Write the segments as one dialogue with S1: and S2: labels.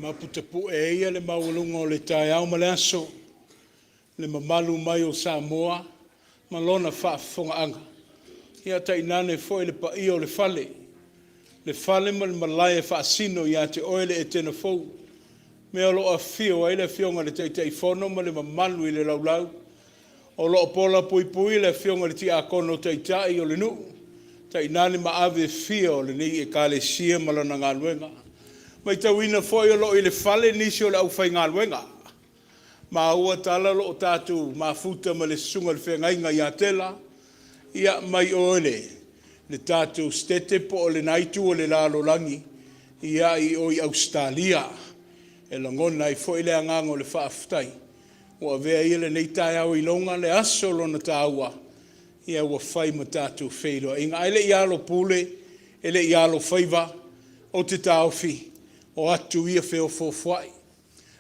S1: Maputapu e ia le maulunga o le tae au maleaso, le mamalu mai o Samoa, malona whaafonga anga. Ia ta inane foi le pa o le fale. Le fale ma le malai e whaasino ia te oele Etena Fou. Mea lo a fio, a ile fionga le tei fono ma le mamalu i le laulau. O lo pola pui pui le fionga le ti a kono tei o le nu. Ta inane ma ave fio le ni ekalesia malona ngā luenga. Mai tauina foi o lo i le fale nisi o le au whai ngā luenga. Ma ua tala lo o tatou ma futa ma le sunga le whengainga i a tela. Ia mai oele le tatou stete po o le naitu o le lalo langi. Ia i o i Australia. E langona i foi le angango le whaaftai. Ua vea i le neitai au i longa le aso lona taua. Ia ua whai ma tatou wheiroa. Inga ele i alo pule, ele i alo whaiva o te tauwhi. O atu ia wheo fōwhai.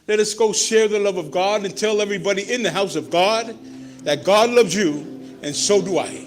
S1: Let us go share the love of God and tell everybody in the house of God that God loves you and so do I.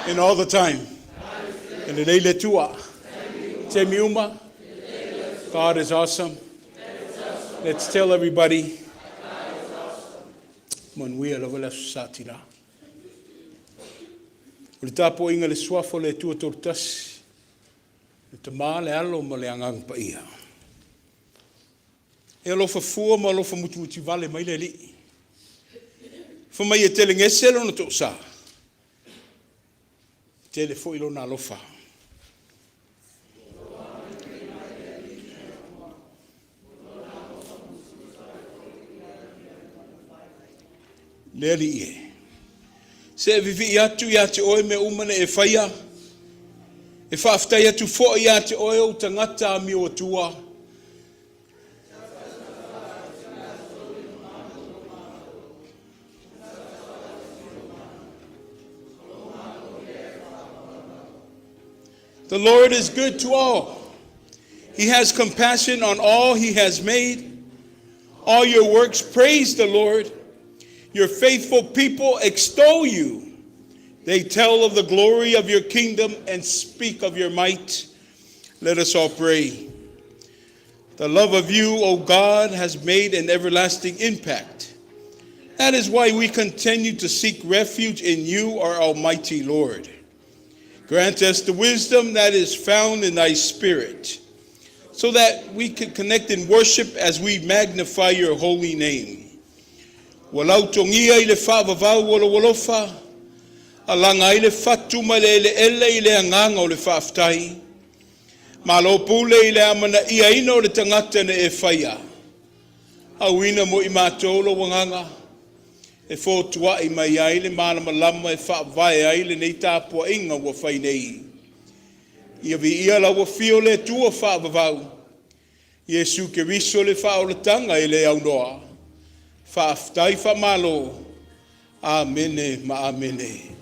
S1: And all the time. And the lenei latua. Te miuma. God is awesome. Let's tell everybody. Manuia la wala satira. Le tapo inga le suafo le tua tortas. Le tama le alo ma le angang pa ia. E alofa fua ma alofa muti vale mai le li. Fa mai e tele ngese lo na to sa. Tele fo ilo na alofa. Leri e. Se vivi atu ia te oe me umane e whaia. E whaaftai atu fo ia te oe o tangata a mi o tua. The Lord is good to all. He has compassion on all he has made. All your works praise the Lord. Your faithful people extol you. They tell of the glory of your kingdom and speak of your might. Let us all pray. The love of you, O God, has made an everlasting impact. That is why we continue to seek refuge in you, our almighty Lord. Grant us the wisdom that is found in thy Spirit, so that we can connect in worship as we magnify your holy name. Walau tongia ile whaavavau wala walofa, alanga ile fatuma le ele ile anganga o le whaaftai, malo pule ile amana ia ina o le tangata na e whaia. Awina mo i mātolo wanganga, e fōtua i mai aile mana malama e whaavai aile nei tāpua inga wa whainei. Ia vi ia la wa fio le tua whaavavau. Yesu ke riso le whaolatanga i le au noa. Whaaftai whamalo. Amene ma amene.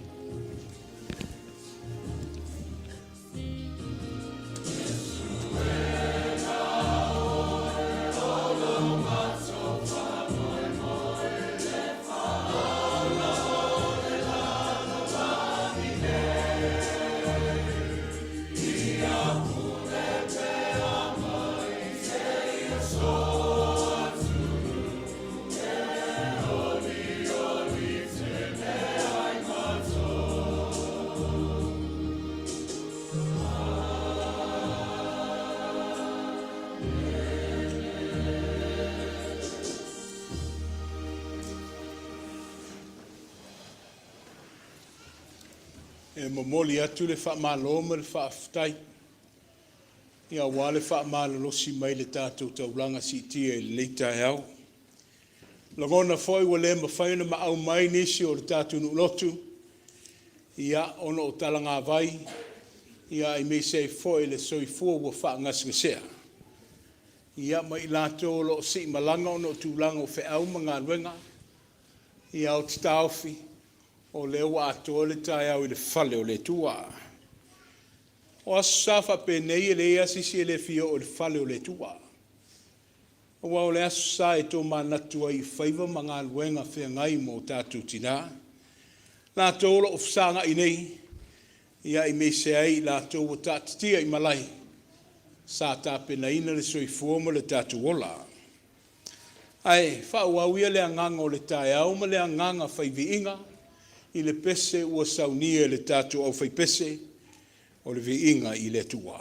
S1: E mamoli atu le whaamāloma le whaaftai. Ia wā le whaamālolosi mai le tātou taulanga si tia i le leitai au. Lagona foi wa le mawhaina ma au mai nisi o le tātou nulotu. Ia ono o talanga vai. Ia i me se foi le soifua wa whaangasngasea. Ia mai lato lo si malanga ono tūlanga o whaau mga luenga. Ia o titaufi. O leo ato le tai au i le fale o le tua. O asafa penei le asisi le fio o le fale o le tua. O wau le asa e tō manatua i whaiva mga luenga whea ngai mo tātou tina. Nā tōlo o whsanga i nei. Ia i me se ai la tō o tātia i malai. Sā tā penaina le soi fuoma le tātou ola. Ai, whauawia le anganga o le tai au ma le anganga whaivi inga. I le pese ua saunia le tātou au whai pese, o le viinga i le tua.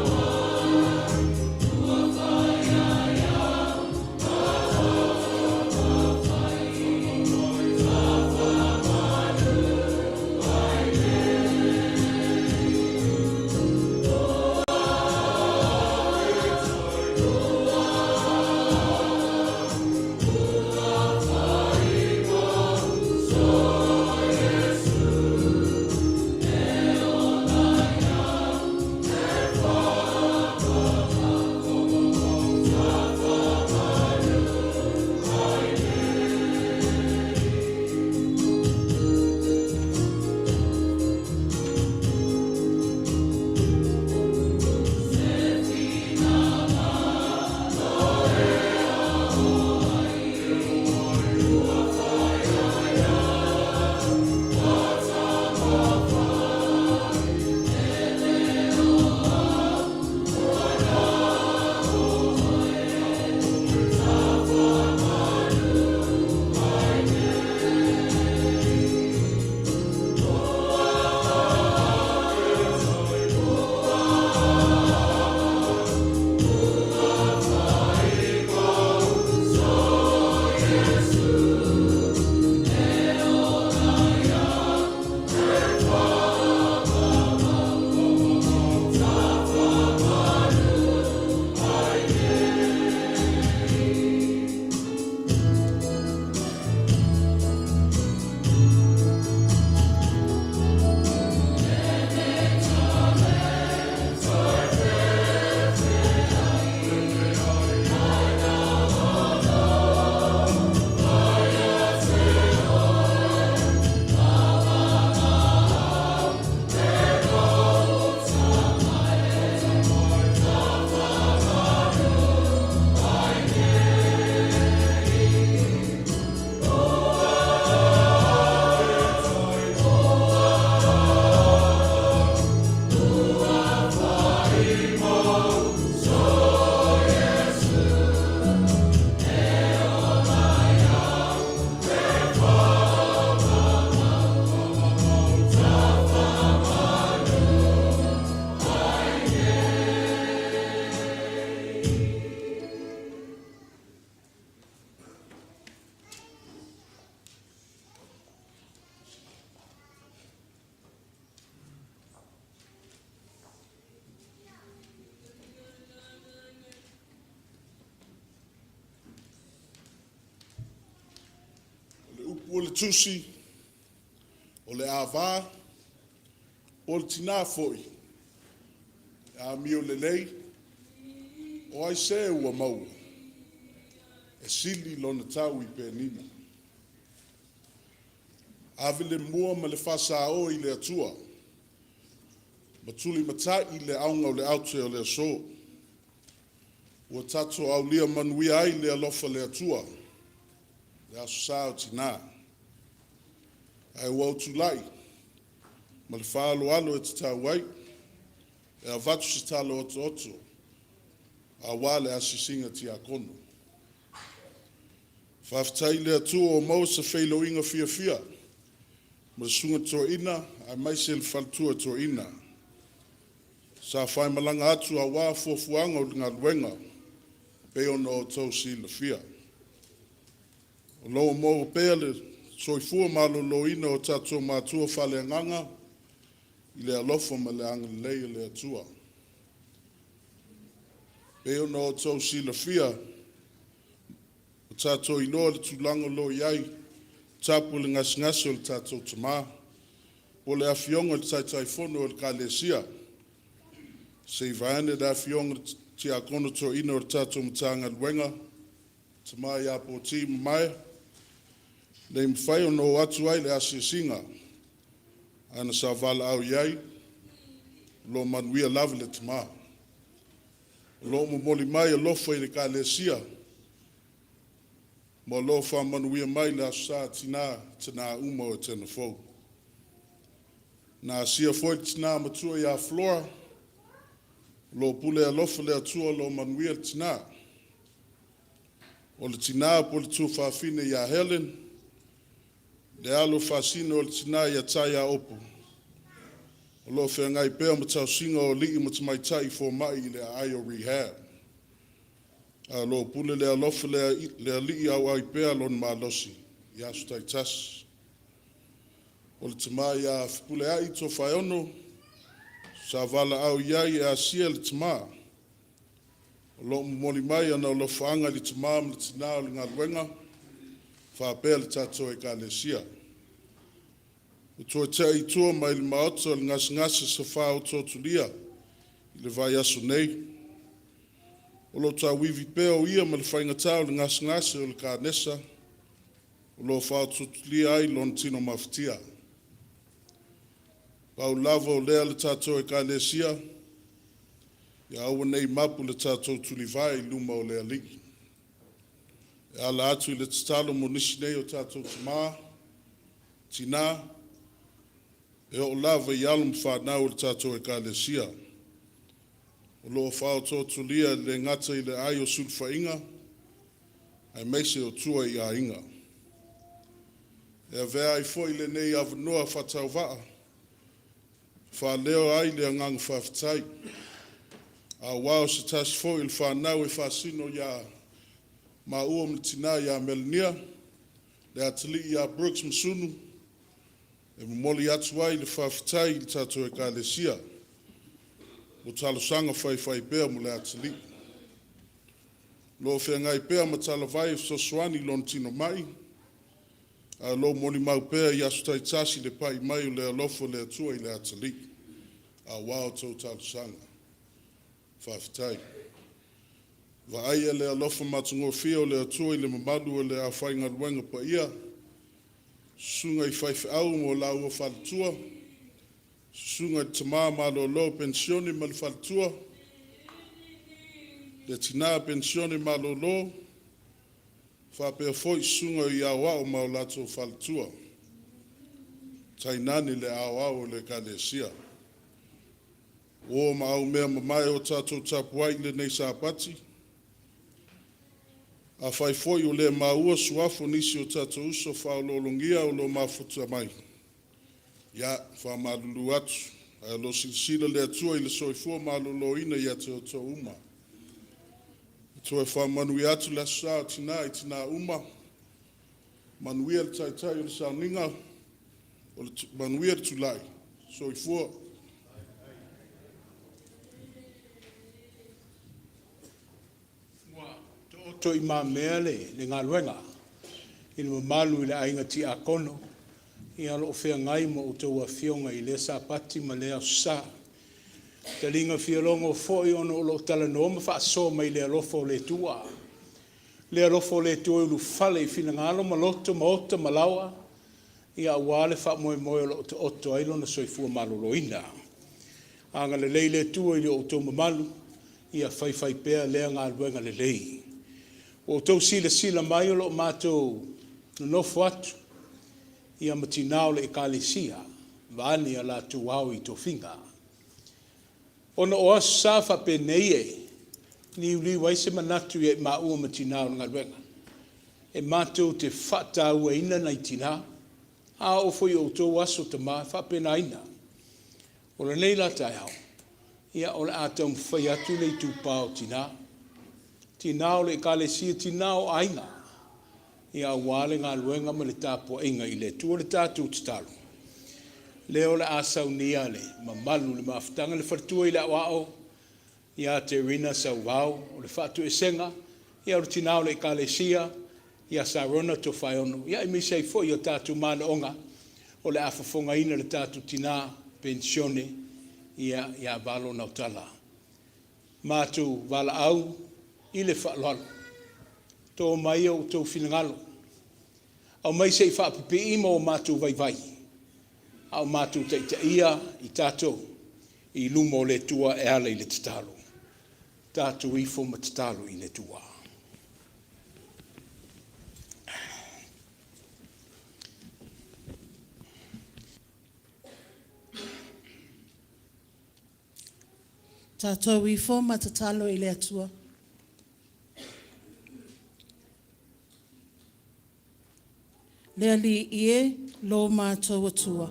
S2: Tausiga. ua le tusi, o le ava, o le tina foi, a mio lenei, o ai se ua maua, e sili lona tau I penina. Ave le mua ma le fasa o I le atua, ma tuli matai I le aunga o le aute o le aso, ua tato au lia manuia ai le alofa le atua, le aso sao tina. Ai wau tulai, ma le whaalo alo e te tau ai, e a vatu se talo oto oto, a wale a sisinga ti a kono. Whaftai le atua o mau sa whailo inga fia fia, ma sunga to ina, a mai se le faltua to ina. Sa whai malanga atu a wā fuafuanga o ngā luenga, peo no tau si la fia. O loa mo pea le soifua malo lo ina o tato mātua whale anganga, I le alofa ma le anga lei le atua. Peo no tau si la fia, o tato inoa le tulanga lo iai, tapu le ngasngasi o le tato tama, o le afionga le taitai fono o le ekalesia, se I vaene le afionga ti a kono to ina o le tato matanga luenga, tama I apo ti mai, le mwhai o no atu ai le asisinga, ana sa vala au iai, lo manuia lave le tama. Lo mo moli mai a lofa I le ekalesia, mo lo fa manuia mai le asa tina tina uma o Etena Fou. Na asia foi tina matua ia flora, lo pule a lofa le atua lo manuia tina. O le tina po le tu whawhine ia Helen, le Alofa sino o le tina ia tai a opu. O lo whea ngai pēr ma tausiga o lii ma tamaitai fo mai I le aio rehab. A lo pule le alofa le lii au ai pēr lon malosi, ia sutai tas. O le tama ia pule ai Tofaeono, sa vala au iai e asia le tama. O lo moli mai ana o lo whaanga le tama ma le tina o le ngā luenga, whapea le tatou ekalesia. O tua te I tua mai le maoto le ngasngasa sa whao tōtulia I le vai aso nei. O lo ta wivi peo ia ma le whaingatau le ngasngasa o le kānesa. O lo whao tōtulia ai lon tino mawhitia. Pau lava o lea le tatou ekalesia. Ia aua nei mapu le tatou tulivai luma o lea li. E ala atu I le tatalo mo nisi nei o tatou tama, tina, e o lava I alum whanau le tatou ekalesia. O loo whao tōtulia le ngata I le ai o sulwhainga, ai meise o tua I a inga. E a vea I fo I le nei avanoa whatau waa, whaleo ai le angang whawhitai. A wao se tasi fo I le whanau e whasino ia ma ua mtina ia melnia, le atali ia Brooks Masunu, e moli atu ai le whawhitai I tatou ekalesia, o talosanga whai pēr mo le atali. Lo whea ngai pēr ma talavai so swani lon tino mai, a lo moli mau pēr I asutai tasi le pai mai o le alofo le atua I le atali, a wao tau talosanga, whawhitai. Wa aia le alofa matungo fia o le atua I le mamalu o le a whainga luenga pa ia, sunga I whaife au mo lau o whalatua, sunga I tama malo lo pensione ma le whalatua, le tina pensione malo lo, whapea foi sunga I awa o mau lato whalatua, tainani le awa o le ekalesia. O ma au mea mamai o tatou tapuai le nei sapati, a whai foi o le maua suafo nisi o tatou uso whaololongia o lo mafuta mai. Ia, wha malulu atu, a lo silsila le atua I le soifua malolo ina ia te o to uma. Toe wha manui atu le saa tina I tina uma, manuia le taitai o le sauninga, o le manuia le tulai, soifua.
S1: To I mamea le ngā luenga. I le mamalu I le ainga ti a kono. I alo o whea ngai mo o tau a whionga I le sa pati ma le au sa. Te linga whialonga o fōi ono o lo tala nooma wha so mai le alofa o le tua. Le alofa o le tua ulu fale I whina ngalo ma loto ma ota ma lawa. I a wale wha moe moe o lo te oto ailo na soifua maloloina. Anga le leile tua I le o tau mamalu. I a whai pēa lea ngā luenga le lei. O tau sila mai o lo mātou no nofo atu. I a matinao le ekalesia. Vani a la tuau I to finga. Ona o asu sa whapenei e. Ni uli waise manatu e maua matinao ngā luenga. E mātou te whatau e ina nei tina. A o foi o tau aso te maa whapena ina. O le nei la tai hao. Ia o le atau mwhai atu le tūpao tina. Tina o le ekalesia tina o ainga. Ia wale ngā luenga ma le tāpua inga I le tua le tātou tatalu. Leo le asau nia le mamalu le mafutanga le whatua I le awao. Ia te rina sau wau o le whatu e senga. Ia o le tina o le ekalesia. Ia sarona Tofaeono. Ia imi sei fo I o tātou mana onga. O le awhafonga ina le tātou tina pensione. Ia valo nautala. Mātou vala au I le whaaloalo. Tō mai o tō whinangalo. Au mai sei whaapipi ima o mātou vai. Au mātou te ia I tātou. I lumo le tua e ala I le tatalo. Tātou I fo ma tatalo I le tua.
S3: Tātou I fo ma tatalo I le atua. Lea li ie lo mātou atua.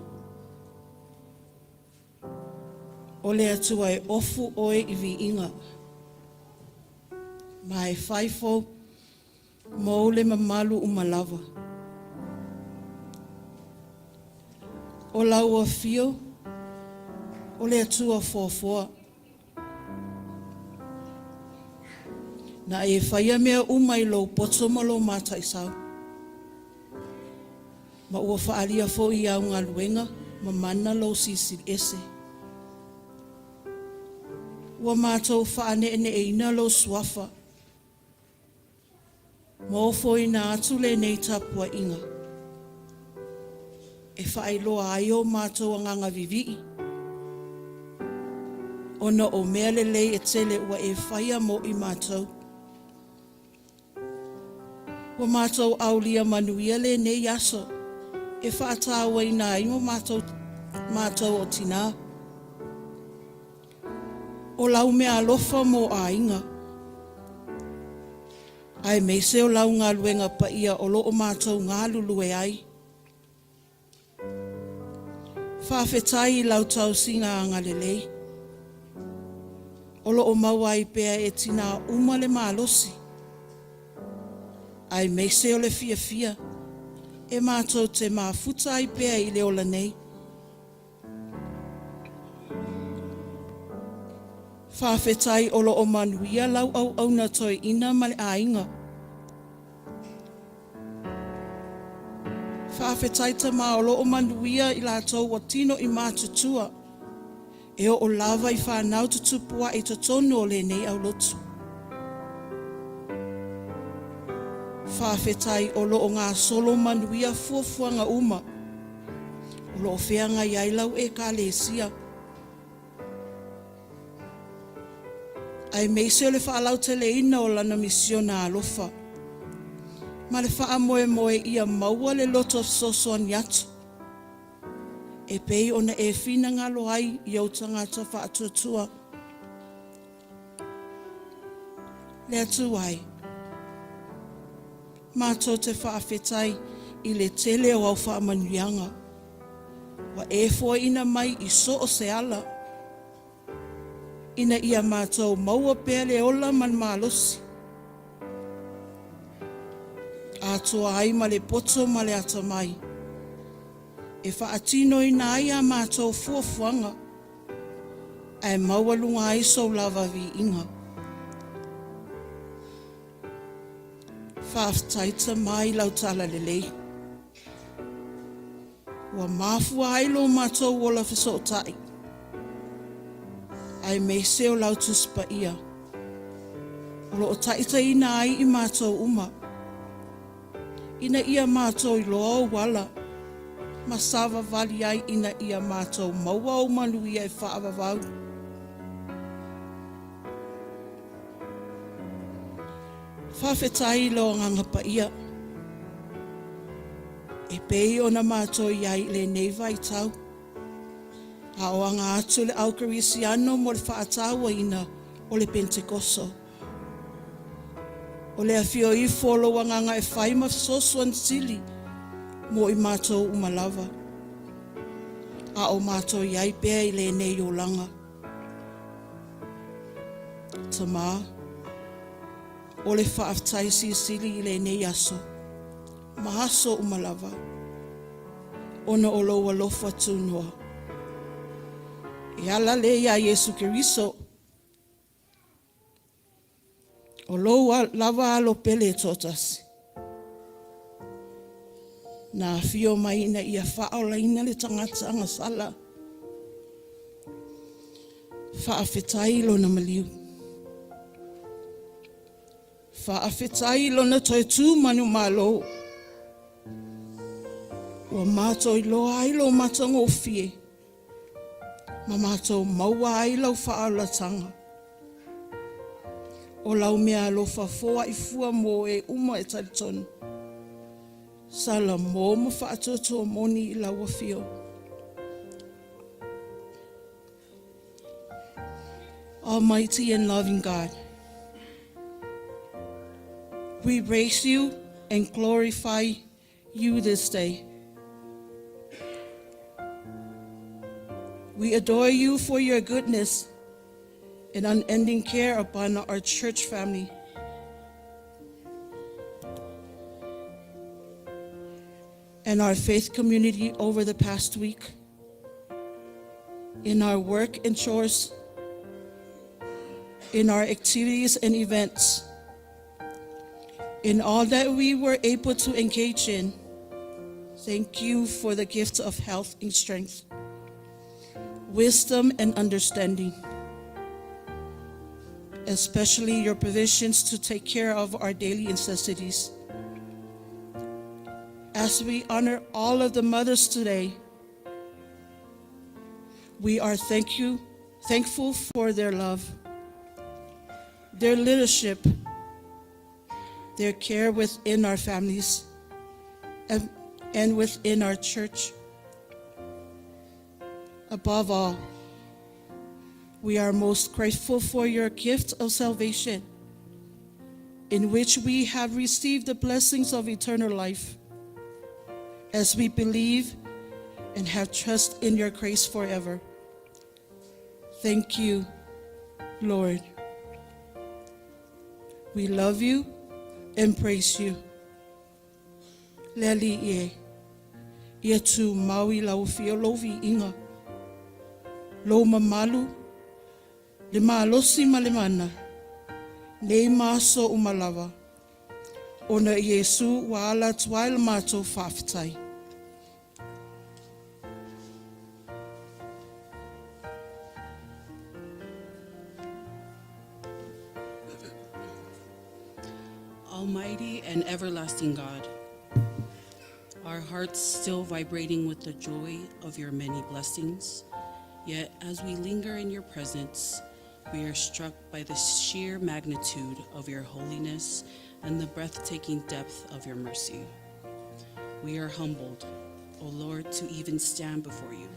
S3: O le atua e ofu oe I vi inga. Ma e whaifo mo le mamalu umalawa. O lau a fio, o le atua fōfoa. Na e whaia mea umai lo potomalo mata I sau. Ma ua whaalia fo I au ngā luenga, ma mana lo sisi ese. Ua mātou whaane ene e ina lo suafa. Ma o fo I nā atu le nei tapua inga. E whaailoa ai o mātou anganga vivii. Ona o mea le lei e tele ua e whaia mo I mātou. Ua mātou aulia manuia le nei aso. E whaatawa I nā ingo mātou o tina. O lau mea alofa mo a inga. Ai meise o lau ngā luenga pa ia o loo mātou ngā lulue ai. Whawhetai I lau tausiga a ngalelei. O loo mawai pea e tina uma le mālosi. Ai meise o le fia. E mātou te mafuta I pea I le o lenei. Whawhetai o loo manuia lau au na toi ina male ainga. Whawhetai ta mā o loo manuia I lātou wa tino I mātutua. E o lava I whanau tutupua I totono o le nei au lotu. Whawhetai o loo ngā solo manuia fuafuanga uma. O loo whianga I Ailao ekalesia. Ai meise o le whaalau tele ina o lana misiona Alofa. Ma le wha moe ia maua le loto sosoani atu. E pei ona e whina ngalo ai I au tangata wha atuatua. Le atu ai. Mātou te whaawhetai I le tele o au whaamanuianga. Wa e fua ina mai I so o se ala. Ina ia mātou maua pea le ola man mālosi. Atoa ai ma le poto ma le atamai. E whaatino ina ai a mātou fuafuanga. Ai maualunga ai so lava vi inga. Whaaftaita mai lau tala lelei. Wa mafua ai lo mātou wola whasotai. Ai me seo lau tuspa ia. O lo o taita ina ai I mātou uma. Ina ia mātou I loa wala. Masawa vali ai ina ia mātou maua o manui ai whaavavau. Whawhetai lo nganga pa ia. E pei o na mātou iai lenei vai tau. A o anga atu le aukarisiano mo le whaatawa ina o le Pentekoso. O le awhio I folo wanganga e whaima sosuan sili mo I mātou umalawa. A o mātou iai pea I lenei o langa. Tamā, o le whaaftai sili I lenei aso. Mahaso umalawa. Ona o lo alofa tunua. E ala le ia Yesu Keriso. O lo lava alo pele totasi. Na fio mai na ia whaola ina le tangata anga sala. Whaafetai lo na maliu. Whaafetai lo na toi tū manu malo. Wa mātou I loa ai lo matango fie. Ma mātou maua ai lau whaalatanga. O lau mea alofa foa I fua mo e uma e taritonu. Sala mo ma whaatoto moni I lau afio. Almighty and loving God, we praise you and glorify you this day. We adore you for your goodness and unending care upon our church family. And our faith community over the past week, in our work and chores, in our activities and events, in all that we were able to engage in. Thank you for the gift of health and strength, wisdom and understanding, especially your provisions to take care of our daily necessities. As we honor all of the mothers today, we are thankful for their love, their leadership, their care within our families and within our church. Above all, we are most grateful for your gift of salvation, in which we have received the blessings of eternal life, as we believe and have trust in your grace forever. Thank you, Lord. We love you and praise you. Leli ia tu maui lau fio lovi inga. Lo mamalu, le maalosi ma le mana, nei maso umalawa. Ona Yesu wa ala tuail mato whawhitai.
S4: Almighty and everlasting God, our hearts still vibrating with the joy of your many blessings, yet as we linger in your presence, we are struck by the sheer magnitude of your holiness and the breathtaking depth of your mercy. We are humbled, O Lord, to even stand before you,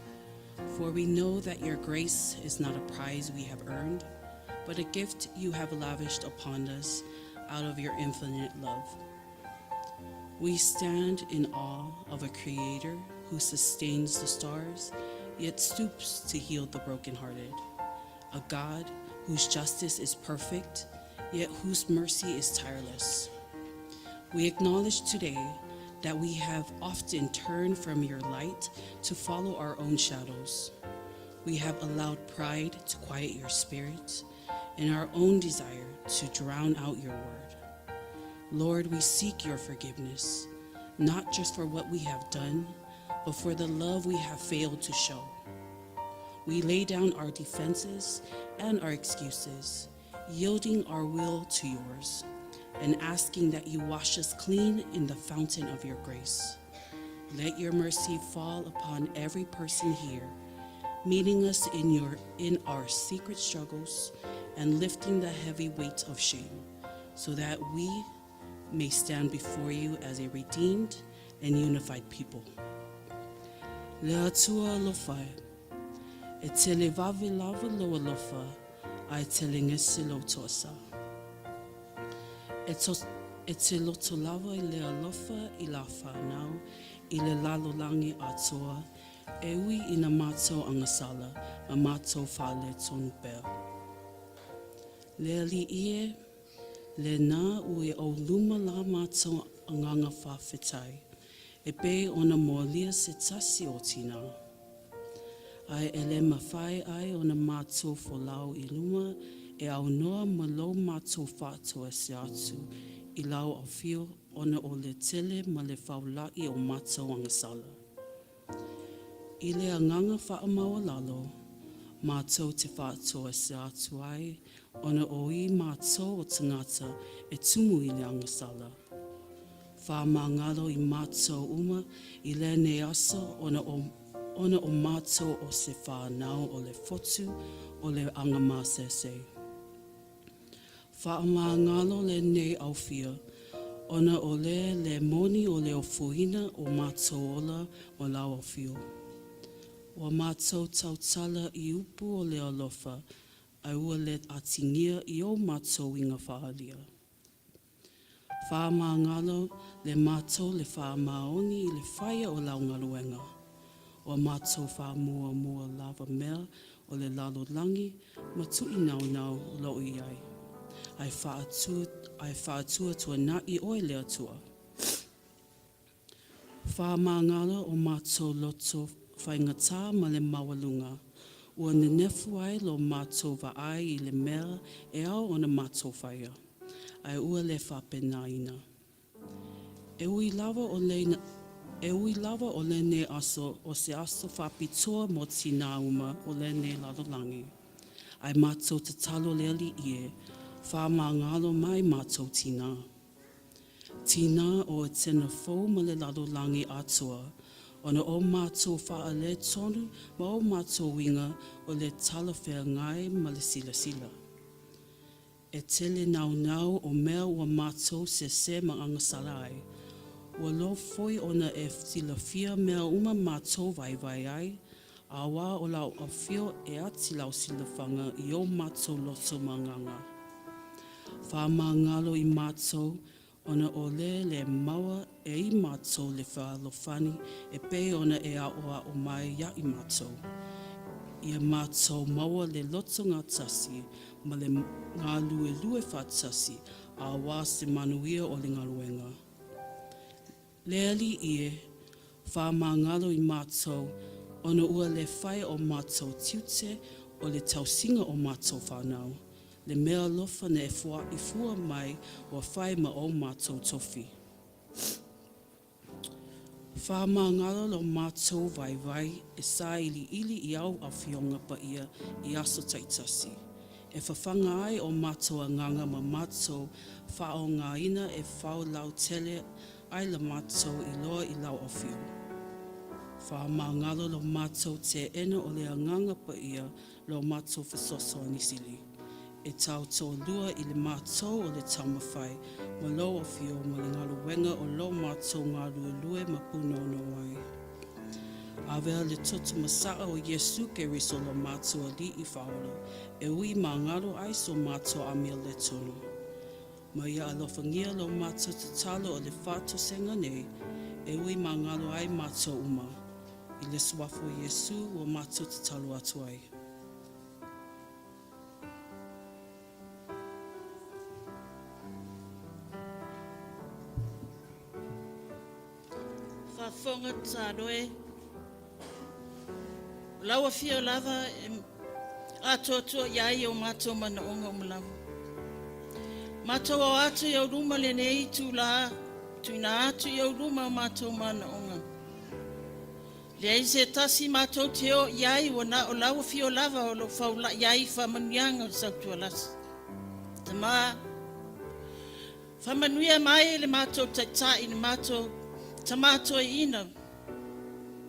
S4: for we know that your grace is not a prize we have earned, but a gift you have lavished upon us out of your infinite love. We stand in awe of a creator who sustains the stars, yet stoops to heal the brokenhearted, a God whose justice is perfect, yet whose mercy is tireless. We acknowledge today that we have often turned from your light to follow our own shadows. We have allowed pride to quiet your spirit and our own desire to drown out your word. Lord, we seek your forgiveness, not just for what we have done, but for the love we have failed to show. We lay down our defenses and our excuses, yielding our will to yours, and asking that you wash us clean in the fountain of your grace. Let your mercy fall upon every person here, meeting us in our secret struggles and lifting the heavy weight of shame, so that we may stand before you as a redeemed and unified people. Latou Alofa, etele vave lava lo Alofa, ai telingesi lo tosa. Eteloto lava le Alofa I la whanau, I le lalolangi atoa, ewi ina mātou angasala, ma mātou whale tonu pēr. Le ali ie, le nā ue o luma la mātou anganga whawhetai, e pe ona molia se tasi o tina. Ai ele mawhai ai ona mātou wholau I luma, e au noa ma lo mātou whātua se atu, I lau au fio ona o le tele ma le whaulai o mātou angasala. I le anganga whaamaua lalo, mātou te whātua se atu ai, ona o I mātou o tangata e tumu I le angasala. Whamangalo I mātou uma I le ne asa ona o mātou o se whanau o le fotu o le angama sese. Whamangalo le nei au fia, ona o le moni o le ofuina o mātou ola o lau au fio. Wa mātou tautala I upu o le Alofa, ai ua le atingia I o mātou inga whahalia. Whamangalo le mātou le whamaoni I le whaia o lau ngaluenga. Wa mātou whamua mua lava mea o le lalolangi, ma tui nau nau lo I ai. Ai whaatua tua na I oe lea tua. Whamangalo o mātou loto whaingatā ma le mawalunga. Ua nenefu ai lo mātou wa ai I le mea e au o na mātou whaia. Ai ua le whapenaina. E ui lava o le ne aso o se aso whapitoa mo tina uma o le ne lalolangi. Ai mātou te talo le ali ie, whamangalo mai mātou tina. Tina o Etena Fou ma le lalolangi atua, ona o mātou whaale tonu ma o mātou winga o le talawhea ngai ma le sila sila. E tele nau nau o mea ua mātou se ma angasala ai. Ua lo foi ona e tilawhia mea uma mātou vai ai, awa o lau awhio e ati lau silawhanga I o mātou loto manganga. Whamangalo I mātou, ona o le maua e I mātou le whalofani, e pe ona e aoa o mai ia I mātou. Ia mātou maua le loto ngā tasi, ma le ngā lue whatasi, a wā se manuia o le ngaluenga. Le ali ie, whamangalo I mātou, ona ua le whai o mātou tiute o le tausiga o mātou whanau. Le mea lofa ne I fua mai o whai ma o mātou tofi. Whamangalo lo mātou vai e sa ili I au a whionga pa ia I aso taitasi. E whawhanga ai o mātou anganga ma mātou whao ngā ina e whao lau tele ai la mātou I loa I lau o whio. Whamangalo lo mātou te ena o le anganga pa ia lo mātou whesoso anisili. E tau tō lua I le mātou o le taumawhai, ma lo o whio ma le ngaluenga o lo mātou ngā lue ma punono ai. Awea le toto masaa o Yesu ke riso lo mātou a li I whaola, e ui mā ngaro ai so mātou amia le tono. Ma ia alofangia lo mātou te talo o le whāto senga nei, e ui mā ngaro ai mātou uma. I le suafo Yesu o mātou te talo atu ai.
S3: Whafonga tāroe. Laua fia lava atotua iai o mātou mana onga o malawa. Mātou o atu iau ruma lenei tūla, tuina atu iau ruma o mātou mana onga. Lei se tasi mātou teo iai wana o lau fio lava o lo faula iai whamanianga o sautualasi. Tama, whamanuia mai le mātou taitai ni mātou tamato i ina,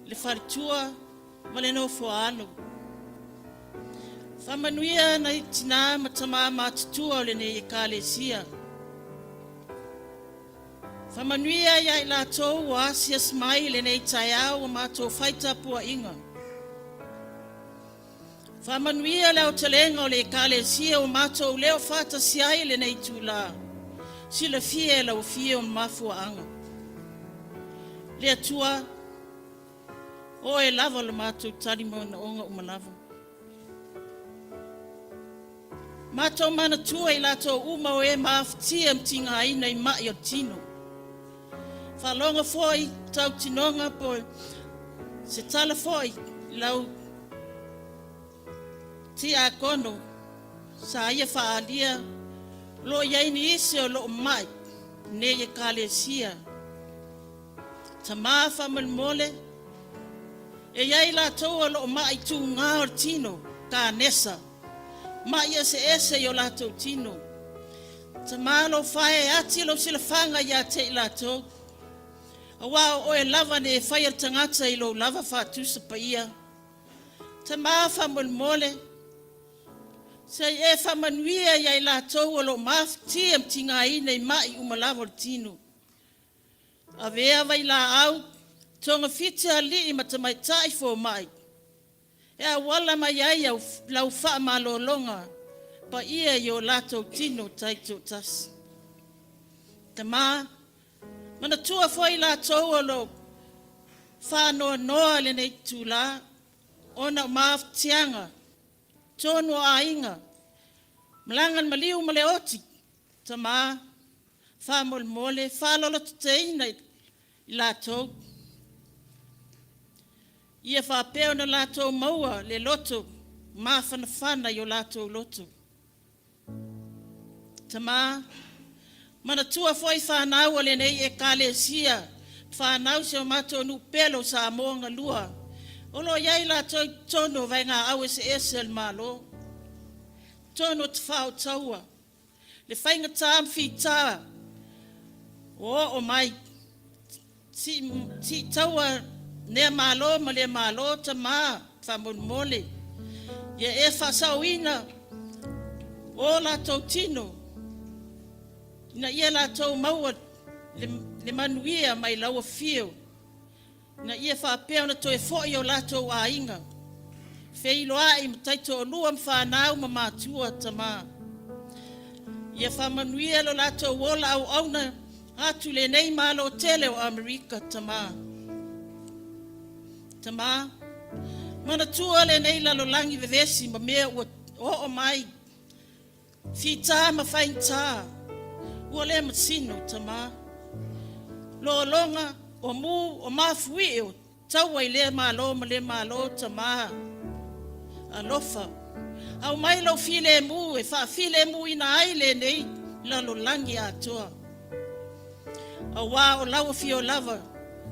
S3: le wharitua ma le no foalo. Whamanuia na tina matama mātutua o le ne ekalesia. Whamanuia iai latou o asias mai le nei taiao o mātou whaitapua inga. Whamanuia leo talenga o le ekalesia o mātou leo whata siai le nei tūla. Sila fie lau fie o mafua anga. Le atua o e lava le mātou tarimo na onga umalava. Mātou mana tua i latou uma o e maaftia mtinga aina I mai o tino. Whalonga foi tau tinonga po se tala foi lau ti a kono sa ia whaalia lo iaini ise o lo mai ne e kalesia. Ta maa whamalmole e iai latou o lo mai tu ngā o tino ka nesa. Ma ia se ese yo latou tino. Ta maa lo whae ati lo sila whanga ia te I latou. Awa o e lava ne e whaia tangata I lo lava whatusa pa ia. Ta maa whamalmole se e whamanuia iai latou o lo maftia mtinga ina I mai umalava o tino. A vea vai la au tonga fita ali I matamaitai fo mai. E a wala mai ai au lau wha malolonga pa ia yo latou tino taito tas. Te maa, mana tua foi latou o lo wha noa noa le nei tūla, ona maaftianga, tono a inga, malangan maliu male oti, te maa, wha mole, wha lolo tuteina I latou. Ia whapeo na latou maua le loto, maa whanawhana yo latou loto. Tama, mana tua foi whanau le nei ekalesia, whanau se o matou nu pelo Samoa ngā lua. Olo iai latou tono vai ngā au ese esel malo. Tono te whao taua. Le whainga tām whita. O mai, ti taua ne malo ma le malo ta ma whamon Ia e whasauina o latou tino. Na ia latou maua le manuia mai laua fio. Na ia whapeo na toe foi o latou a inga. Wheiloa I mataito o lua mwhanau ma mātua ta ma. Ia whamanuia lo latou wola au auna atu le nei malo tele o Amerika ta ma. Tama, mana tua le nei lalo langi vevesi ma mea o mai. Fita ma whainta, ua le masino tama. Lo longa o mu o mafui o taua I le malo tama. Alofa, au mai lau file mu e wha file mu ina ai le nei lalo langi atoa. Au wā o lau fio lava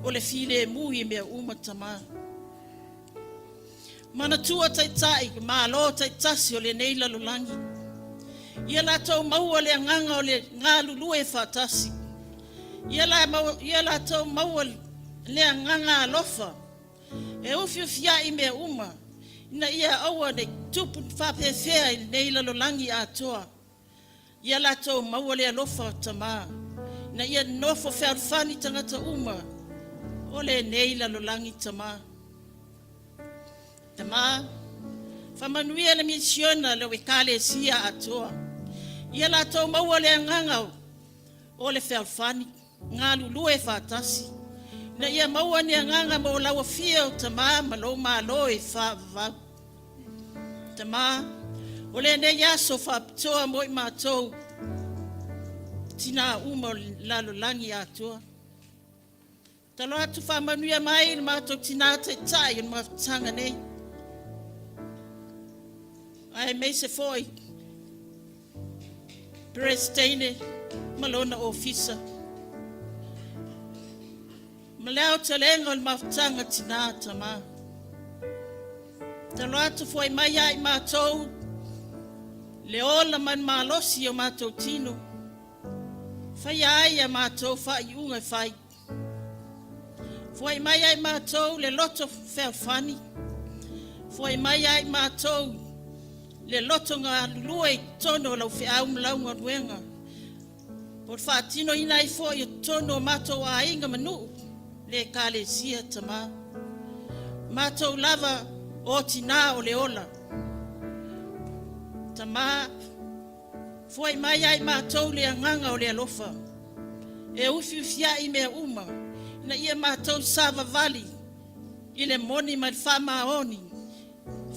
S3: o le file mu I mea tama. Mana tua taitai, malo taitasi o le nei lalulangi. Ia latou maua le nganga o le ngā lulu e whatasi. Ia latou maua le nganga alofa. E ufiufia I mea Ina ia aua ne tupu whapewhea I nei lalulangi atoa. Ia latou maua le alofa tama. Ina ia nofo whewhani tangata o le nei lalulangi tama. Tama, whamanuia le misiona le ekalesia atoa. Ia latou maua le nganga o le whewhani, ngā lulu e whatasi. Na ia maua ni nganga mo laua fio tama malo malo e whavau. Tama, o le ne yaso whaptoa mo I mātou tina lalo langi atoa. Talo atu whamanuia mai I mātou tina tai in mātanga nei. Ai me se foi
S5: Prestene malona ofisa. Malao talengo al maftanga tina tama. Taloata foi mai ai matou. Leola man malosi o matou tino. Fai ai a matou fai unga fai. Foi mai ai matou le loto fel fani. Foi mai ai matou le loto nga lue tono lau fe au mlau nga duenga. Por fatino ina i foi tono matou a inga manu le ekalesia tama. Matou lava o tina o le ola. Tama foi mai ai matou le anganga o le alofa. E ufi fia i mea uma. Na ia matou sava vali. I le moni ma fama oni.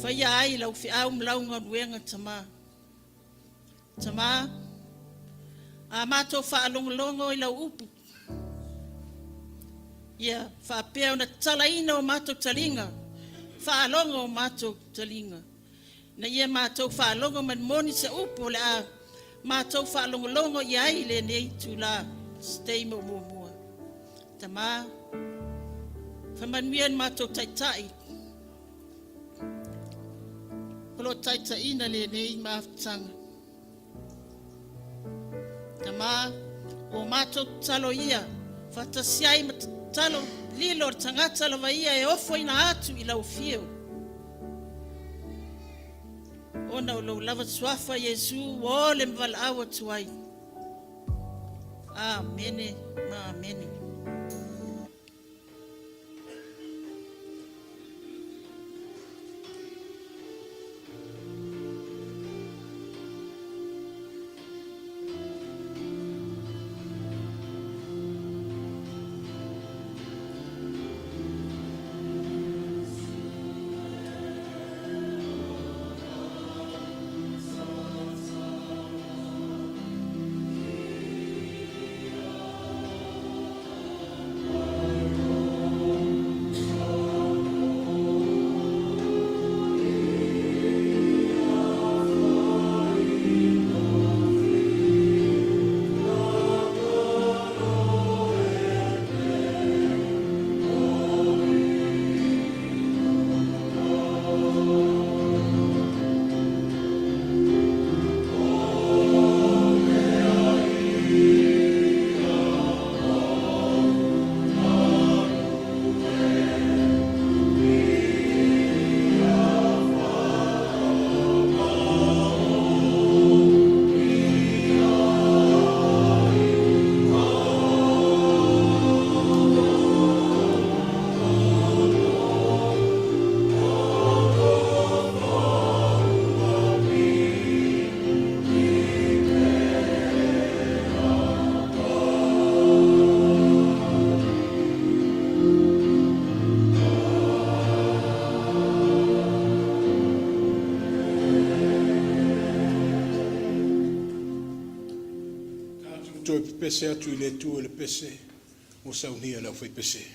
S5: Fai ai lau fi au mlau ngā ruenga tama. Tama. A matou wha alongolongo i lau upu. Ia, wha pēo na talaina o matou talinga. Wha alongo o matou talinga. Na ia matou wha alongo man moni sa upu le a. Matou wha alongolongo i ai le nei tu la. Stay mo mua. Tama. Wha manuian matou taitai. Polo taitai na le nei maftanga. Tama. O matou talo ia. Fatasiai matalo lilo tangata lava ia e ofo ina atu i lau fio. Ona o lau lava suafa Yesu o le mval awa tuai. Amene, ma amene.
S1: Pese atu I le tu le pese o saunia lau fai pese.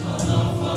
S6: Alofa.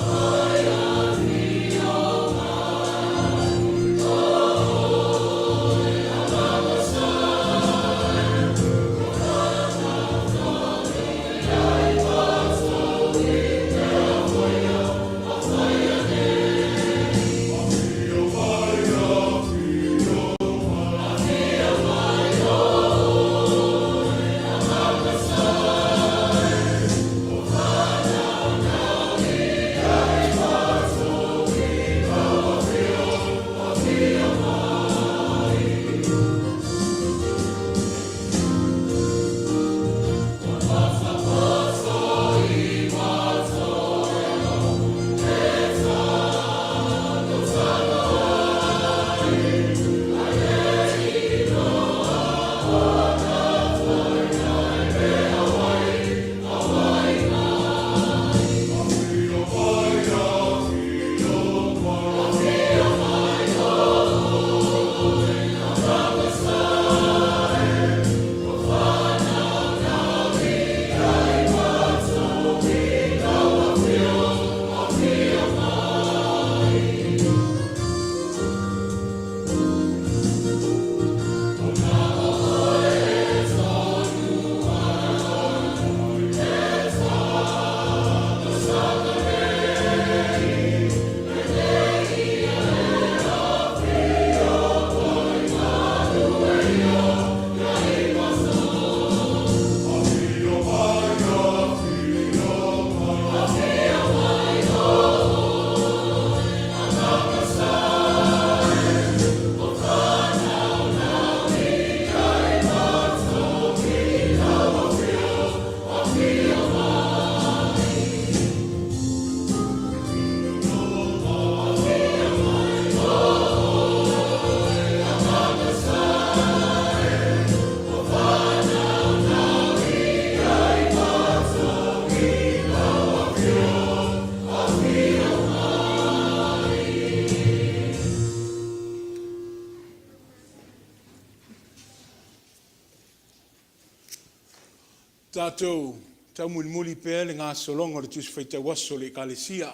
S1: tatou taumulimuli pea le ngā solonga le tusi whaitawaso le ekalesia.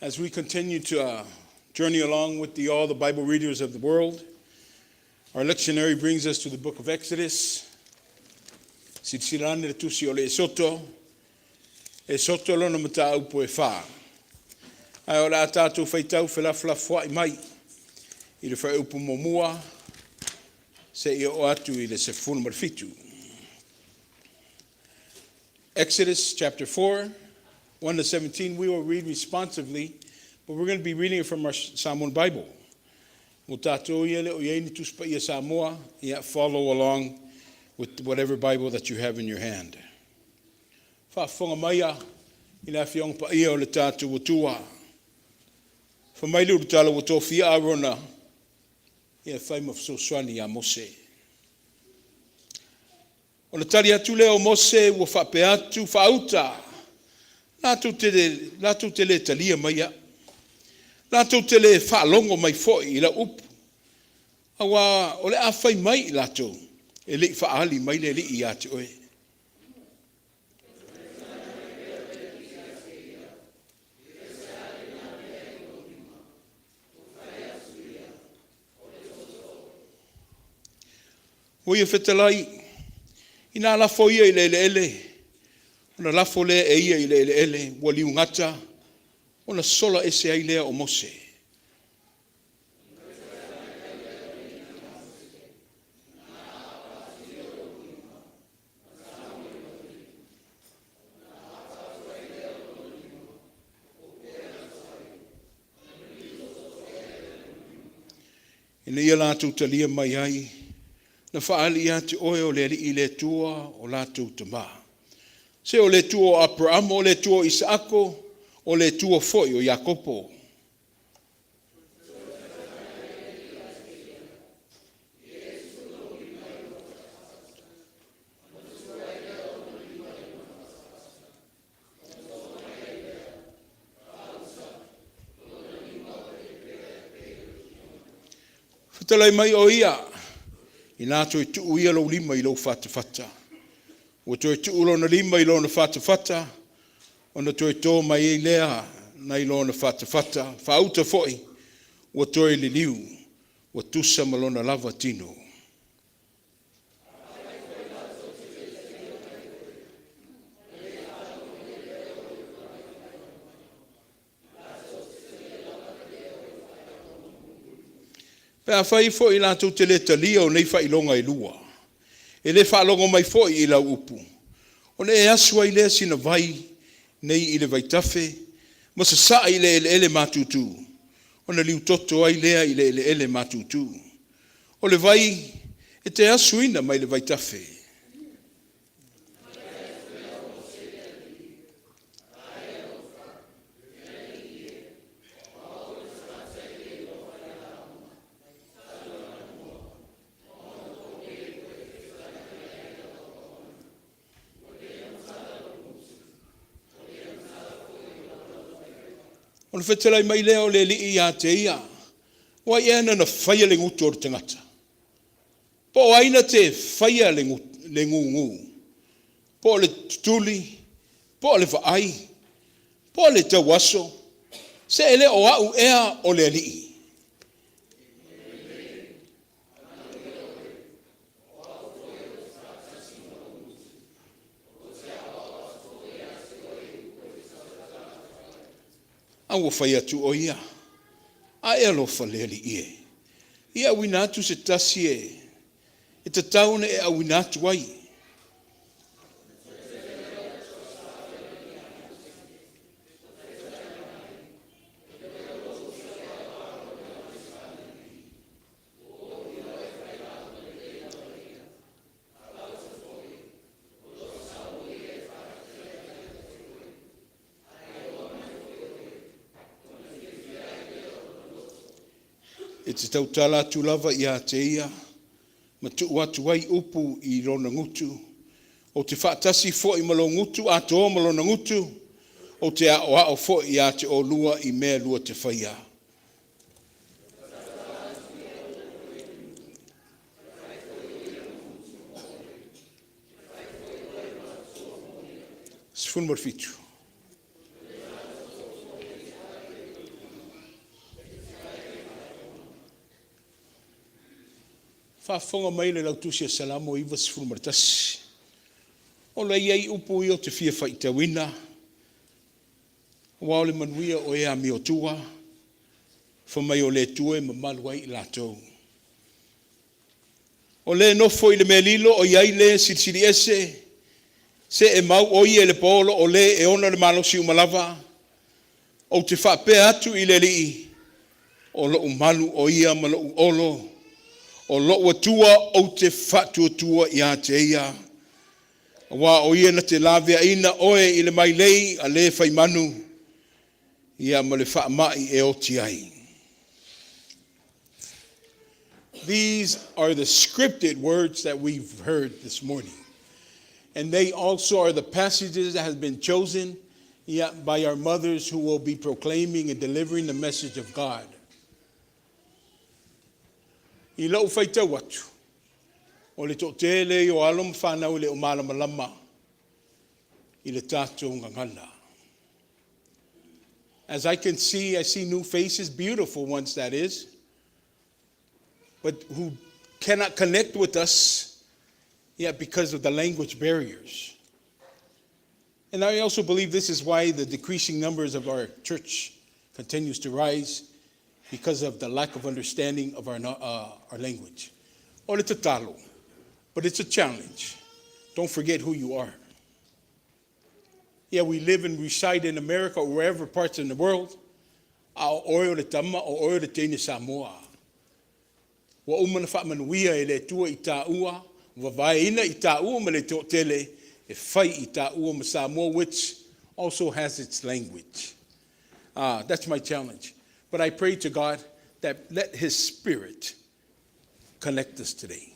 S1: As we continue to journey along with all the Bible readers of the world, our lectionary brings us to the book of Exodus. Silsilane le tusi o le Esoto lona mata upo e wha. Ai o la tatou whaitau whelaflafua i mai. I le whai upo momua, se i o atu i le sefunu marfitu. Exodus chapter 4, 1 to 17, we will read responsively, but we're going to be reading it from our Samoan Bible. Mo tatou ia le o iei ni tuspa ia Samoa, ia follow along with whatever Bible that you have in your hand. Whaafonga maia i la whiong pa ia o le tātou watua. Whamailu le tala watua fia arona ia whaima fsoswani a Mose. O le tali atu leo Mose ua whape atu whauta. Lātou te le talia maia. Lātou te le whaalongo mai foi i la upu. Awa o le awhai mai lātou. E li whaali mai le li i ate oe. Oi e whetalai, ina lafo ia i le ele. Ona lafo le e ia i le ele, ua liu ngata, ona sola ese ai lea o Mose. Ina ia lātou talia mai ai, na whaali ia te oe o le i le tua o lātou tama. Se o le tua o Abraham, o le tua o Isaako, o le tua foi o Iakopo. Whatalai mai o ia, i nātou i tuu ia lau lima i lau whata. O toi tuu lona lima i lona whata, o na toi tō mai e lea na i lona whata. Whauta foi, o toi li liu, o tusa malona lava tino. Pea whai fo i lātou te le talia o nei whailonga i lua. E le whailonga mai fo i lau upu. O ne e asua i lea sina vai nei i le vaitafe. Ma sa saa i le ele matutu. O na liu toto ai lea i le ele matutu. O le vai e te asuina mai le vaitafe. O le whetelai mai lea o le li i a te ia. Wa i ana na whaia le ngutu o le tangata. Po aina te whaia le ngungu. Po le tutuli. Po le whaai. Po le tawaso. Se ele o au ea o le li i. Ua whai atu o ia. A e alofa le li ie. Ia winatu se tasi e te taune e a winatu ai. E te tautala atu lava i a te ia, ma tuu atu ai upu i rona ngutu, o te whaatasi fo i malo ngutu, a te o malo na ngutu, o te ao fo i a te o lua i mea lua te whaia. Sifunu marfitu. Whafonga mai le lautusi a salamo iwa sifunu martasi. O la iei upu i o te fia whaitawina. Wa o le manuia o ea mi o tua. Whamai o le tue ma maluai i latou. O le nofo i le mea lilo o iai le sirisiri ese. Se e mau o i e le polo o le e ona le malosi umalava. O te whapea atu i le lii. O lo umalu o ia ma lo olo. O lo atua o te whatuatua i a te ia. Wa o ia na te lawea ina oe i le mai lei a le whaimanu. Ia ma le whaamai e o ti ai. These are the scripted words that we've heard this morning. And they also are the passages that have been chosen by our mothers who will be proclaiming and delivering the message of God. I lau whaitau atu. O le tōtele o alom whanau le o malamalama. I le tatou ngangana. As I can see, I see new faces, beautiful ones that is, but who cannot connect with us yet because of the language barriers. And I also believe this is why the decreasing numbers of our church continues to rise, because of the lack of understanding of our language. Or it's a talo, but it's a challenge. Don't forget who you are. Yeah, we live and reside in America or wherever parts in the world. Ao oio le tama o oio le teine Samoa. Wa umana whaamanuia e le tua i taua, wa vaina i taua ma le tōtele e whai i taua ma Samoa, which also has its language. That's my challenge. But I pray to God that let His Spirit connect us today.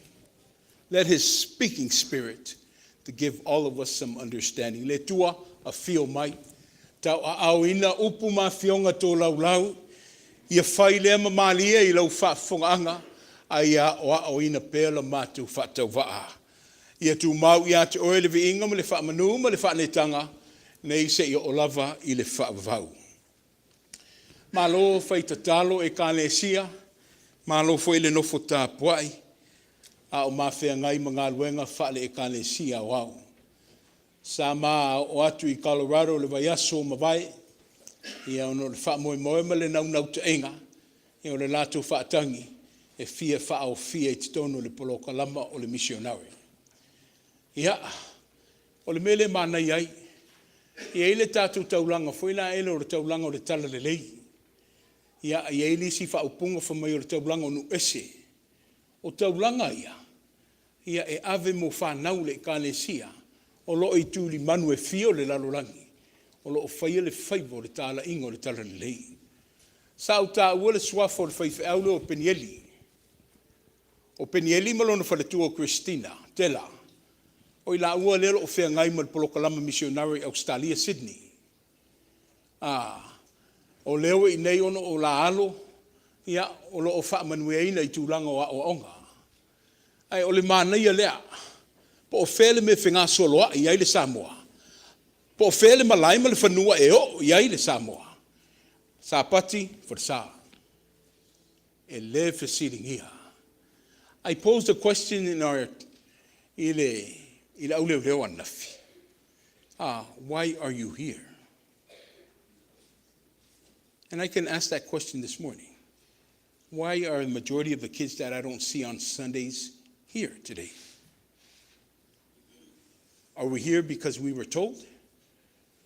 S1: Let His speaking Spirit to give all of us some understanding. Le tua a fio mai. Tau a auina upu ma fionga tō laulau. Ia whai lea ma malia I lau whaafonga Aia o auina pēla mātu whaatau waa. Ia tū mau ia te oe le vi inga ma le whaamanu ma le whaanetanga nei se I o lava I le whaavavau. Malo fai tatalo ekalesia, malo foi le nofo tapuai, a o mawhea ngai mga luenga whale ekalesia wau. Sa ma o atu I Colorado le vaiaso mawai, ia ono le whaamoe moe ma le nau te inga, ia o le latou whaatangi, e fia whaao fia I titono le poloka lama o le missionary. Ia, o le mele mana iai, ia ele tatou taulanga, foi la ele o le taulanga o le tala le lei. Ia ele si whaupunga whamai o le taulanga o nu ese. O taulanga ia e ave mo whanau le ekalesia, o lo I tūli manu e fio le lalolangi, o lo o whaia le whaivo le tala inga o le tala le lei. Sa o tā ua le swafo le whaife aule o Penieli. O Penieli malona whaletua o Christina, tela. O I la ua lelo o whea ngai ma le polokalama missionary Australia, Sydney. O leo I nei ono o la alo, ia o lo o whaamanueina I tūlanga o onga. Ai o le mānaia lea, po o whele me whenga soloa I le Samoa. Po o whele malai ma le whanua e o I le Samoa. Sa pati, for sa. E le whesiring ia. I posed a question in our ile aule leo anafi. Why are you here? And I can ask that question this morning. Why are the majority of the kids that I don't see on Sundays here today? Are we here because we were told?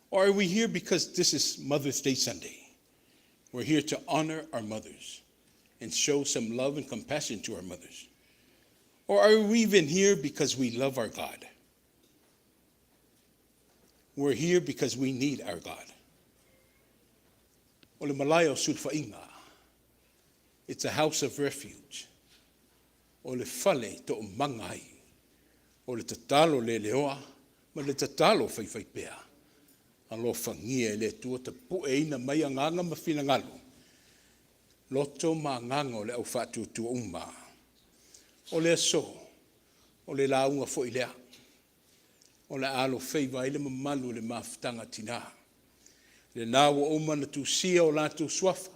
S1: Or are we here because this is Mother's Day Sunday? We're here to honor our mothers and show some love and compassion to our mothers. Or are we even here because we love our God? We're here because we need our God. O le malayo sulfainga. It's a house of refuge. O le fale to mangai. O le tatalo le leoa, ma le tatalo fai pea. Alofa ngia le tua te pueina mai anganga ma finangalo. Loto ma nganga le au fatu tu umma. O le so, o le launga fo ilea. o le alo feiva ile mamalu le mafutanga tina. Le nā wa oma na tūsia o latou suafa,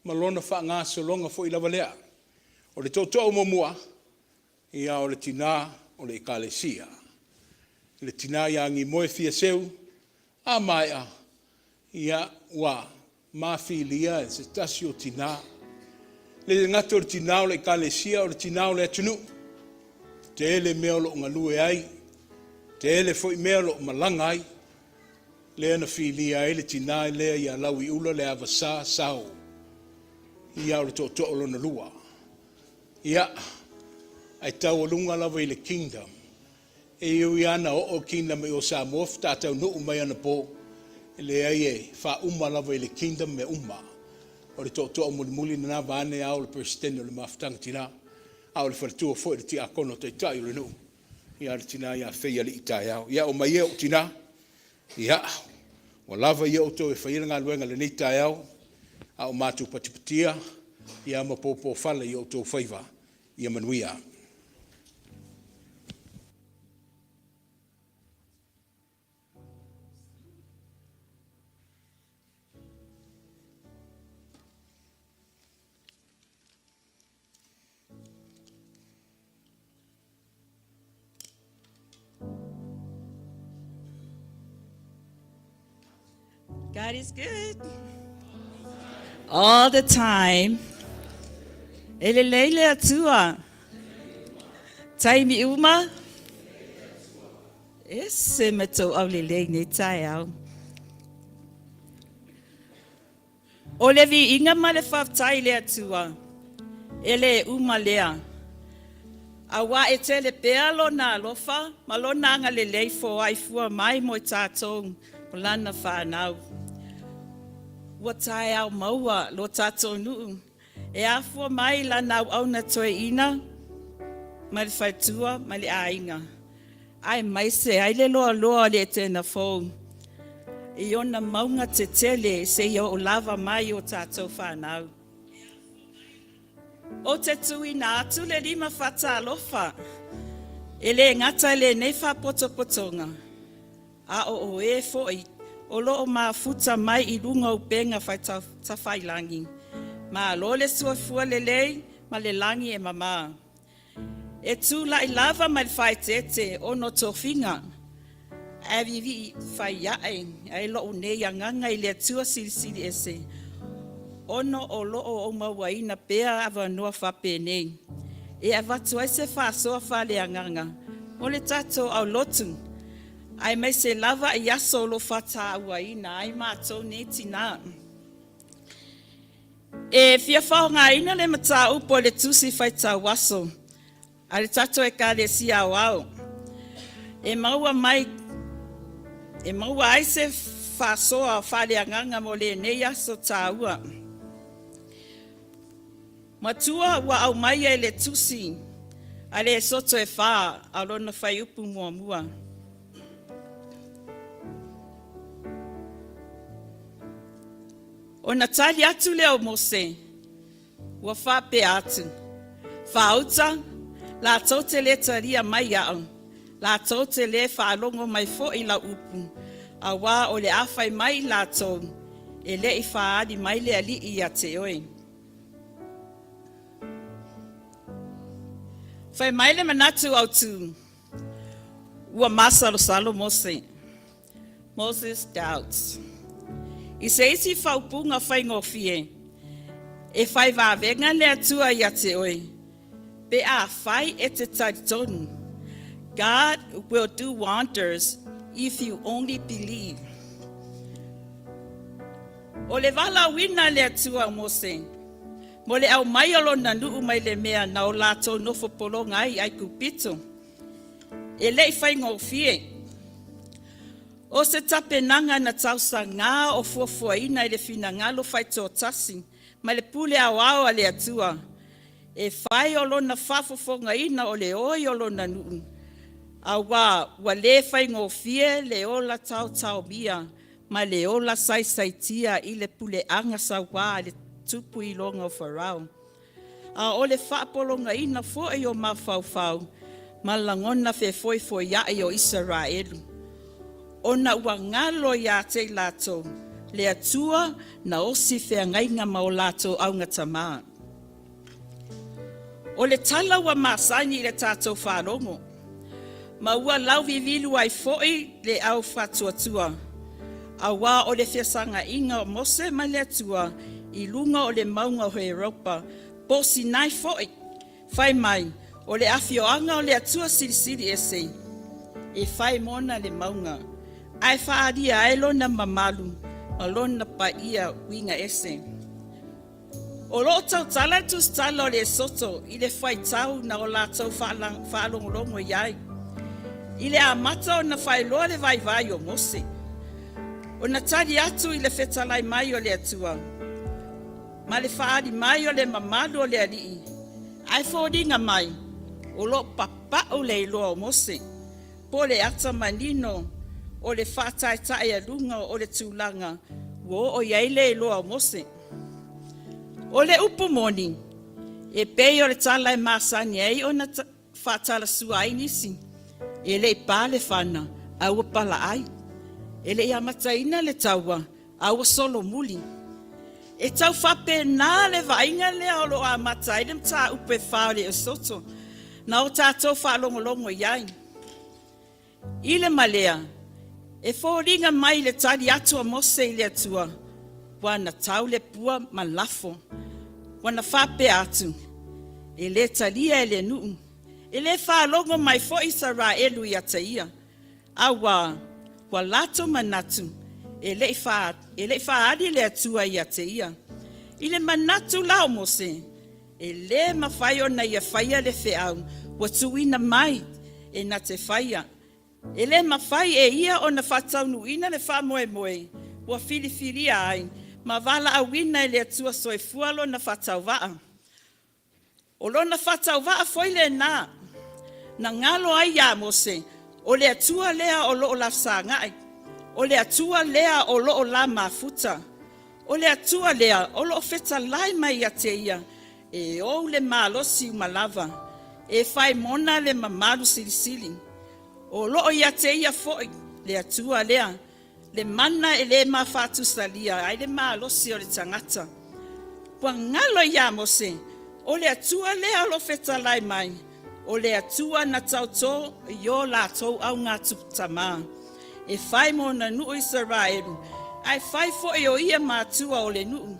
S1: ma lona whaangasa longa fo i lava lea. O le tautou mamua, ia o le tina o le ekalesia. Le tina ia ngi moe fia seu, a maia, ia wa mafilia e se tasi o tina. Le ngata o le tina o le ekalesia o le tina o le atunu. Te ele mea lo ngalue ai, te ele fo i mea lo malanga ai, le ana filia ele tina le ia lau i ula le avasa sao. Ia o le to o lona lua. Ia, ai tau alunga lava i le kingdom. E iu i ana o kingdom i o Samoa, tātou no umai ana po, le ai e wha uma lava i le kingdom me uma. O le to o muli na vane au le presidente o le mafutanga tina. Au le whaletua fo i le ti akono te tai o le nu. Ia le tina ia whea li i tai au. Ia o mai e o tina. Ia, o lava ia o tō e whaira ngā luenga le ni tai au. A o mātou patipatia. Ia ma pōpō whala i o tō whaiva. Ia manuia.
S6: God is good. All the time. Ele leile atua. Taimi uma. Ese meto au lelei ne tai au. O le vi inga ma le whaftai le atua. Ele uma lea. Awa e te le pea lo na alofa. Ma lo nanga lelei fo ai fua mai mo tātou. O lana whanau. Ua tae au maua lo tātou nuu. E afua mai la nau au na toe ina. Ma le whaitua, ma le ainga. Ai mai se, ai le loa loa le Etena Fou. I ona maunga te tele se ia o lava mai o tātou whanau. O te tui na atu le lima whata alofa. E le ngata le nei whapotopotonga. A o e foi. O loo mafuta mai i runga o penga whai tawhailangi. Ma lo le suafua le lei, ma le langi e mama. E tū la i lava mai whai tete o no tofinga. A vivi whai iae, ai loo nei anganga i le tua sili ese. Ono o loo o mawaina pea awa noa whape nei. E avatu ai se whasoa whale anganga. O le tatou au lotu. Ai mai se lava i aso lo whata awaina, ai mātou ne tina. E fia whaonga ina le mata upo le tusi whaita waso. A le tatou ekalesia au au. E maua ai se whasoa whale anganga mo le nei aso tāua. Matua ua au mai e le tusi, a le soto e wha, a lona whai upu mua mua. O na tali atu leo mose, ua whape atu. Whauta, la tau te le taria mai au, la tau te le whaalongo mai fo i la upu, a wā o le awhai mai la tau, e le i whaadi mai le ali i a te oe. Whai mai le manatu au tu, ua masalo salo mose. Moses doubts. I se isi whaupunga whai ngofie. E whai wawenga le atua i a te oe. Pe a whai e te taitonu. God will do wonders if you only believe. O le wala wina le atua mose. Mo le au mai alo na nuu mai le mea na o lato nofo polonga ai kupito. E le i whai ngofie. O se tape nanga na tausa ngā o fuafua ina i le fina ngalo whai tō tasi, ma le pule au au a le atua. E whai o lona whafofonga ina o le oi o lona nuu. A wa le whai ngofie le ola tau bia, ma le ola sai i le pule anga sa wā le tupu i longa o wharau. A o le whaapolonga ina fo e o mawhauwhau, malangona fe foi ya o Israelu. Ona ua ngalo ya te latou, le atua na osi fea ngainga mao latou au ngatamaa. O le tala ua masani le tatou whanongo, ma ua lau vivilu ai foi le au whatuatua. Awa o le fiasanga inga o Mose ma le atua, I lunga o le maunga o he Europa, po Sinai foi, fai mai, o le afioanga o le atua sirisiri ese, e fai mona le maunga. Ai whaadia ai lona mamalu, ma lona pa ia winga ese. O lo tau tala tus tala o le soto, I le whai tau na o la tau whaalongolongo iai. I le amata o na whai loa le vai o Mose. O na tari atu I le whetalai mai o le atua. Ma le whaari mai o le mamalu o le alii. Ai whōringa mai, o lo papa o le iloa o Mose. Po le ata manino, o le whātai lunga o le tūlanga, wo o iai le iloa o Mose. O le upu moni, e pei o le tala e masani ei o na whātala sua ai nisi. E le pāle whana, au pala ai. E le amataina le taua, au solo muli. E tau whape nā le vainga le o lo amatai le mta upe whao le o soto. Na o tātou whaalongolongo iai. I le malea, e whōringa mai le tari atua Mose I le atua. Wana tau le pua ma lafo. Wana whape atu. E le talia e le nuu. E le whaalongo mai fo Israelu I ataia. Awa, wa lato manatu. E le whaari le atua I ataia. I le manatu lao Mose. E le mawhai o na ia whaia le whiau. Wa tuina mai e na te whaia. E le mawhai e ia o na whataunu ina le whamoe moe. Wa whiriwhiria ai. Ma wala a wina e le atua soe fualo na whatau waa. O lo na whatau waa foi le nā. Na ngalo ai ya Mose. O le atua lea o lo o la sangai. O le atua lea o lo o la mafuta. O le atua lea o lo o feta lai mai a te ia. E o le malosi malava. E fai mona le mamalu silisili. O lo o ia te ia foi. Le atua lea. Le mana e le mawhatu salia. Ai le malosi o le tangata. Pua ngalo ia Mose. O le atua lea o lo feta lai mai. O le atua na tauto yo latou au ngā tuputama. E whai mo na nuu Israelu. Ai whai fo e o ia mātua o le nuu.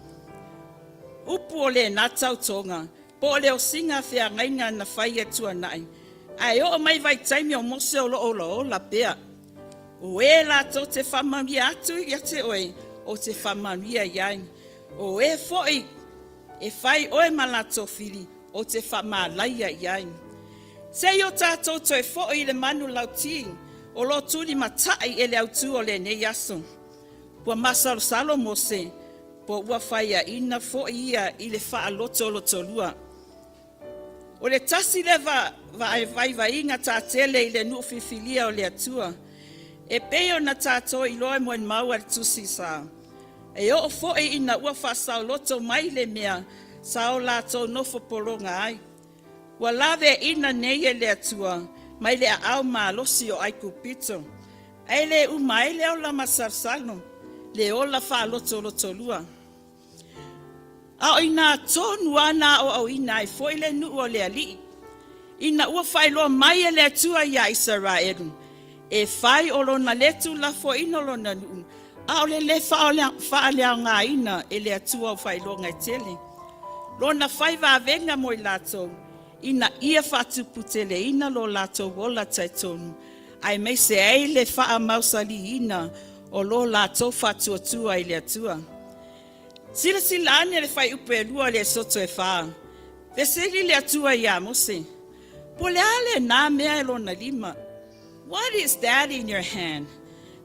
S6: Upu o le nā tautonga. Po o le o singa whea ngainga na whai atua nai. Ai o mai vai taimi o Mose o lo la pea. O e latou te whamamia atu I te oe. O te whamamia iai. O e fo e whai oe malato whiri. O te whamalaia iai. Se yo tātou toi fo'i le manu lauti, o lo tūri matai e le autu o le nei aso. Pua masalo salo Mose, po ua whaia ina fo'i ia I le wha loto lua. O le tasi le vai inga tātele I le nuufifilia o le atua. E peo na tātou I loe moen maua le tusi sa. E o fo'i ina ua wha sao loto mai le mea, sao lātou nofo poronga ai. Wa lave ina nei e le atua, mai le au malosi o aiku pito. Ai le umai le o la masarsalo, le o la wha loto lua. A o ina tonu ana o au ina I foi le nuu o le ali. Ina ua whai loa mai e le atua ia Israelu. E whai o lo na letu la fo ino lo na nuu. A o le wha lea ngā ina e le atua o whai loa ngai tele. Lo na whai wa venga mo I lato. Ina ia whatu putele ina lo lato wola taitonu. Ai mei se ei le wha mausali ina o lo lato whatu atua I le atua. Sila ane le whai upe lua le soto e wha. Veseli le atua ia Mose. Po le ale nā mea e lo na lima. What is that in your hand?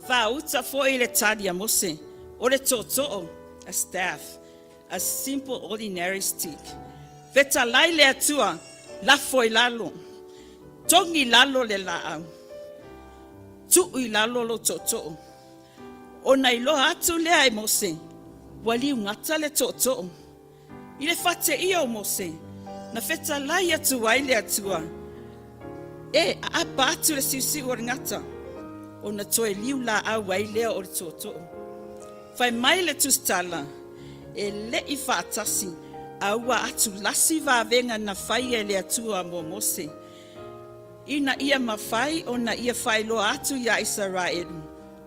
S6: Wha uta fo I le tadia Mose. O le toto, a staff. A simple ordinary stick. Veta lai le atua. Lafo I lalo, tongi lalo le laau, tui lalo lo toto. O na ilo atu lea I Mose, wali ungata le toto. I le fate I o Mose, na feta lai atu ai le atua. E a atu le siusi o ngata. O na toe liu la au ai lea o le tōtō. Whai mai le tustala, e le I whaatasi, aua atu lasi vāvenga na whai e le atua mo Mose. Ina ia mawhai o na ia whailo atu ia Israelu.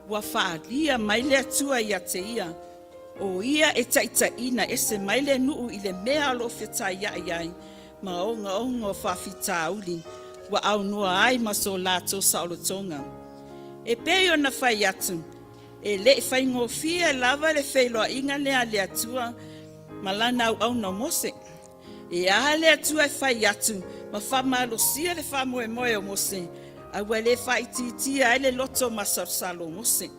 S6: Wa whaalia mai le atua ia te ia. O ia e taita ina ese mai le nuu I le mea alo whitai iai. Ma onga o whawhita uli. Wa au noa ai maso latou saolotonga. E peo na whai atu. E le whai ngofia lava le whailoa inga lea le atua. Malana au na Mose. E aha le atua e whai atu. Ma whamalo sia le whamoe moe o Mose. Awa le whai titia e le loto masarusalo Mose.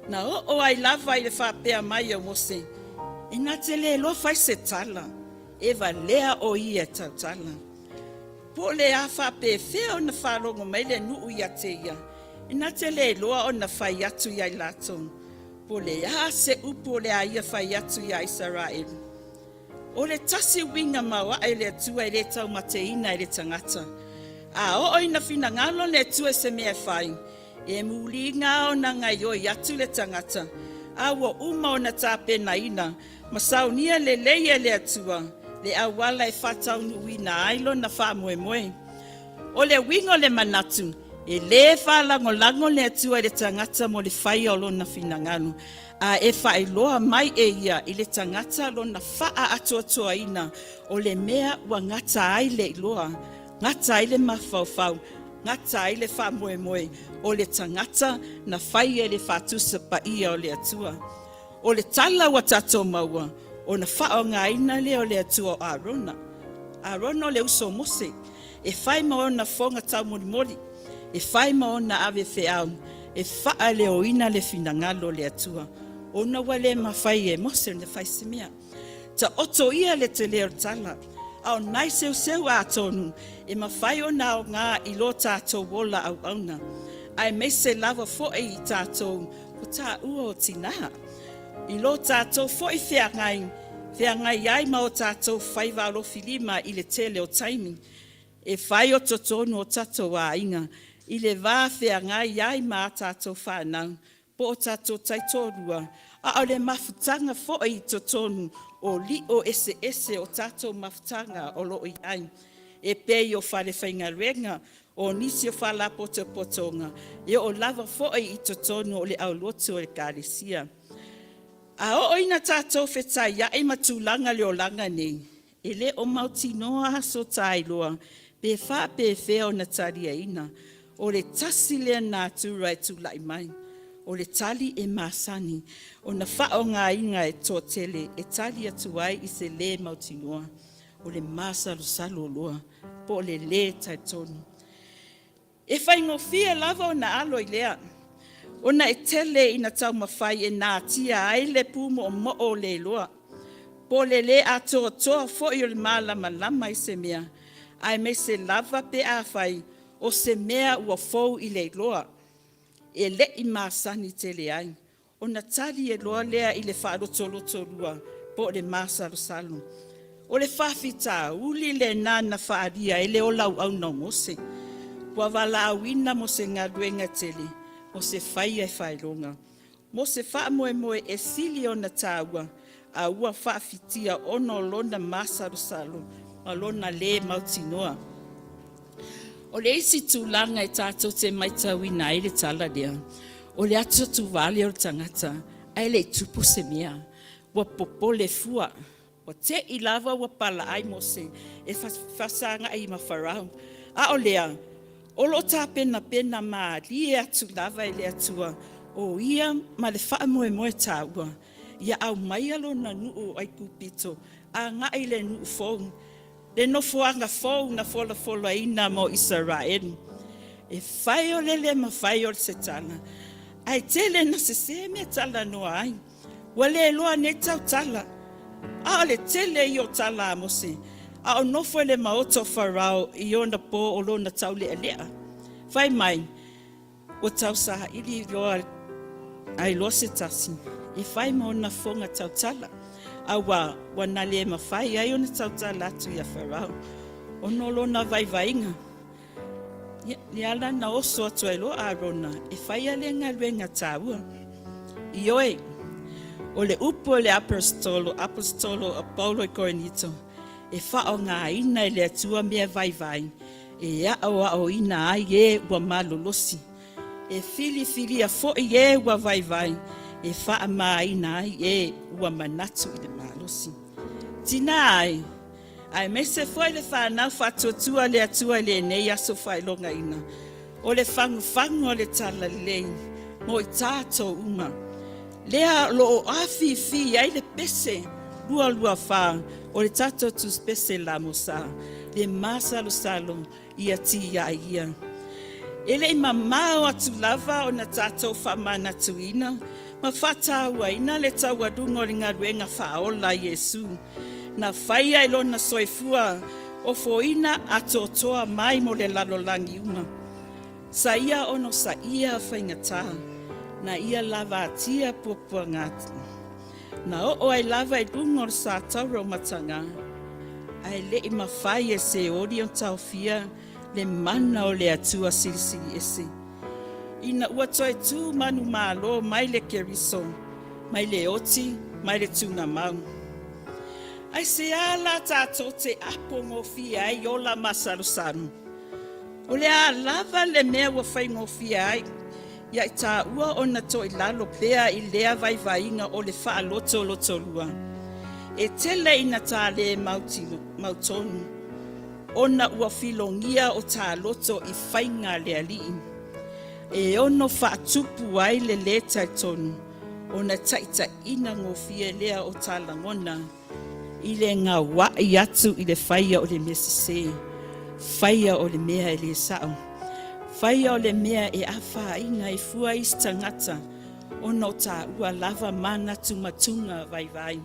S6: Na o ai lava I le whapea mai o Mose. E na te le lo whai se tala. E va lea o ia tau tala. Po le a whape wheo na whalongo mai le nuu ia te ia. E na te le loa o na whai atu ia I latou. Po le a se upo le a ia whai atu ia Israel. O le tasi winga mawa e le atua I le tau mateina I le tangata. A o ina fina ngalo le atua se mea whai. E muli ngā o na ngai o I atu le tangata. A wa uma o na tāpe na ina. Masaunia le leia le atua. Le awala e whatau nui na ailo na whamoe moe. O le wingo le manatu. E le whalango le atua le tangata mo le whai o lona fina ngalo. A e whailoa mai e ia I le tangata lona whaa atoa ina o le mea wa ngata ai le iloa. Ngata ai le mawhauwhau. Ngata ai le whamoe moe o le tangata na whai e le whatusa pa ia o le atua. O le tala wa tatou maua. O na whao ngā ina le o le atua o Arona. Arona o le uso Mose. E whai mao na whonga tau mori. E whai mao na ave whiau. E whaa le o ina le finangalo le atua. O na wale mawhai e Mose le whai simia. Ta oto ia le te leo tala. Au nai seu a tonu. E mawhai o na o ngā I lo tātou wola au auna. Ai me se lava fo e I tātou. Ko tā ua o tinaha. I lo tātou fo I whiangai ai ma o tātou whai walo filima I le tele o taimi. E whai o totonu o tātou a inga. I le wā whiangai ai ma tātou whanau. Po o tātou taitorua. A o le mafutanga fo I totonu o li o ese o tātou mafutanga o lo I ai. E pei o whare whainga renga o nisi o whala potonga. E o lava fo I totonu o le au lotu o ekalesia. A o ina tātou whetai ia e matulanga leo langa nei. E le o mauti noa so tai loa. Pe wha pe wheo na taria ina. O le tasi lea nā tura e tulai mai. O le tali e masani. O na whao ngā inga e tōtele. E tali atu ai I se le mauti noa. O le masalo salo loa. Po le tai tonu. E whaingofia lava o na alo I lea. Ona e tele ina tau mawhai e nā tia ai le pumo o mo o le loa. Po le atoa fo I o le malama lama I se mea. Ai me se lava pe a whai o se mea ua fou I le loa. E le I masani tele ai. Ona tali e loa lea I le whaarotoloto lua po le masalo salo. O le whawhita uli le nana whaaria e le o lau au no Mose. Pua wala awina mo se ngā ruenga tele. Mo se whai e whailonga. Mo se wha moe e sili o na tāua. A ua whaafitia ono lona masarusalo. A lona le mautinoa. O le isi tūlanga e tātou te maitawina e le tala lea. O le ato tu wale o tangata. Ai le tupu se mea. Wa popo le fua. Wa te I lava wa pala ai Mose. E whasanga ai mawharau. A o lea. O lo tā pena maa li atu lava I le atua. O ia ma le wha moe tāua. Ia au mai alo na nuu ai kupito. A ngā I le nuu fōu. Le no fuanga fōu na fola ina mo Israel. E whai o le ma whai o se tala. Ai tele na se me tala noa ai. Wa le loa ne tau tala. A le tele I o tala a Mose. A o nofo le maoto wharau I ona po o lona taule alea. Whai mai, o tau saha ili loa ai loa se tasi. E whai mo na fonga tau tala. A wa nale ma whai ai ona tau tala atu I a wharau. O no lona vai vainga. Ni ala na oso atu e lo arona, e whaia le ngaluenga tāua. Ioe, o le upo le apostolo Paulo i Korinito, e whao ngā ina i le atua mea vai, e ao ina ai e ua malolosi. E fili a fo i e ua vai, e wha maa ina ai e ua manatu i le malosi. Tina ai mese foi le whanau whatuatua le atua le nei aso whailonga ina. O le whangu o le tala lei, mo i tātou uma. Lea lo o awhi ai le pese, lua wha, o le tātou tus pese la mosa, le masalo salo ia ti ia. Ele i mamao atu lava o na tātou whamana tuina, ma whataua ina le tauadunga o ringa ruenga whaola Yesu. Na whaia ilo na soifua o foina atotoa mai mo le lalolangi uma. Sa ia ono sa ia whaingata, na ia lava atia pupua ngati. Na o ai lava i dungor sa tauro matanga, ai le i mawhai e se ori o taufia, le mana o le atua sirisiri ese. Ina ua toi tu manu malo mai le keriso, mai le oti, mai le tuna mau. Ai se ala tātou te apo ngofia ai o la masarusaru. O le a lava le mea ua whai ngofia ai, ia i tā ua o na toi lalo pea i lea vai o le wha loto lua. E tele ina tā le mautonu. Ona ua filongia o tā loto i whainga le alii. E ono whaatupu ai le taitonu. Ona taita ina ngofia lea o tā langona. I le ngā wai atu i le whaia o le mesise. Whaia o le mea e le sao. Whaia o le mea e awha ina e fua istangata. Ono tā ua lava manatu matunga vai.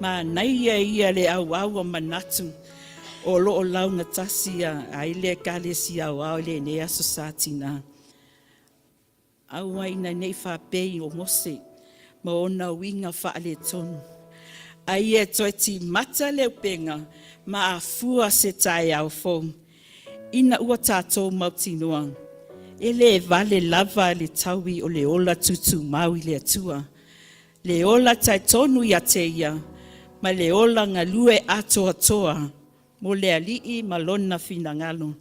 S6: Ma naia ia le au manatu. O lo o launga tasia ai le ekalesia o le nei asosatina. Au ai na nei whapei o mose, ma ona winga whaale tonu. Ai e toi ti mata leo penga, ma a fua se tai au fo. Ina ua tātou mautinoa. Ele e vale lava le taui o le ola tutu mau i le atua. Le ola tai tonu i ateia, ma le ola ngalue atoa. Mo le alii malona finangalo.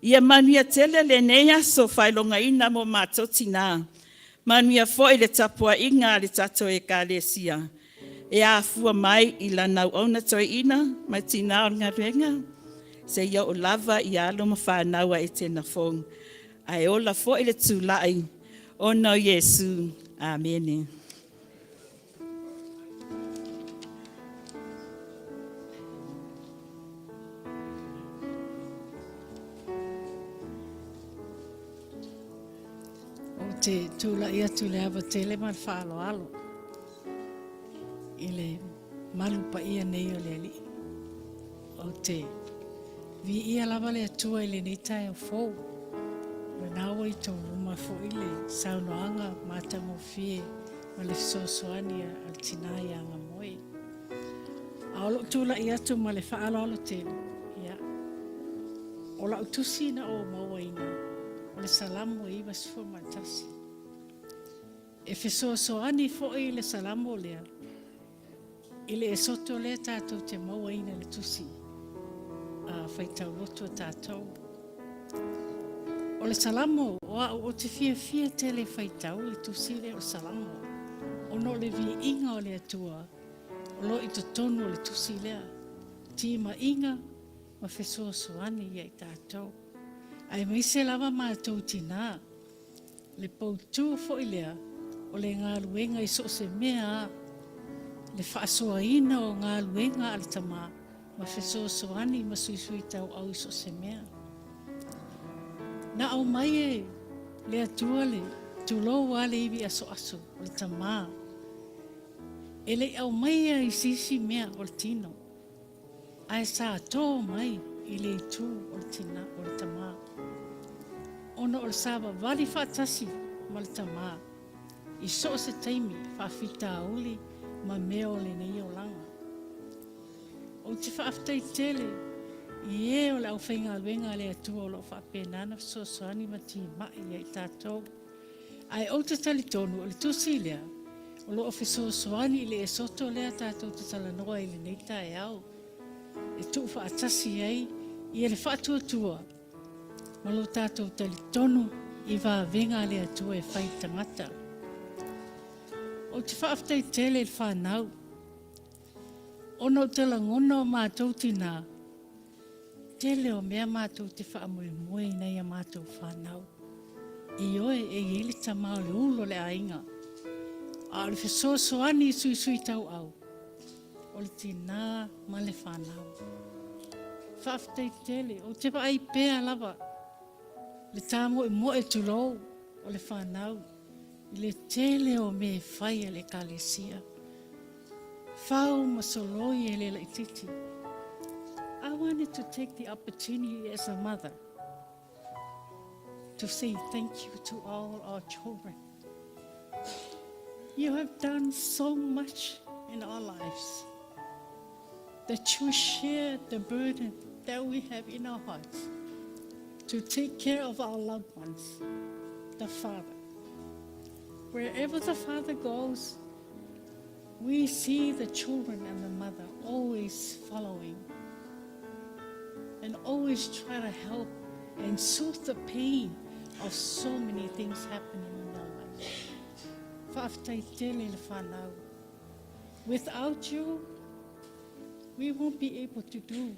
S6: Ia manuia tele le neia so whailonga ina mo mātou tina. Manuia foi le tapua inga le tatou ekalesia. E a fua mai i lanau ona toi ina, mai tina o ngā renga. Se ia o lava i alo ma whānaua Etena Fou. Ai ola foi le tūlai. O no Yesu. Amen.
S7: Te tula ia tule ava tele mal whaaloalo. I le malupa ia nei o le li. O te vi ia lava le atua i le nei tai o fou. Le nawa i tau ruma fo i le saunoanga mātango fie ma le sosoani al tinai anga moi. Aolo tula ia tu ma le whaaloalo tele. Ia. O la utusi na o mawaina. Le salamu e iwa sifo matasi. E fesoasoani fo i le salamu lea. I le esoto lea tātou te maua ina le tusi. Whaitau loto tātou. O le salamu, o te fia tele whaitau le tusi lea o salamu. O no le vi inga o le atua. O lo i to tonu le tusi lea. Ti ma inga, ma fesoasoani ia i tātou. Ai mai se lava mātou tina, le poutu fo i lea, o le ngā luenga i so se mea, le whaasoa ina o ngā luenga al tama, ma fesoasoani ma suisui tau au i so se mea. Na au mai e, le atua le, tulo wale iwi aso o le tama. E le au mai e i sisi mea o le tino. Ai sa tō mai i le tu o le tina o le tama. Ono o le saba wali whaatasi ma le tama. I so se taimi whaafita auli ma mea o le nei o langa. O te whaafitai tele I e o le au whainga luenga le atua o lo whapenana sosoani ma ti mai e tātou. Ai o te tali tonu o le tusi lea, o lo ofi sosoani le e soto lea tātou te tala noa i le neita e au. E tu whaatasi ei, i e le whaatua ma lo tātou tali tonu i wā venga le atua e whai tangata. O te whaaftai tele le whanau, ono te langona o mātou tina, tele o mea mātou te whaamoe nei a mātou whanau. I oe e ele tamau le ulo le ainga. A le whesosoani i sui tau au. O le tina ma le whanau. Whaaftai tele, o te ai pēa lava. Le tāmo e moe tulou o le whanau. I le tele o me whai le ekalesia. Whau masoloi e le laititi. I wanted to take the opportunity as a mother to say thank you to all our children. You have done so much in our lives that you shared the burden that we have in our hearts to take care of our loved ones, the Father. Wherever the Father goes, we see the children and the mother always following and always try to help and soothe the pain of so many things happening in our lives. Whaaftai tele le whanau. Without you, we won't be able to do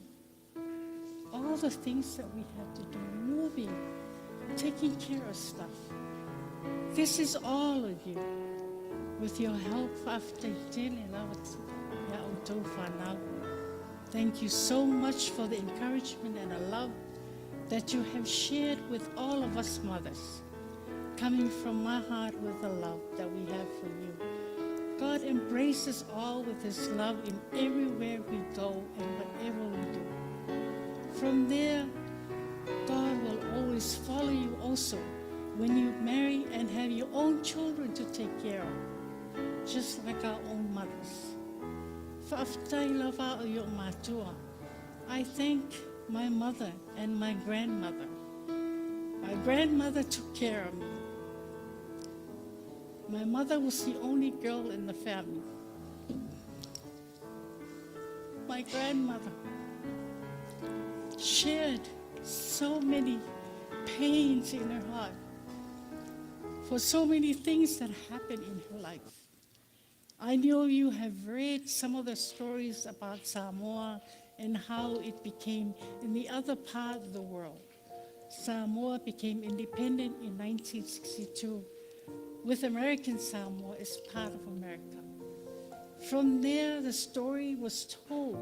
S7: all the things that we have to do, moving, taking care of stuff. This is all of you. With your help, whaaftai tele lawat ya o tau whanau. Thank you so much for the encouragement and the love that you have shared with all of us mothers, coming from my heart with the love that we have for you. God embraces all with his love in everywhere we go and whatever we do. From there, God will always follow you also when you marry and have your own children to take care of, just like our own mothers. I thank my mother and my grandmother. My grandmother took care of me. My mother was the only girl in the family. My grandmother shared so many pains in her heart for so many things that happened in her life. I know you have read some of the stories about Samoa and how it became in the other part of the world. Samoa became independent in 1962, with American Samoa as part of America. From there, the story was told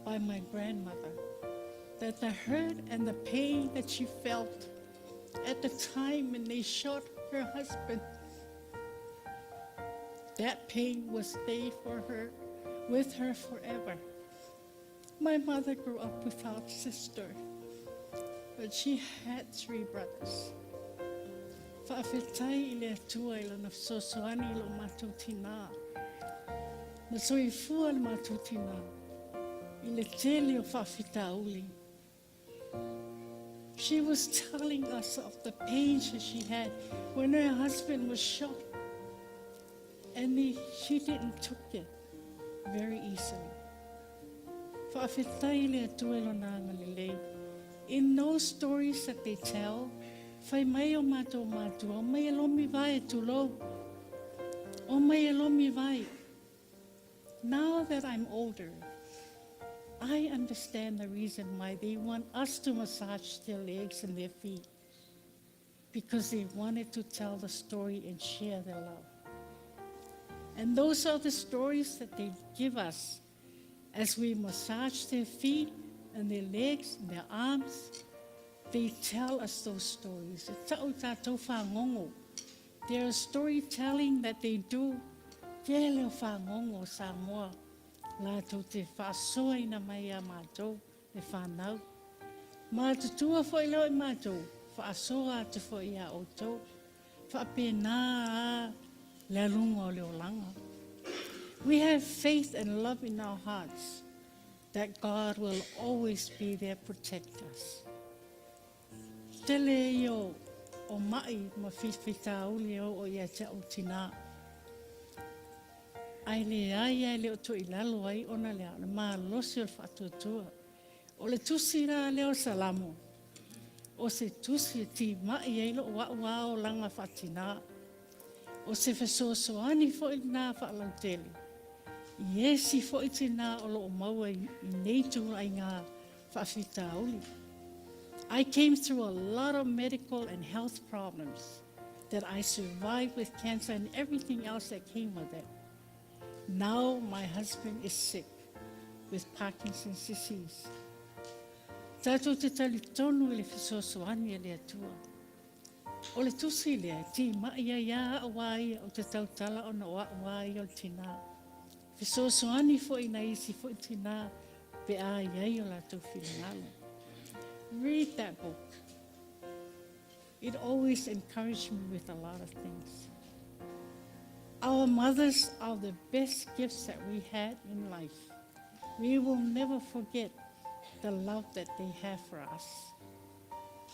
S7: by my grandmother, that the hurt and the pain that she felt at the time when they shot her husband, that pain will stay for her, with her forever. My mother grew up without sister, but she had 3 brothers. Whaafetai le atua ila na sosoani ilo mātou tina. Na soifua le mātou tina. Ile tele o whaafetauli. She was telling us of the pains that she had when her husband was shot. And she didn't took it very easily. Whaafetai le atua ilo na ngalilei. In those stories that they tell, whai mai o mātou mātua, o mai alomi vai tu lo. O mai alomi vai. Now that I'm older, I understand the reason why they want us to massage their legs and their feet. Because they wanted to tell the story and share their love. And those are the stories that they give us as we massage their feet and their legs and their arms. They tell us those stories. There is storytelling that they do. Samoa. Latou te whaasoa ina mai a mātou, e whanau. Mātutua fo i lau i mātou, whaasoa atu fo i a outou. Whaapena a le alunga o leo langa. We have faith and love in our hearts that God will always be there, protect us. Tele yo o mai ma fifita uli o ia te o tina. Ai le o to ilalo ai ona le ana ma losi o fatutua. O le tusi ra le o salamo. O se tusi ti mai ai lo wa o langa fatina. O se fesoasoani fo i nā whaalautele. Iesi fo i tina o lo o maua i nei tu ai ngā whawhita uli. I came through a lot of medical and health problems that I survived with cancer and everything else that came with it. Now my husband is sick with Parkinson's disease. Tatou te tali tonu i le fesoasoani e le atua. O le tusi lea, ti maia ia awai o te tautala o na awai o tina. Fesoasoani fo i na isi fo i tina pe a iai o la tau whilangalo. Read that book. It always encouraged me with a lot of things. Our mothers are the best gifts that we had in life. We will never forget the love that they have for us.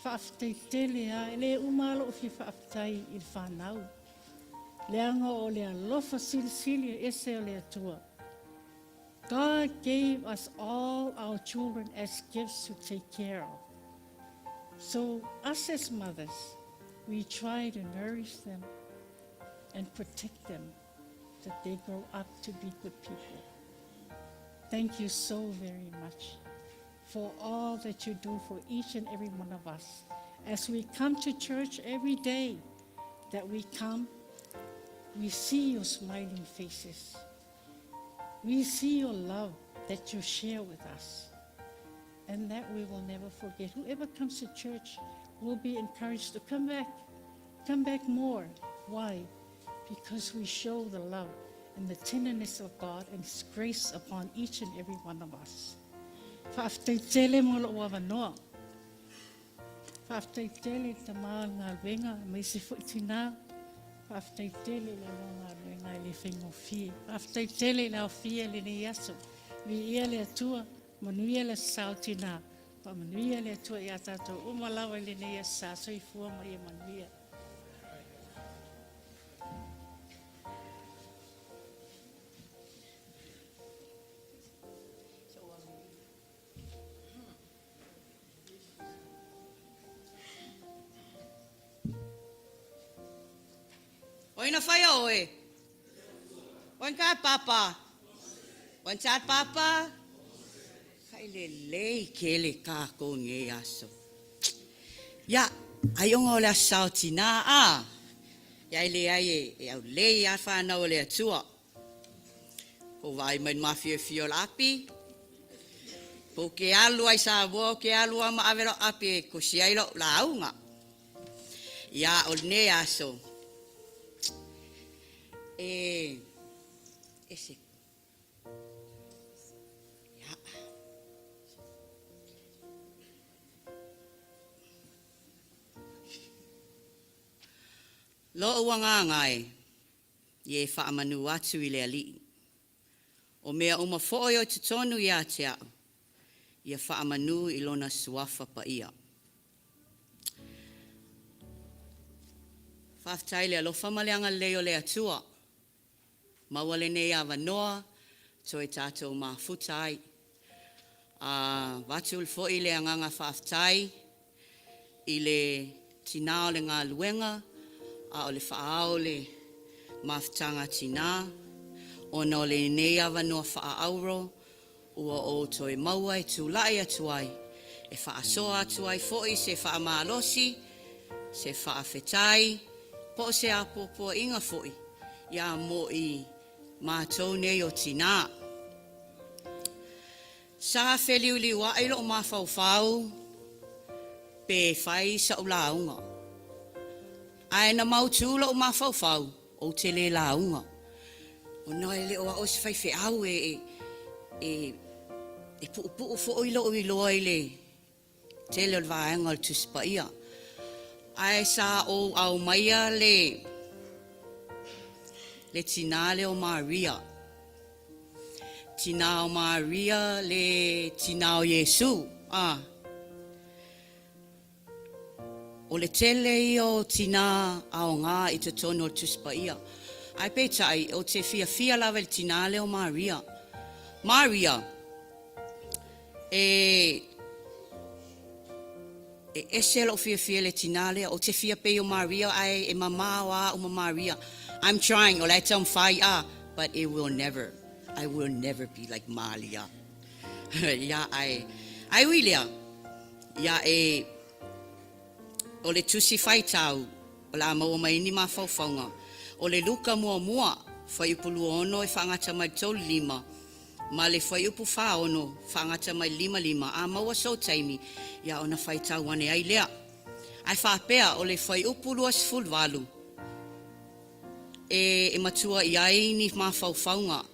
S7: Whaaftai tele a, le umalo o fi whaaftai il whanau. Leanga o le alofa silisili ese o le atua. God gave us all our children as gifts to take care of. So us as mothers, we try to nourish them and protect them that they grow up to be good people. Thank you so very much for all that you do for each and every one of us. As we come to church every day that we come, we see your smiling faces. We see your love that you share with us, and that we will never forget. Whoever comes to church will be encouraged to come back more. Why? Because we show the love and the tenderness of God and His grace upon each and every one of us. Whaaftaitele mo lo wawanoa. Whaaftaitele ta maa ngā wenga mai se whuitina. Whaaftaitele le ngā wenga le whengo fie. Whaaftaitele le au fie le ne yaso. Vi ia le atua, manuia le sautina. Pa manuia le atua i a tātou umalawa le ne yasa. So I fua mai e manuia.
S8: Oina whai oe. Oin ka papa. Oin chat papa. Kai le lei ke le kako nge aso. Ya, ayonga o le asautina a. Ya le ai e au lei a whana o le atua. Ko vai mai mafia fio lapi. Po ke alu ai sa wo ke alu ama avero api ko si ai lo launga. Ya o ne aso. Ese. Ya. Lo wanga ngai. Ye fa manu atu I le ali. O mea uma fo'o te tonu ia te au. Ia fa manu I lona suafa pa ia. Whaftai le alofa maleanga leo le atua. Maua lenei a wanoa, toi tātou mā futai. Watul fo I le anganga whaftai, I le tina o le ngā luenga, a o le whaao le mawhtanga tina, o no le nei a wanoa whaauro, ua o toi maua I tūlai atuai, e whaasoa atuai fo I se whaamalosi, se whaafetai, po se apopo inga fo I, ia mo I mātou nei o tina. Sa wheliuli wa ilo o mawhauwhau, pe whai sa o launga. Ai na mautula o mawhauwhau, o te le launga. O noi le o a osi whai whiau e pu fo o ilo I le te le vaenga o tuspa ia. Ai sa o au maia le tinale o Maria. tina o Maria le tina o Yesu. O le tele I o tina ao ngā I te tono tuspa ia. Ai peitai o te fia lava le tina le o Maria. Maria, ese lo fia le tina le o te fia pe o Maria ai e mama wa o Maria. I'm trying, o le tam fai but I will never be like Maria. Ya ai wilia. Ya o le tusi fai tau, o la maua mai ni ma faufaunga. O le luka mua, fai upulu ono whangata mai tau 5, ma le fai upu whaono, whangata mai 5, a maua so taimi, ia ona fai tau ane ai lea. Ai whapea o le fai upu 28, e matua I ai ni ma faufaunga,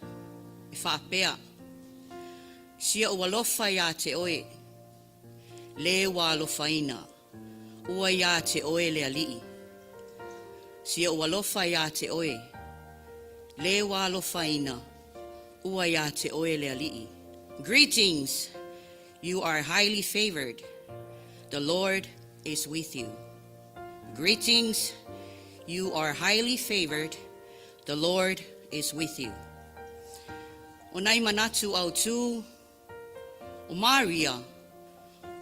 S8: e whapea. Sia ua lofa ia te oe, le wa lofa ina. Ua ia te oe le alii. Sia ua lofa ia te oe. Le wa lofa ina. Ua ia te oe le alii. Greetings. You are highly favored. The Lord is with you. Greetings. You are highly favored. The Lord is with you. O nai manatu au tu. O Maria.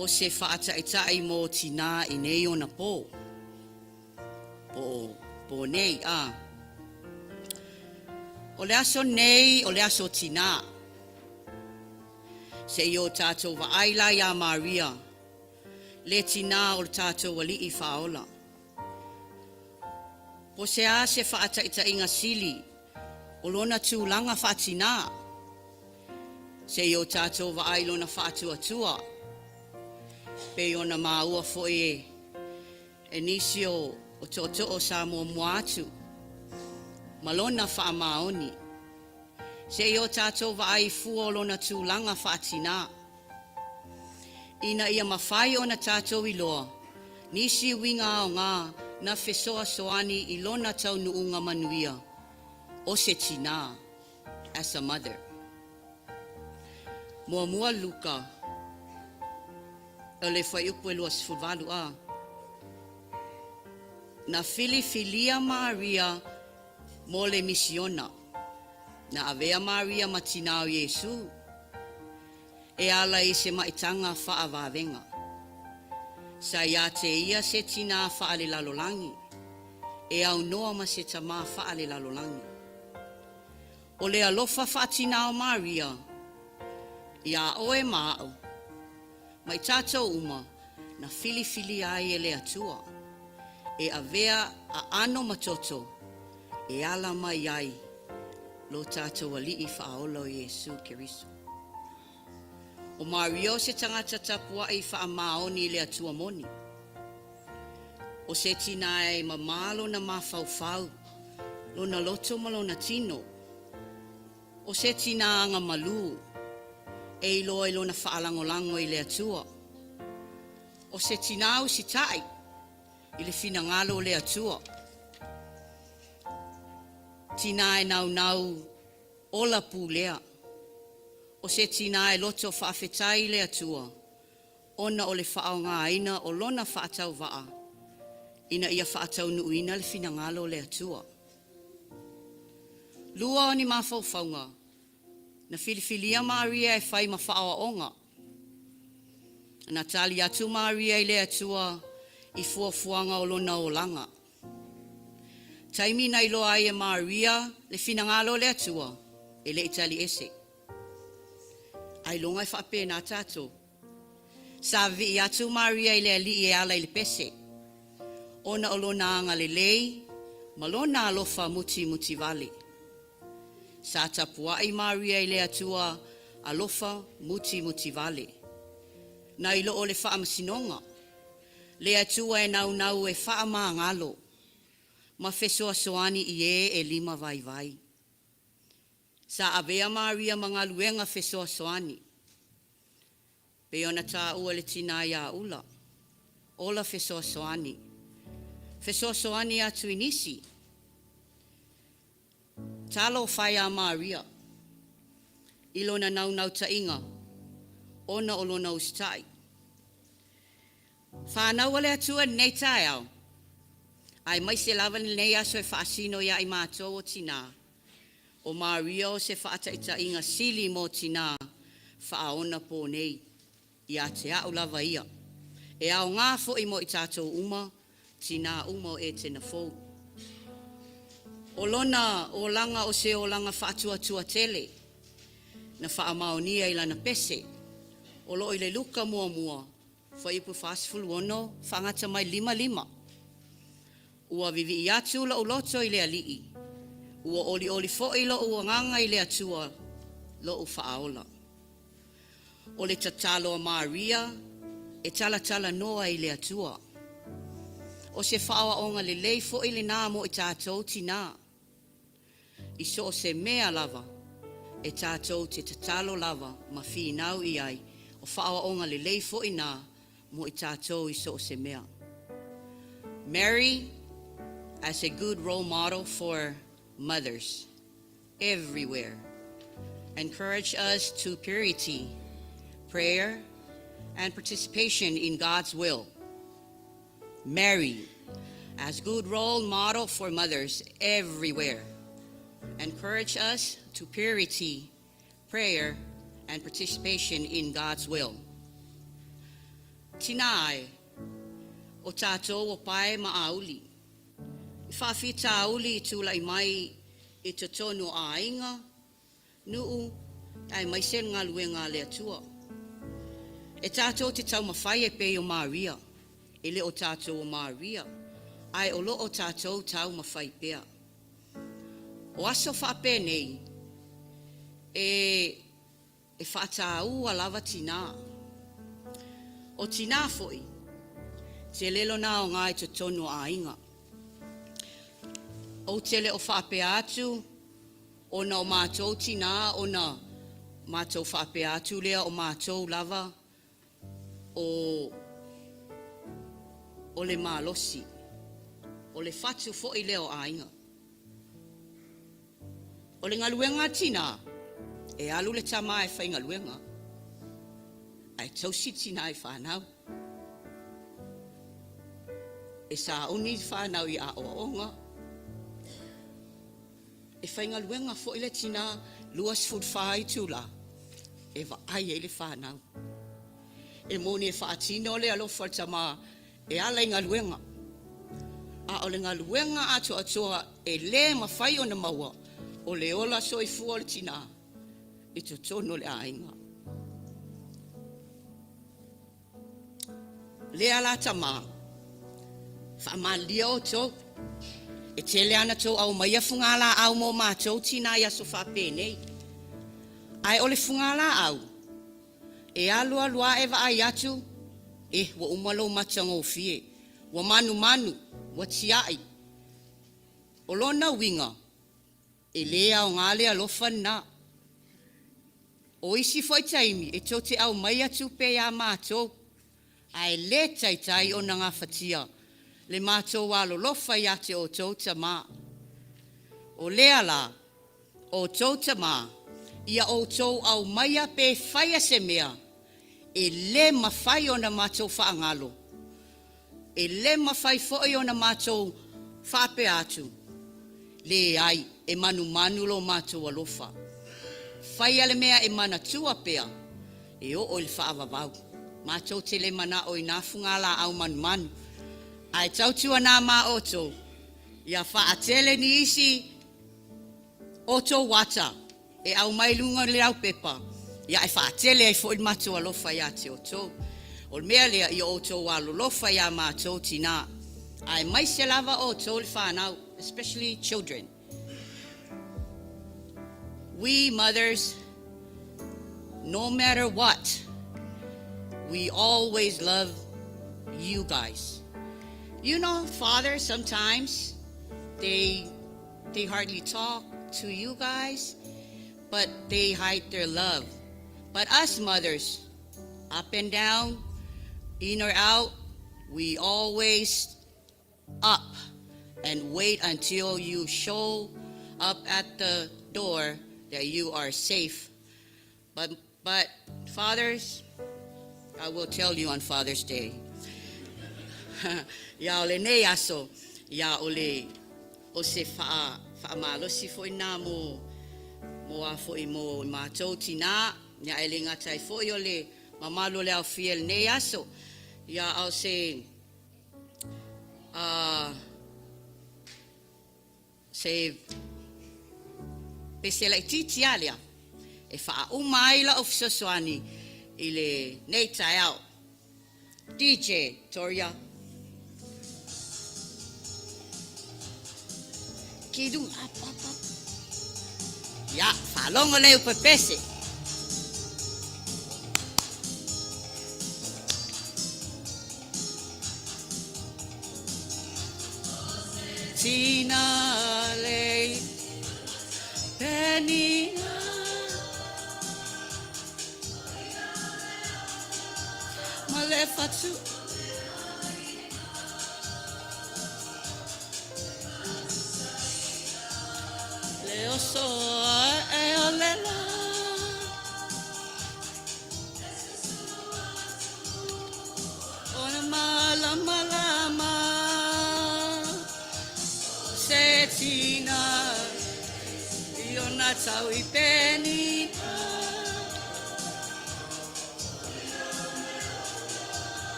S8: O se whaataitai mō tina I nei o na pō. Po nei, O le aso nei, o le aso tina. Se I tatou wa aila ia Maria. Le tina o le tatou wali I whaola. Po se a se whaataitai inga sili. O lona tūlanga whaatina. Se I tatou wa ailo na whaatua. Pe ona maua foi e nisi o toto o Samoa muatu. Malona wha maoni. Se I tatou wa ai fua lona tūlanga whaatina. Ina ia mawhai o na tatou I loa. Nisi winga o ngā na whesoa soani I lona tau nuunga manuia. O se tina as a mother. Mua luka. O le whai upu e 28 Na filifilia Maria mo le misiona. Na avea Maria matina o Yesu. E ala I se maitanga whaawawenga. Sa ia te ia se tina whaale lalolangi. E au noa ma se tama whaale lalolangi. O le alofa whaatina o Maria. Ia oe maau. Mai tatou uma na fili ai e le atua. E avea a ano matoto. E ala mai ai. Lo tatou alii whaola o Yesu Keriso. O Mario se tangata tapua I whaamaoni le atua moni. O se tina e mamalo na mawhauwhau. Lo na loto malo na tino. O se tina anga malu. E iloa ilo na whaalangolango I le atua. O se tinau si tai. I le finangalo le atua. Tina e nau ola pulea. O se tina e loto whaafetai le atua. Ona o le whaonga ina o lona whaatau waa. Ina ia whaatau nuuina le finangalo le atua. Lua o ni mawhauwhaunga. Na filifilia Maria e whai mawhaawa onga. Na tali atu Maria I le atua I fuafuanga o lona o langa. Taimi na ilo ai e Maria le finangalo le atua e le itali ese. Ai longa I whape na tato. Sa vi atu Maria I le ali e ala I le pese. Ona o lona anga le lei, malona alofa muti vale. Sa tapua I Maria I le atua alofa muti vale. Na ilo o le whaamasinonga. Le atua e nau e whaamangalo. Ma fesoa soani I e 5 vai. Sa avea Maria mga luenga fesoa soani. Pe ona ta ua le tina ia ula. Ola fesoa soani. Fesoa soani atu inisi. Talo whaia Maria. ilona nau tainga, ona olona ustai. Whanau wale atua nei tai au. Ai mai se lava ni nei aso e whaasino ia i mātou o tina. O Maria o se whaataita inga sili mo tina, whaaona po nei, i a te au lava ia. E au ngā fo i mo i tātou uma, tina uma o Etena Fou. O lona o langa o se o langa whaatua tua tele, na whaamaonia i lana pese, o lo i le luka mua mua, whaipu whaasfulu ono, whangata mai 5. Ua vivi i atu la uloto i le alii. Ua oli fo i lo ua nganga i le atua lo u whaaola. O le tatalo a Maria, e tala noa i le atua. O se whaawa onga le lei fo i le nāmo i tātou tina. I so se mea lava, e tātou te tatalo lava ma whiinau i ai, o whaawa onga le lei fo i nā mo i tātou I so se mea. Mary, as a good role model for mothers everywhere, encourage us to purity, prayer, and participation in God's will. Mary, as good role model for mothers everywhere, encourage us to purity, prayer, and participation in God's will. Tinai, o tātou o pae maauli. I whawhita auli I tūla I mai I te tonu a ainga, nuu, ai mai sen ngā luenga le atua. E tātou te tau mawhai e pei o Maria, e le o tātou o Maria, ai o lo o tātou tau mawhai pea. O aso whape nei, e whaatau a lava tina. O tina foi, te lelo nā o ngā I te tonu a inga. O tele o whape atu, o na o mātou tina, o na mātou whape atu lea o mātou lava, o le malosi, o le fatu fo I leo a inga. O le ngaluenga tina, e alu le tama e whai ngaluenga, ai tausi tina e whanau. E sa uni whanau I a oonga, e whai ngaluenga fo I le tina, luas food whai tūla, e wa ai e le whanau. E moni e whaatino le alofa tama, e ala I ngaluenga. A o le ngaluenga atu atua, e le mawhai o na maua, o le ola so I fua le tina, I te tono le ainga. Le ala tama, whamalia o tau, e tele ana tau au maia fungala au mo mātou tina I aso whape nei. Ai o le fungala au, e alua lua e wa ai atu, e wa umalo matango fie, wa manu, wa tiai. O lona winga, e lea o ngale alofa na. O isi foi taimi, e tau te au mai atu pe a mātou, ai le taitai o nga whatia, le mātou walo lofa I ate o tau tama. O lea la, o tau tama, ia o tau au maia pe whaia se mea, e le mawhai o na mātou whaangalo, e le mawhai foi o na mātou whape atu, le ai e manu lo mātou alofa. Whai ale mea e mana tua pea, e o il whaavavau. Mātou te le mana o I nā whungala au manu. Ai tautua nā mā oto, ia whaatele ni isi oto wata, e au mailunga le au pepa, ia e whaatele ai fo I mātou alofa ia te oto. O mea lea I oto walo lofa ia mātou tina. Ai mai se lava oto le whanau, especially children. We mothers, no matter what, we always love you guys. You know, fathers sometimes, they hardly talk to you guys, but they hide their love. But us mothers, up and down, in or out, we always up and wait until you show up at the door that you are safe But fathers, I will tell you on Father's Day. Ia o lenei aso, ia o se whaamalosi fo ina mo a fo I mo mātou tina, ia e le ngatai fo I o le mamalo le au fiel nei aso, ia au se pesela I titi alia, e wha umaila of soswani I le nei tai au. DJ, Toria. Kidum up. Ya, whalongo leo pepese. Tina lei penina Malefatsu Leo so e olela Ona malama Setina Iona tau I penina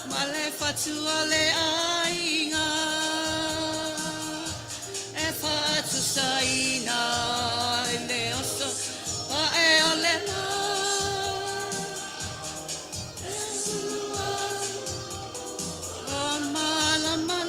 S8: Malefatu ale aiga E fatu saina Le oso pa e olela O malama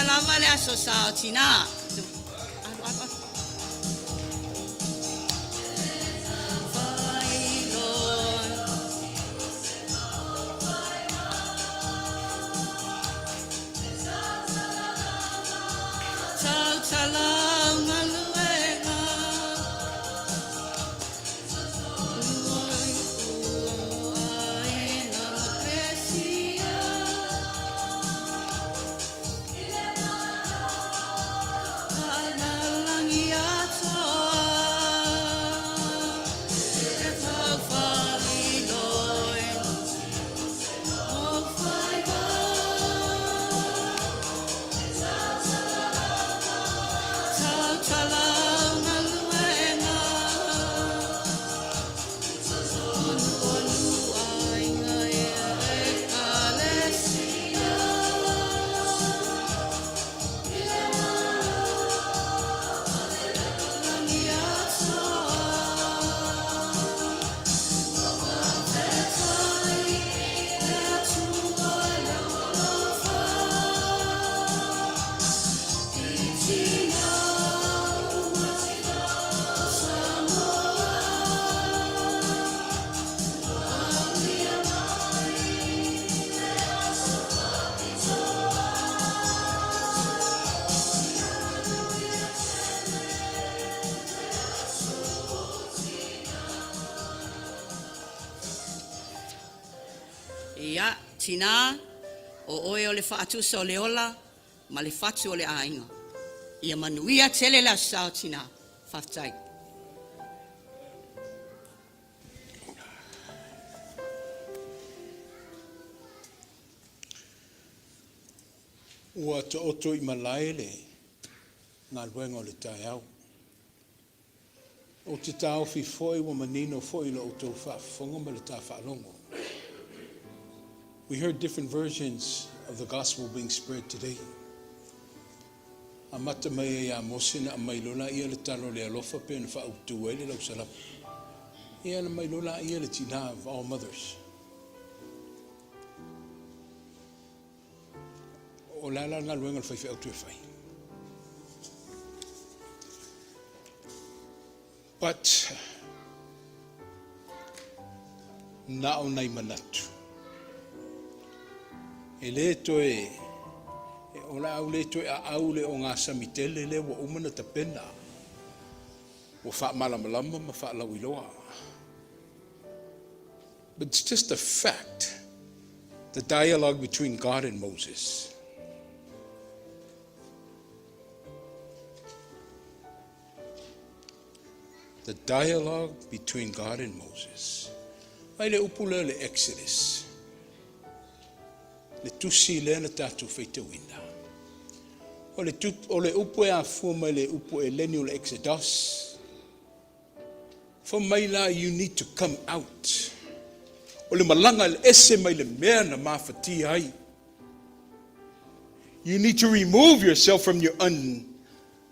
S8: lava le aso sao tina. Ia, tina, o oe o le whaatusa o le ola, ma le whatu o le ainga. Ia manuia tele la sao tina, whaftai.
S1: Ua to oto I malaele, ngā luenga o le tai au. O te tau fi foi wa manino foi lo o tau whaafonga ma le tā whaalongo. We heard different versions of the gospel being spread today. Amata mai ia mosina a mai lola ia le talo le alofa pe na whaautu e le lau salapa. Ia na mai lola ia le tina of all mothers. O lala ngā luenga le whaiwhi autu e whai. But na o nei manatu. E le toe, o la au le toe a au le o ngā samitele le wa umana ta pena. O wha malamalama ma wha lauiloa. But it's just a fact, the dialogue between God and Moses. The dialogue between God and Moses. Mai le upula le Exodus. Le tusi le na tatou feitawina. O le upu e a fua mai le upu e leni o le Exodus. For mai la, you need to come out. O le malanga le ese mai le mea na mawhati ai. You need to remove yourself from your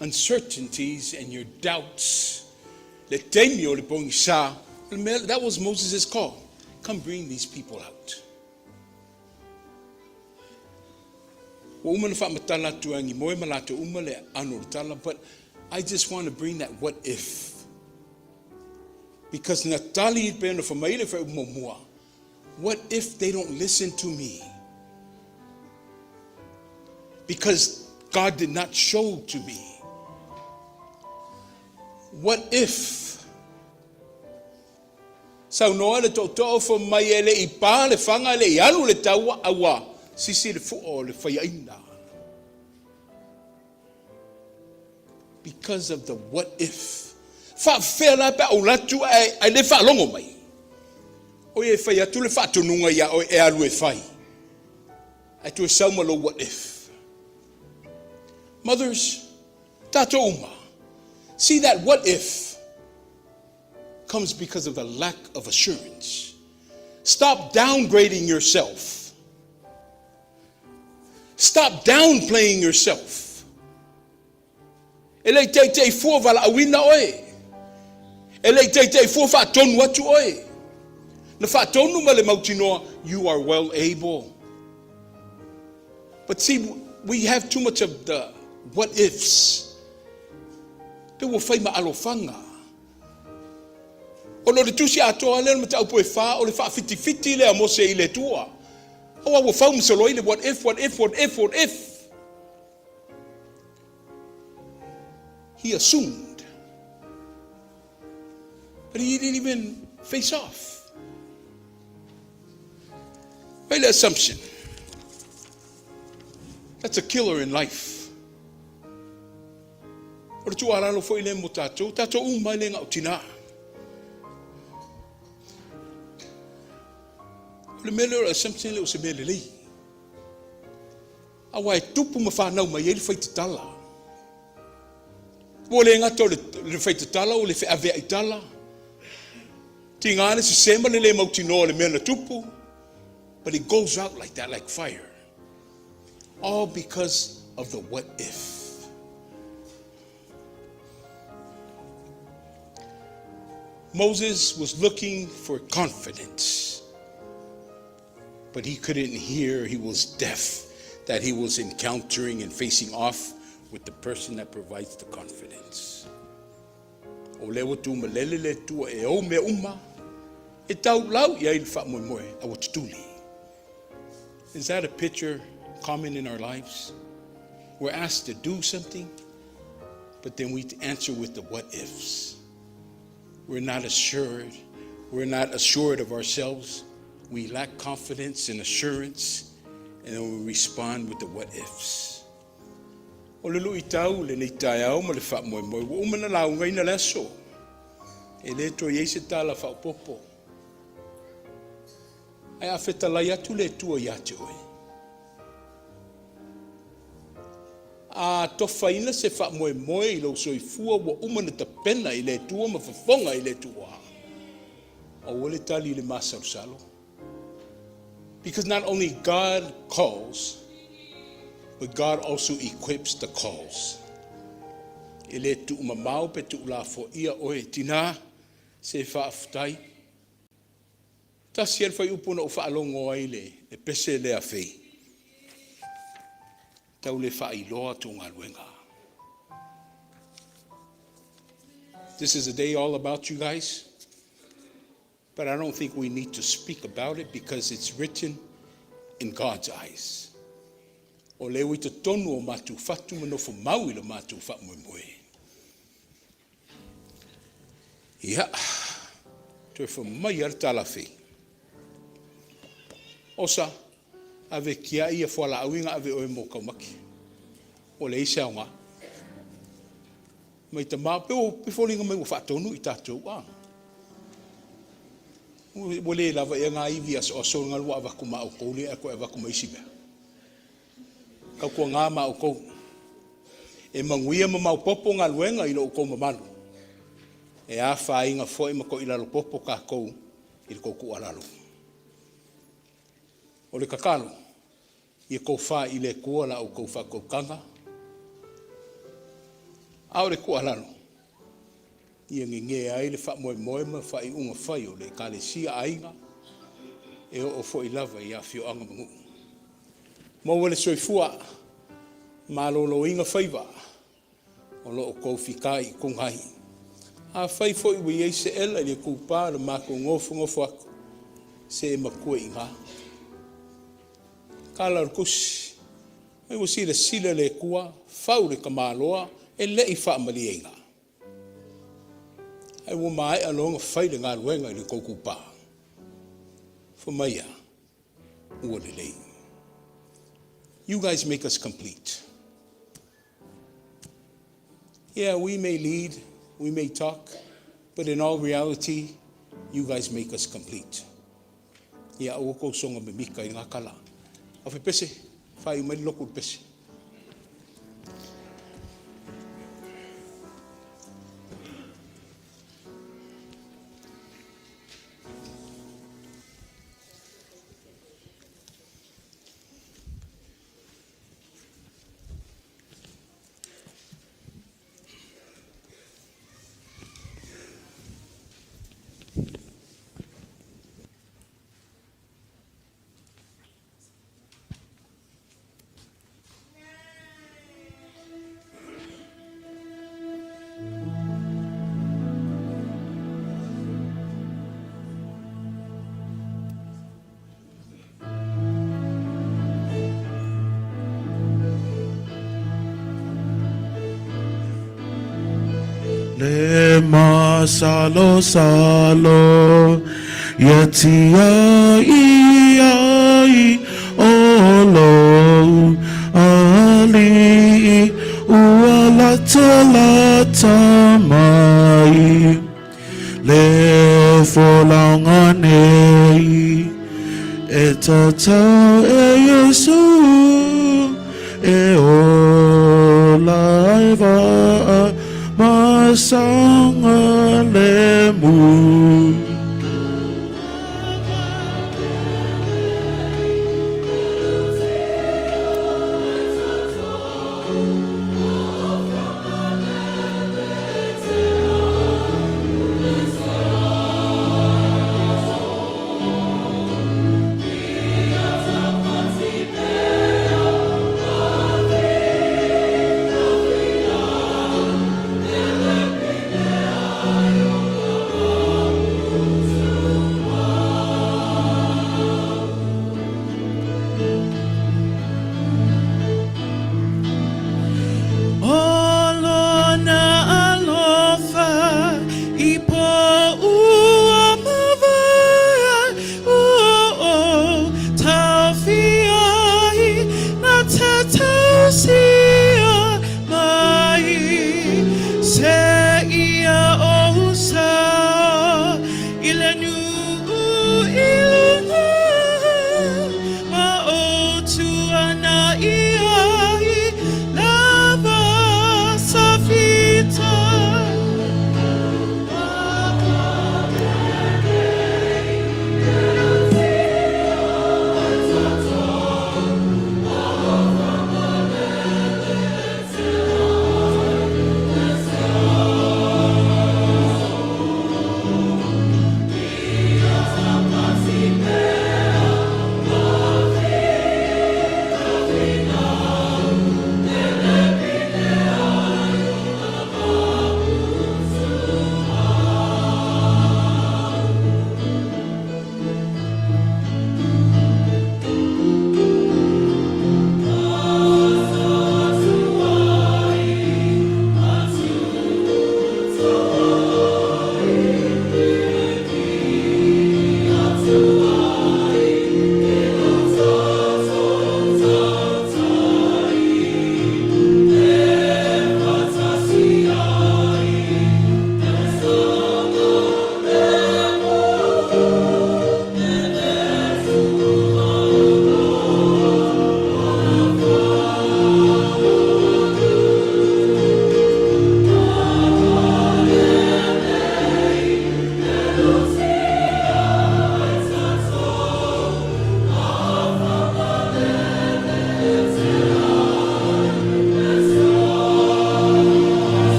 S1: uncertainties and your doubts. Le teni o le pongi sa. That was Moses' call. Come bring these people out. But I just want to bring that what if. Because what if they don't listen to me? Because God did not show to me. What if? Sau noa le tō fo mai ele I pā le whanga le ianu le taua awa. Sisi le fuo le whaiaina. Because of the what if. Wha whea la pa o latu ai le wha longo mai. O e whai atu le wha tonunga ia o e alu e whai. Ai tu e saumalo what if. Mothers, tatou uma. See that what if comes because of the lack of assurance. Stop downgrading yourself. Stop downplaying yourself. Ele te fo vala awina oe. Ele te fo fa tonu atu oe. Na fa tonu male mautinoa, you are well able. But see, we have too much of the what ifs. Pe wo fai ma alofanga. O lo le tusi atoa le mata upo e fa o le fa fiti le amo se ile tua. O wa fa umsolo ile what if. He assumed. But he didn't even face off. Right, assumption. That's a killer in life. O le tua ralo fo ile mo tatou uma le ngau tina. Le mele assumption le o se mele lei. Awa e tupu ma whanau mai e le whaitatala. O le ngata o le whaitatala o le whaavea I tala. Tingane se sema le mautino le mele tupu. But it goes out like that, like fire. All because of the what if. Moses was looking for confidence. But he couldn't hear, he was deaf, that he was encountering and facing off with the person that provides the confidence. O lewa tu malele le tua e o me uma, e taulau ia il fa moe a watutuli. Is that a picture common in our lives? We're asked to do something, but then we answer with the what ifs. We're not assured. We're not assured of ourselves. We lack confidence and assurance, and then we respond with the what ifs. O le lui tau le nei tai au ma le wha moe moe, wa umana lau ngai na leso. E le to yeise tala wha popo. Ai a wheta lai atu le tua iate oe. A tofaina se wha moe moe I lau soifua wa umana ta pena I le tua ma whafonga I le tua. O le tali le masarusalo. Because not only God calls, but God also equips the calls. Ele tu mamau pe tu la fo ia oe tina se whaafutai. Ta siel fai upuna o whaalongo ai le pese le a fei. Tau le whaailoa tu ngā luenga. This is a day all about you guys. But I don't think we need to speak about it because it's written in God's eyes. O lewi te tonu o matu fatu manofo maui le matu fatu moe. Ia, tue wha mai ar talafi. Osa, ave kia ia whala awinga ave oe mo kaumaki. O le isa o ngā. Mai ta maa, pe wholinga mai o whaatonu i tātou a. Wale lava e ngā iwi as o so ngā lua avaku maa o koule a koe avaku maisi mea. Kau kua ngā maa o kou. E manguia ma mau popo ngā luenga i lo o kou mamalu. E a whainga fwoi ma ko i lalo popo ka kou i le kou ku alalo. O le kakalo, i kou wha i le kua la o kou wha kou kanga. A o le ku alalo. Ia nge ai le wha moe moe ma wha i unga whai o le ekalesia aiga. E o fwoi lava i a fio anga mangu. Mo wale soifua, ma lolo inga whaiva. O lo o kou whikai i kunghai. A whai fwoi ui eise ela i le kupa le mako ngofu aku. Se e makua i ngā. Kala rukusi. Mai wasi le sila le kua, whau le kamaloa, e le i wha mali e ngā. Ai wo mai alonga whai le ngā luenga i le kupa. Whamaia, ua le lei. You guys make us complete. Yeah, we may lead, we may talk, but in all reality, you guys make us complete. Ia oko songa me mika i ngā kala. Awhi pese, whai mai loko pese.
S9: Le masalo salo yatia i olo ali ualata lata mai le folangane e tatau e Yesu e olaiva masanga lemu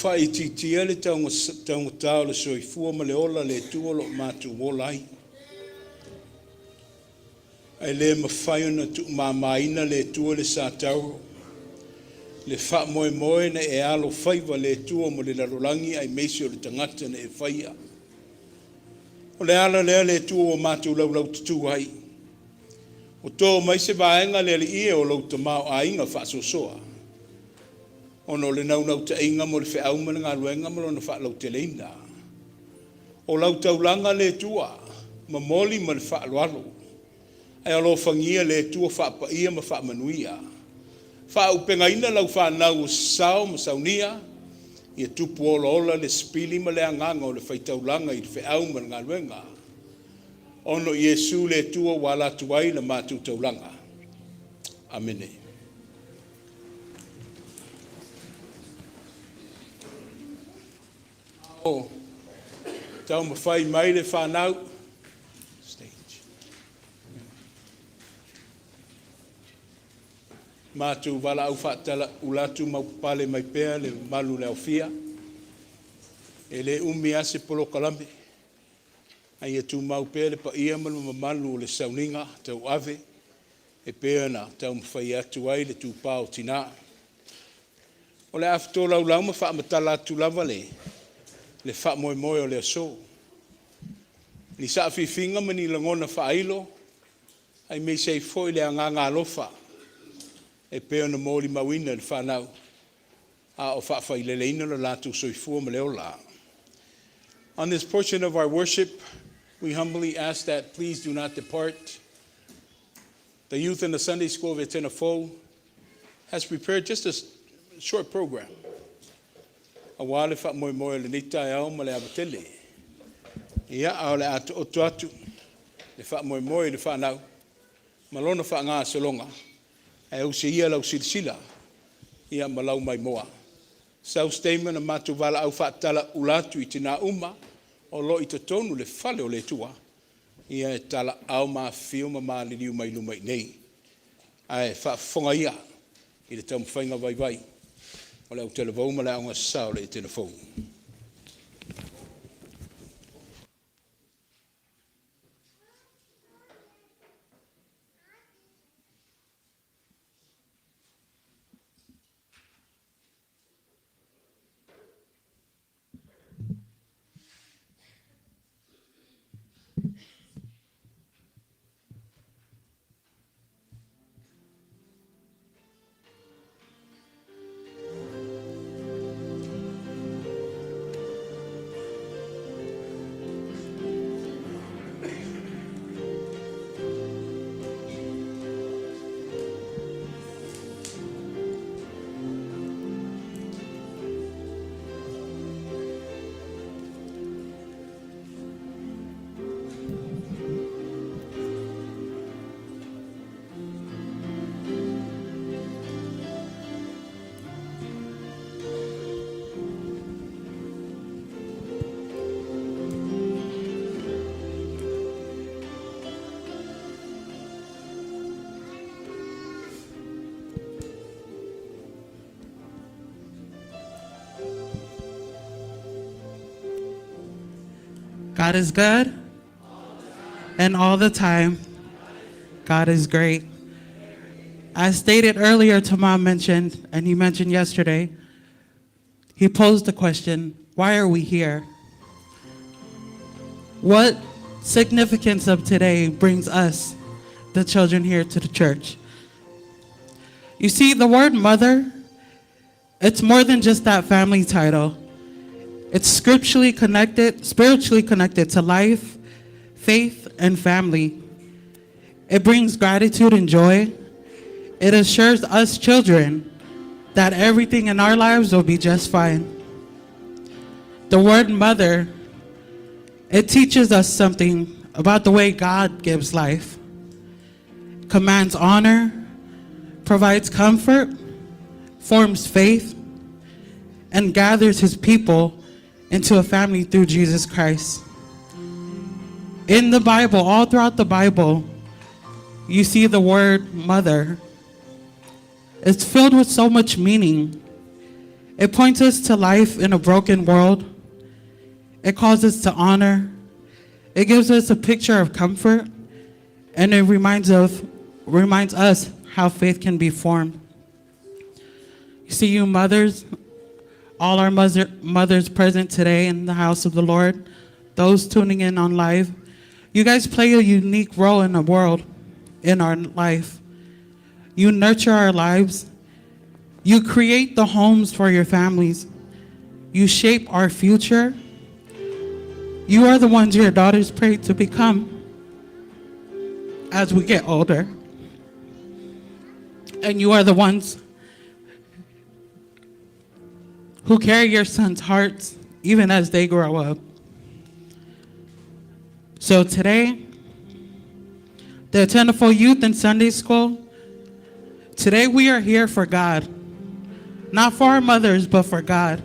S1: whai titia le taunga tau le soifua ma le ola le tua lo mātu wolai. Ai le mawhai ona tu mamaina le tua le sātau. Le wha moe moe na e alo whaiva le tua mo le larolangi ai meisi o le tangata na e whaia. O le ala lea le tua o mātu lau tutu hai. O tō mai se vaenga le ie o lau tamau a inga whaasosoa. Ono le nau te inga mo le whiauma le ngā luenga mo le wha lau te leina. O lau taulanga le tua, ma moli ma le wha alualo. Ai alo whangia le tua wha pa ia ma wha manuia. Wha upenga ina lau wha nau sao ma saunia, ia tupu ola ola le spili ma le anganga o le whaitaulanga i le whiauma le ngā luenga. Ono Yesu le tua wala tuai le mātu taulanga. Amene. O, tau mawhai mai le whanau. Stage. Mātu wala au whaatala ulatu maupale mai pēr le malu le aufia. E le umi ase polo kalambe. Ai e tu mau pēr le pa ia malu malu le sauninga tau ave. E pēr na tau mawhai atu ai le tu pāo tina. O le aftola ulau ma wha amatala atu lava le. Le wha moe moe o le aso. Ni sa whiwhinga mani langona wha ailo. Ai mei sei foi le anganga alofa. E peo na mōri mawina le whanau. A o wha whai leleina le latou soifua ma leo la. On this portion of our worship, we humbly ask that please do not depart. The youth in the Sunday School of Etena Fou has prepared just a short program. A wale wha moe moe le nita e au ma le abatele. Ia au le atu otu atu. Le wha moe moe le whanau. Malona wha ngā solonga. E au se ia lau silisila. Ia malau mai moa. Sau statement a matu wala au wha tala ulatu i tina uma. O lo i te tonu le whale o le tua. Ia e tala au maa whio ma maa liriu mai lumai nei. Ai wha whonga ia. I le tau mwhainga vai vai. O le au televau ma le aunga sao le Etena Fou.
S10: God is good, and all the time, God is great. As stated earlier, Tama mentioned, and he mentioned yesterday, he posed the question, why are we here? What significance of today brings us, the children, here to the church? You see, the word mother, it's more than just that family title. It's spiritually connected to life, faith, and family. It brings gratitude and joy. It assures us children that everything in our lives will be just fine. The word mother, it teaches us something about the way God gives life, commands honor, provides comfort, forms faith, and gathers his people into a family through Jesus Christ. In the Bible, all throughout the Bible, you see the word mother. It's filled with so much meaning. It points us to life in a broken world. It calls us to honor. It gives us a picture of comfort, and it reminds us how faith can be formed. You see, you mothers, all our mothers present today in the house of the Lord, those tuning in on live, you guys play a unique role in the world, in our life. You nurture our lives. You create the homes for your families. You shape our future. You are the ones your daughters pray to become as we get older. And you are the ones who carry your sons' hearts even as they grow up. So today, the Etena Fou Youth in Sunday School, today we are here for God. Not for our mothers, but for God.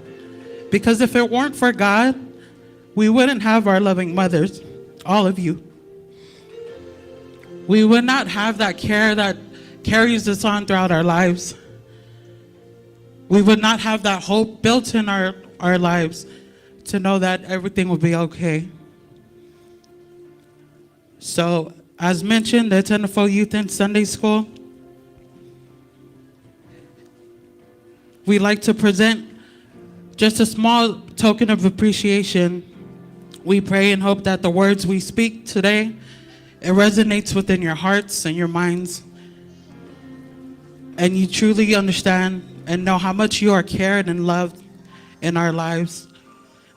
S10: Because if it weren't for God, we wouldn't have our loving mothers, all of you. We would not have that care that carries us on throughout our lives. We would not have that hope built in our lives to know that everything will be okay. So, as mentioned, the Etena Fou Youth in Sunday School, we like to present just a small token of appreciation. We pray and hope that the words we speak today, it resonates within your hearts and your minds, and you truly understand and know how much you are cared and loved in our lives,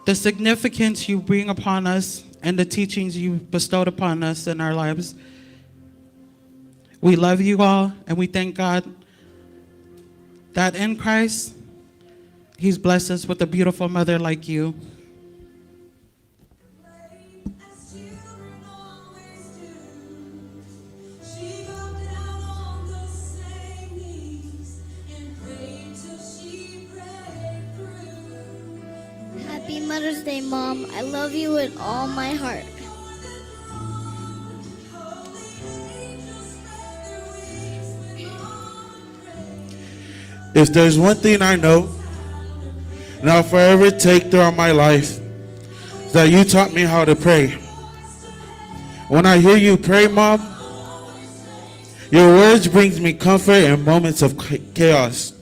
S10: the significance you bring upon us, and the teachings you bestowed upon us in our lives. We love you all, and we thank God that in Christ, He's blessed us with a beautiful mother like you.
S11: Happy Mother's Day, Mom. I love you with all my heart.
S9: If there's one thing I know, and I'll forever take throughout my life, is that you taught me how to pray. When I hear you pray, Mom, your words brings me comfort in moments of chaos.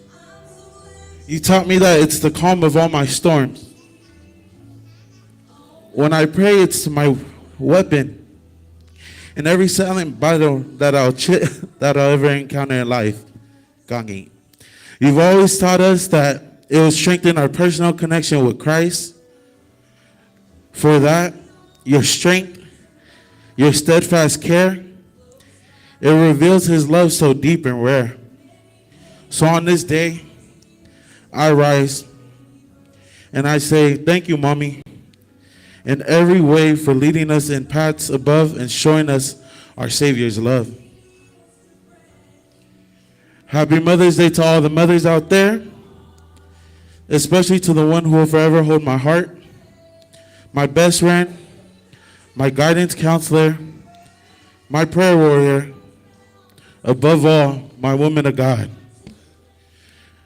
S9: You taught me that it's the calm of all my storms. When I pray, it's my weapon in every silent battle that I'll ever encounter in life. Gangi. You've always taught us that it will strengthen our personal connection with Christ. For that, your strength, your steadfast care, it reveals His love so deep and rare. So on this day, I rise and I say, thank you, Mommy, in every way for leading us in paths above and showing us our Savior's love. Happy Mother's Day to all the mothers out there, especially to the one who will forever hold my heart, my best friend, my guidance counselor, my prayer warrior, above all, my woman of God.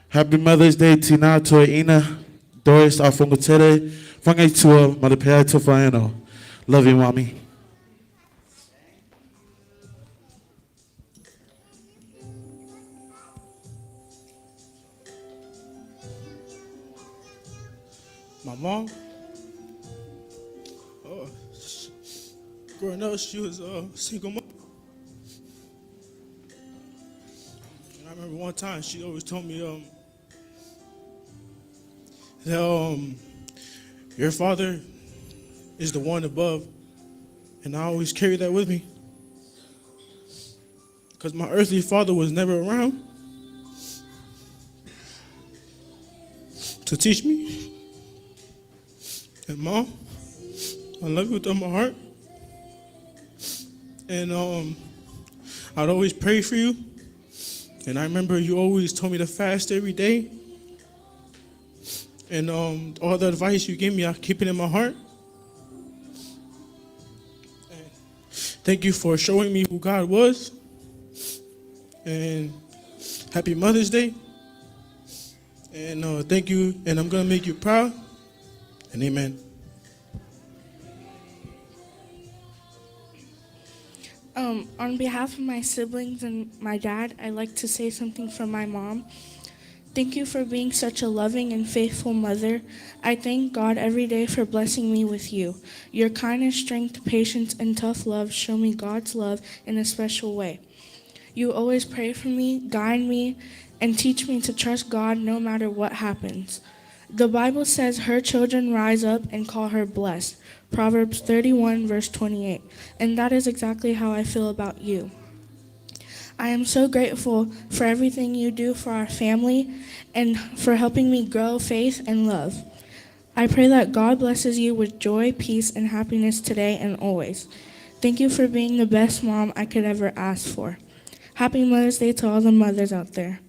S9: Happy Mother's Day to Tofaeono, Doris, Afongotere, Whangaitua, Malepeai, Tofaeono. Love you, Mommy.
S1: My mom, growing up, she was a single mom. And I remember one time she always told me that your father is the one above, and I always carry that with me because my earthly father was never around to teach me. And Mom, I love you with all my heart. And I'd always pray for you. And I remember you always told me to fast every day. And all the advice you gave me, I keep it in my heart. And thank you for showing me who God was. And happy Mother's Day.
S12: And thank you, and I'm going to make you proud. And amen.
S13: On behalf of my siblings and my dad, I'd like to say something for my mom. Thank you for being such a loving and faithful mother. I thank God every day for blessing me with you. Your kindness, strength, patience, and tough love show me God's love in a special way. You always pray for me, guide me, and teach me to trust God no matter what happens. The Bible says her children rise up and call her blessed. Proverbs 31, verse 28. And that is exactly how I feel about you. I am so grateful for everything you do for our family and for helping me grow faith and love. I pray that God blesses you with joy, peace, and happiness today and always. Thank you for being the best mom I could ever ask for. Happy Mother's Day to all the mothers out there.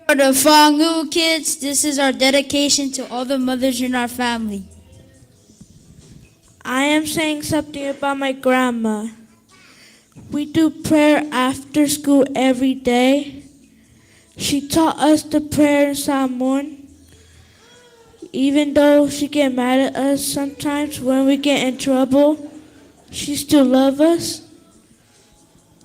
S11: For the Whangu kids, this is our dedication to all the mothers in our family.
S13: I am saying something about my grandma. We do prayer after school every day. She taught us the prayer in Samoan. Even though she get mad at us sometimes when we get in trouble, she still loves us.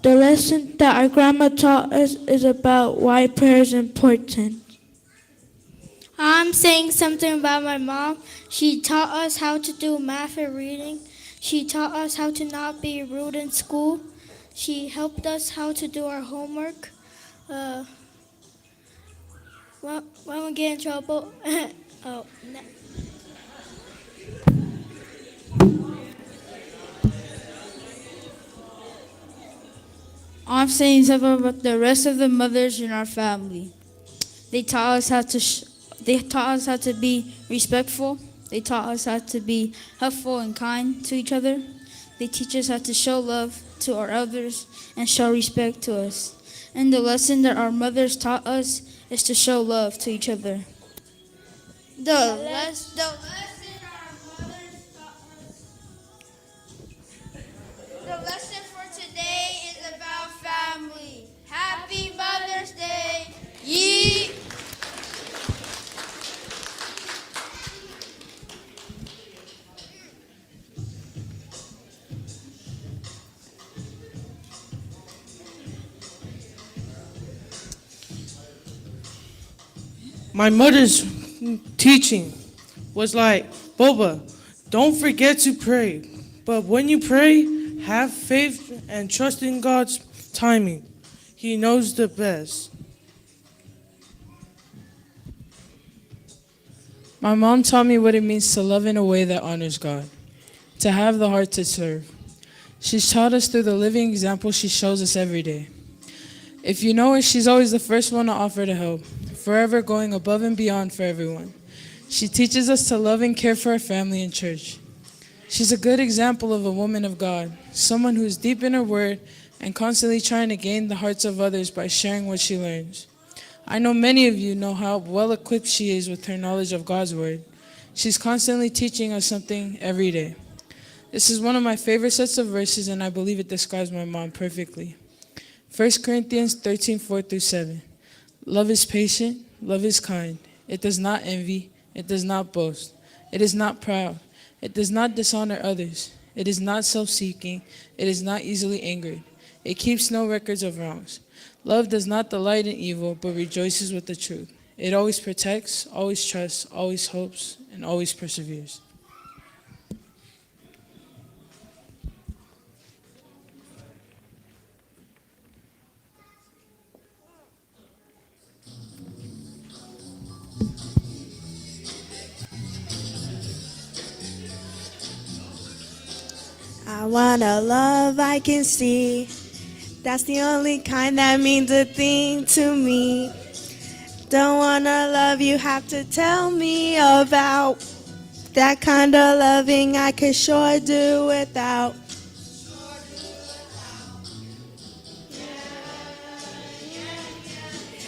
S13: The lesson that our grandma taught us is about why prayer is important.
S11: I'm saying something about my mom. She taught us how to do math and reading. She taught us how to not be rude in school. She helped us how to do our homework. When we get in trouble,
S14: I'm saying something about the rest of the mothers in our family. They taught us how to be respectful. They taught us how to be helpful and kind to each other. They teach us how to show love to our elders and show respect to us. And the lesson that our mothers taught us is to show love to each other. The lesson our mothers taught us. The lesson for today is about family. Happy Mother's Day. Yee.
S12: My mother's teaching was like, Boba, don't forget to pray. But when you pray, have faith and trust in God's timing. He knows the best.
S15: My mom taught me what it means to love in a way that honors God, to have the heart to serve. She's taught us through the living example she shows us every day. If you know her, she's always the first one to offer to help. forever going above and beyond for everyone. She teaches us to love and care for our family and church. She's a good example of a woman of God, someone who's deep in her word and constantly trying to gain the hearts of others by sharing what she learns. I know many of you know how well equipped she is with her knowledge of God's word. She's constantly teaching us something every day. This is one of my favorite sets of verses, and I believe it describes my mom perfectly. 1 Corinthians 13:4-7. Love is patient, love is kind. It does not envy, it does not boast. It is not proud, it does not dishonor others. It is not self-seeking, it is not easily angered. It keeps no records of wrongs. Love does not delight in evil, but rejoices with the truth. It always protects, always trusts, always hopes, and always perseveres.
S16: I want a love I can see. That's the only kind that means a thing to me. Don't wanna love you have to tell me about. That kind of loving I could sure do without.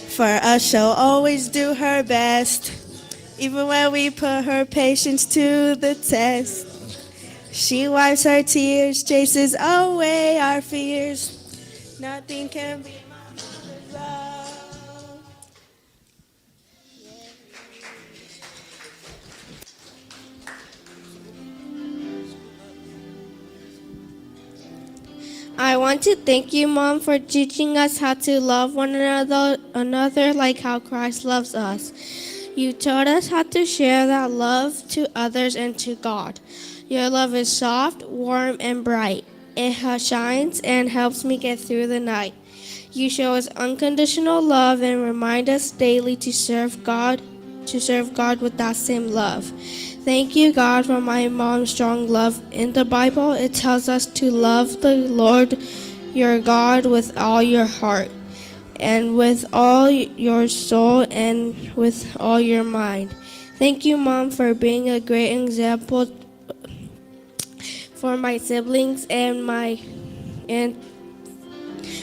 S16: For us, she'll always do her best, even when we put her patience to the test. She wipes her tears, chases away our fears. Nothing can be my mother's love.
S11: I want to thank you, Mom, for teaching us how to love one another like how Christ loves us. You taught us how to share that love to others and to God. Your love is soft, warm, and bright. It shines and helps me get through the night. You show us unconditional love and remind us daily to serve God with that same love. Thank you, God, for my mom's strong love. In the Bible, it tells us to love the Lord your God with all your heart, and with all your soul, and with all your mind. Thank you, Mom, for being a great example for my siblings and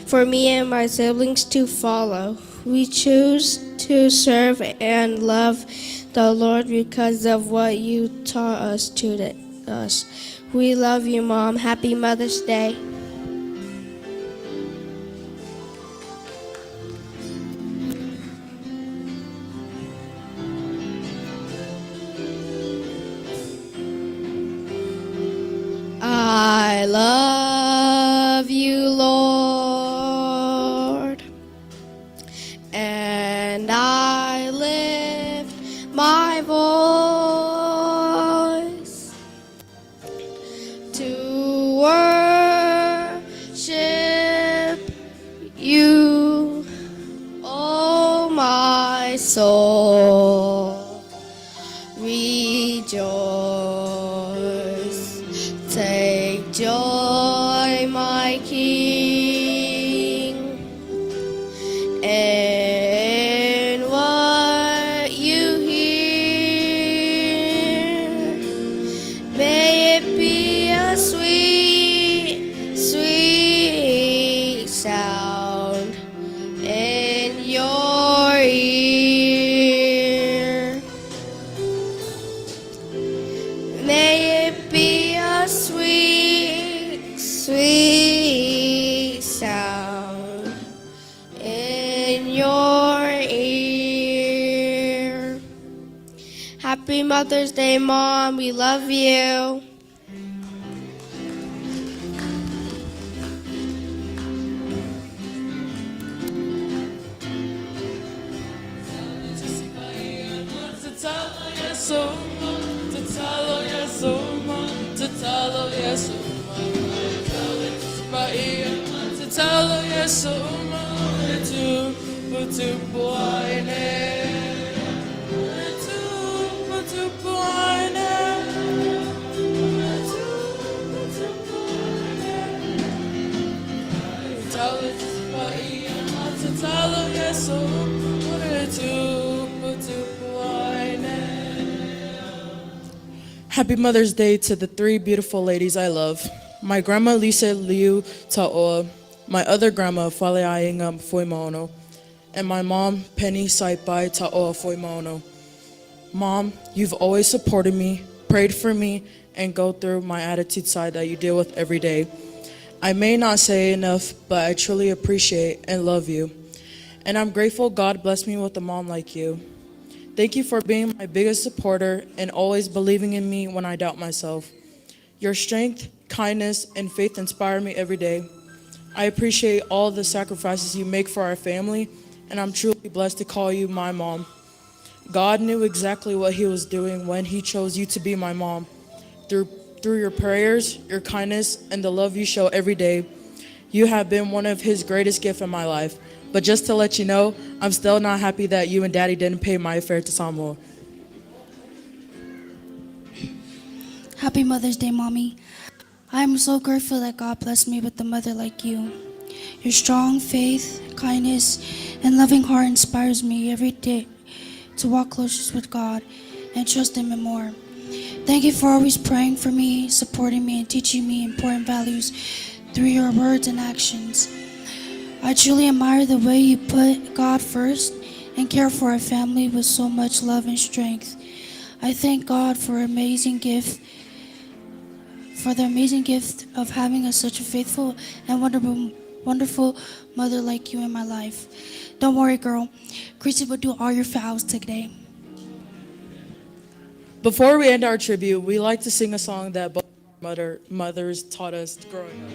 S11: for me and my siblings to follow. We choose to serve and love the Lord because of what you taught us to us. We love you, Mom. Happy Mother's Day. I love you, Lord, and I lift my voice to worship you, oh my soul, rejoice. Take joy, my King, in what you hear. May it be a sweet, sweet sound in your ear. May it be a sweet, sweet sound in your ear. Happy Mother's Day, Mom. We love you.
S15: Talo,
S12: Happy Mother's Day to the 3 beautiful ladies I love. My grandma Lisa Liu Taoa, my other grandma Fale Ainga Foimaono, and my mom Penny Saipai Taoa Foimaono. Mom, you've always supported me, prayed for me, and go through my attitude side that you deal with every day. I may not say enough, but I truly appreciate and love you. And I'm grateful God blessed me with a mom like you. Thank you for being my biggest supporter and always believing in me when I doubt myself. Your strength, kindness, and faith inspire me every day. I appreciate all the sacrifices you make for our family, and I'm truly blessed to call you my mom. God knew exactly what he was doing when he chose you to be my mom. Through your prayers, your kindness, and the love you show every day, you have been one of his greatest gifts in my life. But just to let you know, I'm still not happy that you and Daddy didn't pay my fare to Samoa.
S11: Happy Mother's Day, Mommy. I'm so grateful that God blessed me with a mother like you. Your strong faith, kindness, and loving heart inspires me every day to walk closer with God and trust Him more. Thank you for always praying for me, supporting me, and teaching me important values through your words and actions. I truly admire the way you put God first and care for our family with so much love and strength. I thank God for the amazing gift of having such a faithful and wonderful mother like you in my life. Don't worry, girl. Chrissy will do all your vows today.
S12: Before we end our tribute, we like to sing a song that both mothers taught us growing up.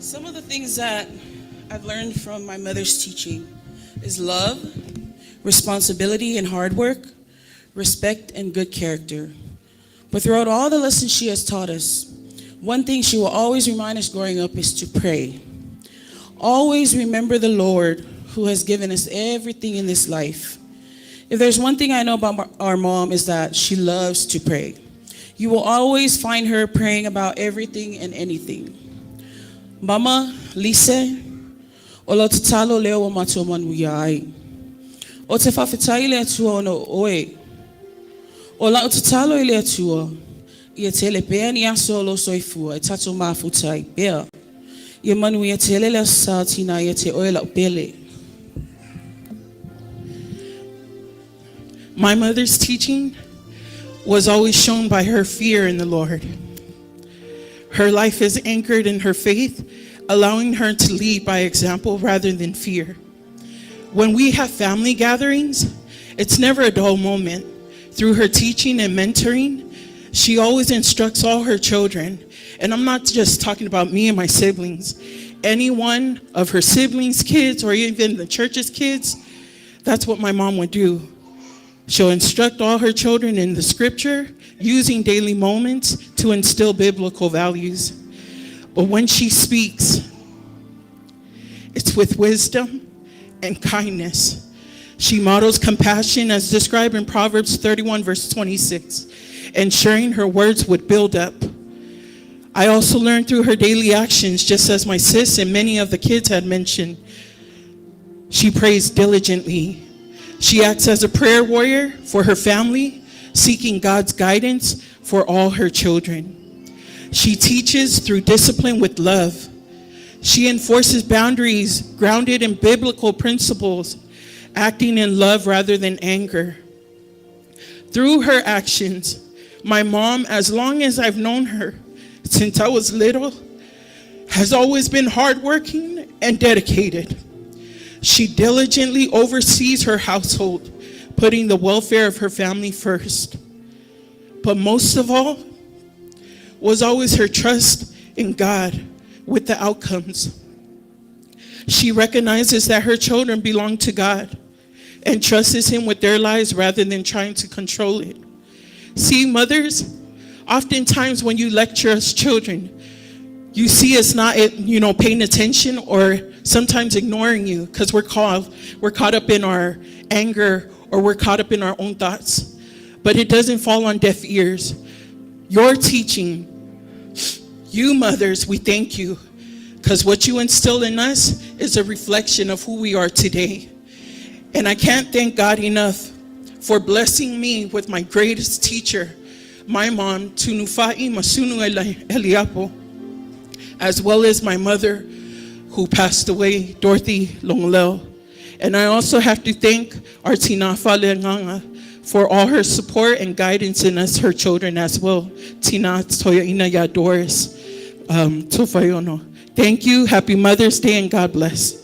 S6: Some of the things that I've learned from my mother's teaching is love, responsibility and hard work, respect and good character. But throughout all the lessons she has taught us, one thing she will always remind us growing up is to pray. Always remember the Lord who has given us everything in this life. If there's one thing I know about our mom is that she loves to pray. You will always find her praying about everything and anything. Mama, Lise, o lo tatalo leo o matua manuia ai. O te whawhetai le atua ono oe. O la o tatalo i le atua, ia tele pēa ni aso lo soifua, e tato mafutai pēa. Ia manu ia tele le asa tina ia te oe lau pele.
S10: My mother's teaching was always shown by her fear in the Lord. Her life is anchored in her faith, allowing her to lead by example rather than fear. When we have family gatherings, it's never a dull moment. Through her teaching and mentoring, she always instructs all her children. And I'm not just talking about me and my siblings. Any one of her siblings' kids or even the church's kids, that's what my mom would do. She'll instruct all her children in the scripture, using daily moments to instill biblical values. But when she speaks, it's with wisdom and kindness. She models compassion as described in Proverbs 31 verse 26, ensuring her words would build up. I also learned through her daily actions, just as my sis and many of the kids had mentioned, she prays diligently. She acts as a prayer warrior for her family, seeking God's guidance for all her children. She teaches through discipline with love. She enforces boundaries grounded in biblical principles, acting in love rather than anger. Through her actions, my mom, as long as I've known her, since I was little, has always been hardworking and dedicated. She diligently oversees her household, putting the welfare of her family first. But most of all, was always her trust in God with the outcomes. She recognizes that her children belong to God and trusts Him with their lives rather than trying to control it. See, mothers, oftentimes when you lecture us children, you see us not, paying attention or sometimes ignoring you because we're caught up in our anger or we're caught up in our own thoughts. But it doesn't fall on deaf ears. Your teaching, you mothers, we thank you because what you instill in us is a reflection of who we are today. And I can't thank God enough for blessing me with my greatest teacher, my mom, Tunufai Masunu Eliapo, as well as my mother who passed away, Dorothy Longleo. And I also have to thank our Tina Falenganga for all her support and guidance in us, her children as well. Tina Toyaina Ya Doris, Tofaeono. Thank you. Happy Mother's Day and God bless.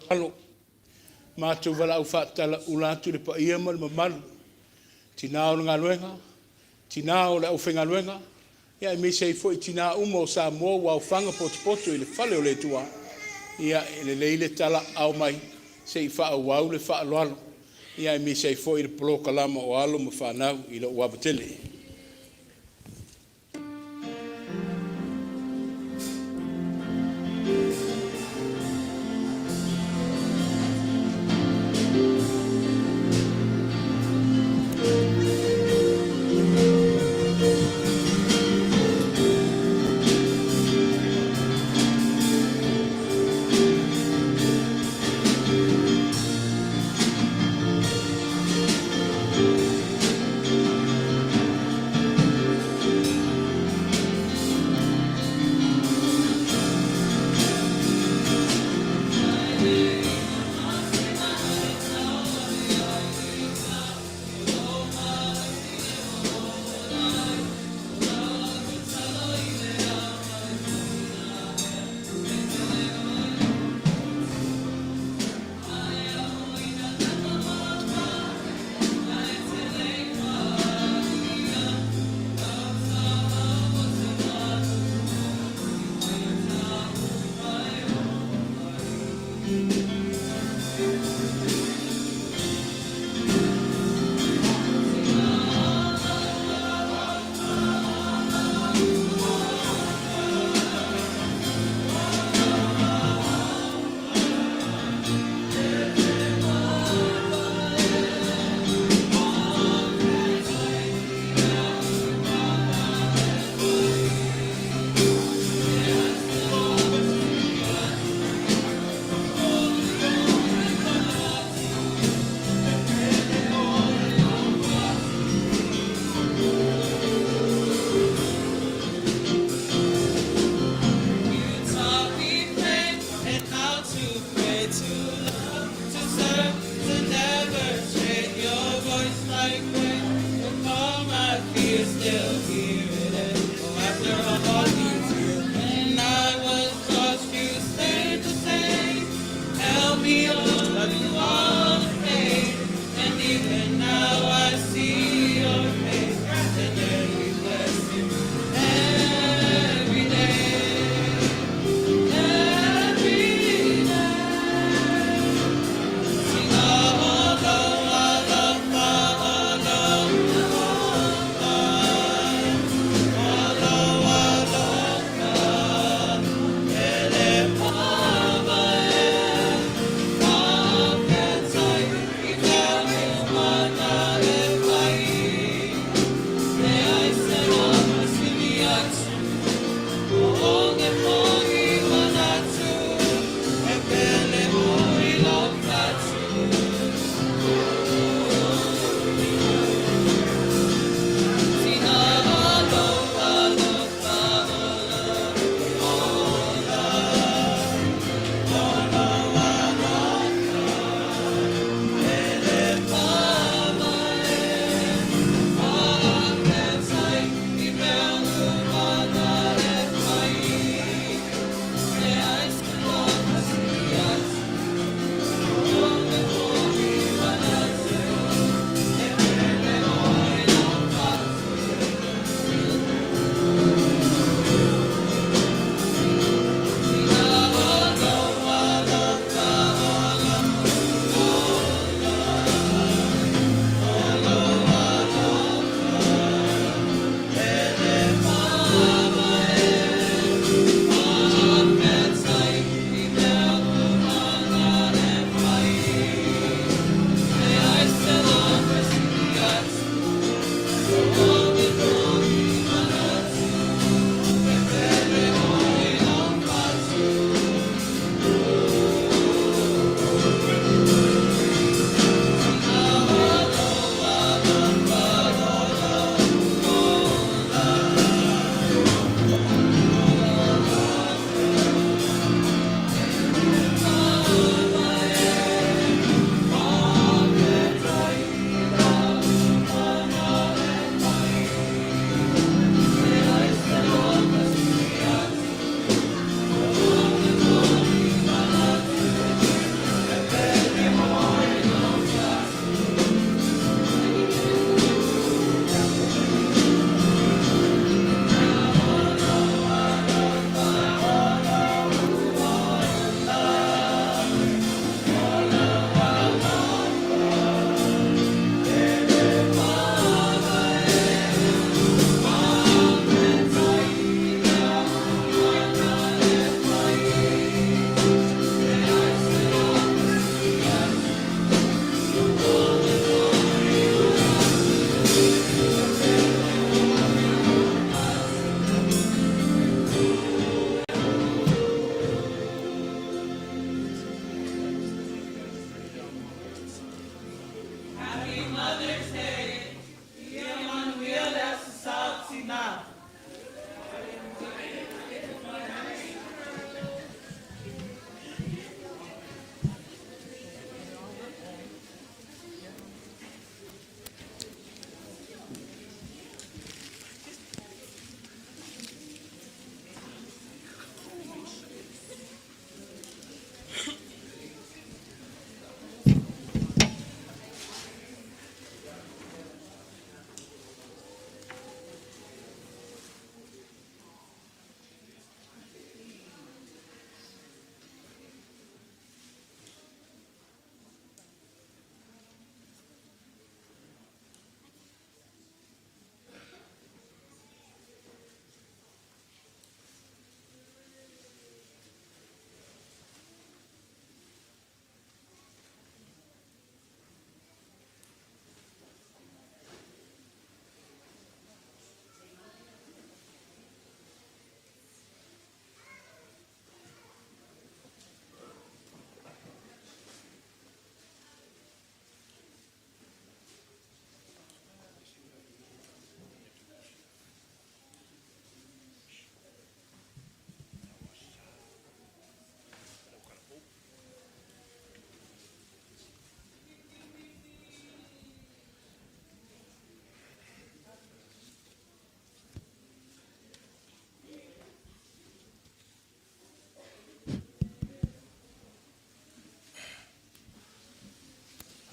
S1: Alo, mātou wala au whaatala ulatu le pa ia ma le mamalu. Tina o ngā luenga, tina o le au whenga luenga, ia e mese i fwoi tina umo o Samoa wa au whanga poto i le whale o le tua. Ia e le leile tala au mai, se i wha au au le wha aloalo. Ia e mese i fwoi le poloka lama o alo ma whanau i le uabatele.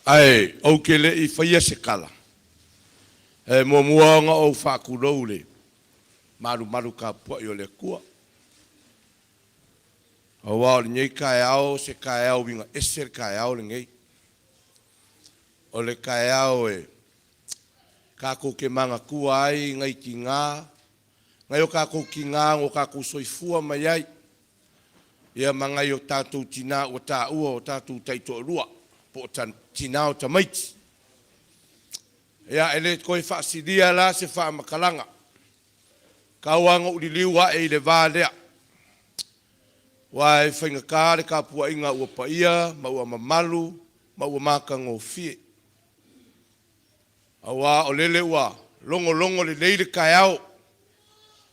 S17: Ai, au ke le I whaia se kala. E mua nga o whakurou le. Maru ka pua I o le kua. O wao le ngei kai ao se kai ao winga eser kai ao le ngei. O le kai ao e kako ke manga kua ai ngai ki ngā. Ngai o kako ki ngā o kako soifua mai ai. Ia mangai o tātou tina o tā ua o tātou taito rua. Po tina o tamaiti. Ia ele koe whaasidia la se wha makalanga. Kauanga uriliu wa e le vālea. Wa e whainga kāre ka pua inga ua paia, maua mamalu, maua maka ngō fie. Awa o lele ua, longo le leile kai au.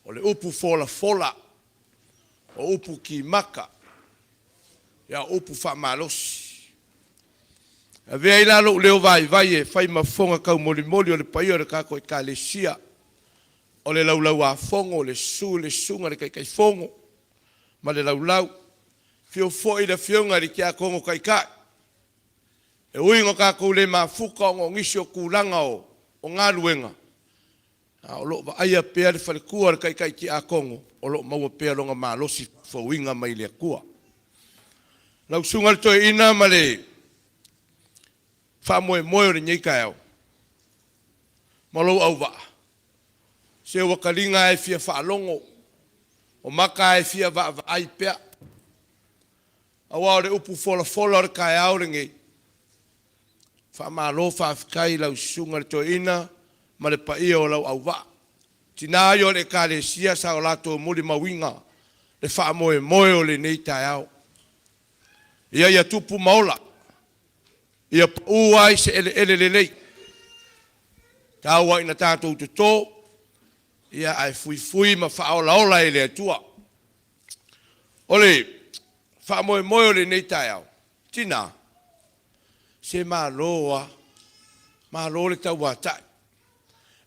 S17: O le upu fola. O upu ki maka. Ia upu wha malosi. A vea ila lo leo vai e whai mafonga kau moli o le paia o le kako ekalesia. O le laulau a fongo, o le sunga le kai fongo. Ma le laulau. Fio foi le fionga li kia kongo kai. E uingo kako le mafuka o ngisi o kulanga o ngā luenga. O lo va aia pea le whalekua le kai ki a kongo. O lo maua pea longa malosi fo winga mai le kua. Lau sunga le toi ina ma le whamoe o le nyei kai au. Malo au wa. Se wakalinga e fia whaalongo. O maka e fia wa ai pea. Awa o le upu fola o le kai au le ngei. Whamalo whaafikai lau sunga le toi ina. Malepeai o lau au wa. Tina yo le ekalesia sa o latou muli mawinga. Le whamoe o le nei tai au. Ia tupu maola. Ia uai se ele lei. Taua ina tātou te tō. Ia ai fui ma whaola ele atua. Ole, whamoe o le nei tai au. Tina, se māloa le tau atai.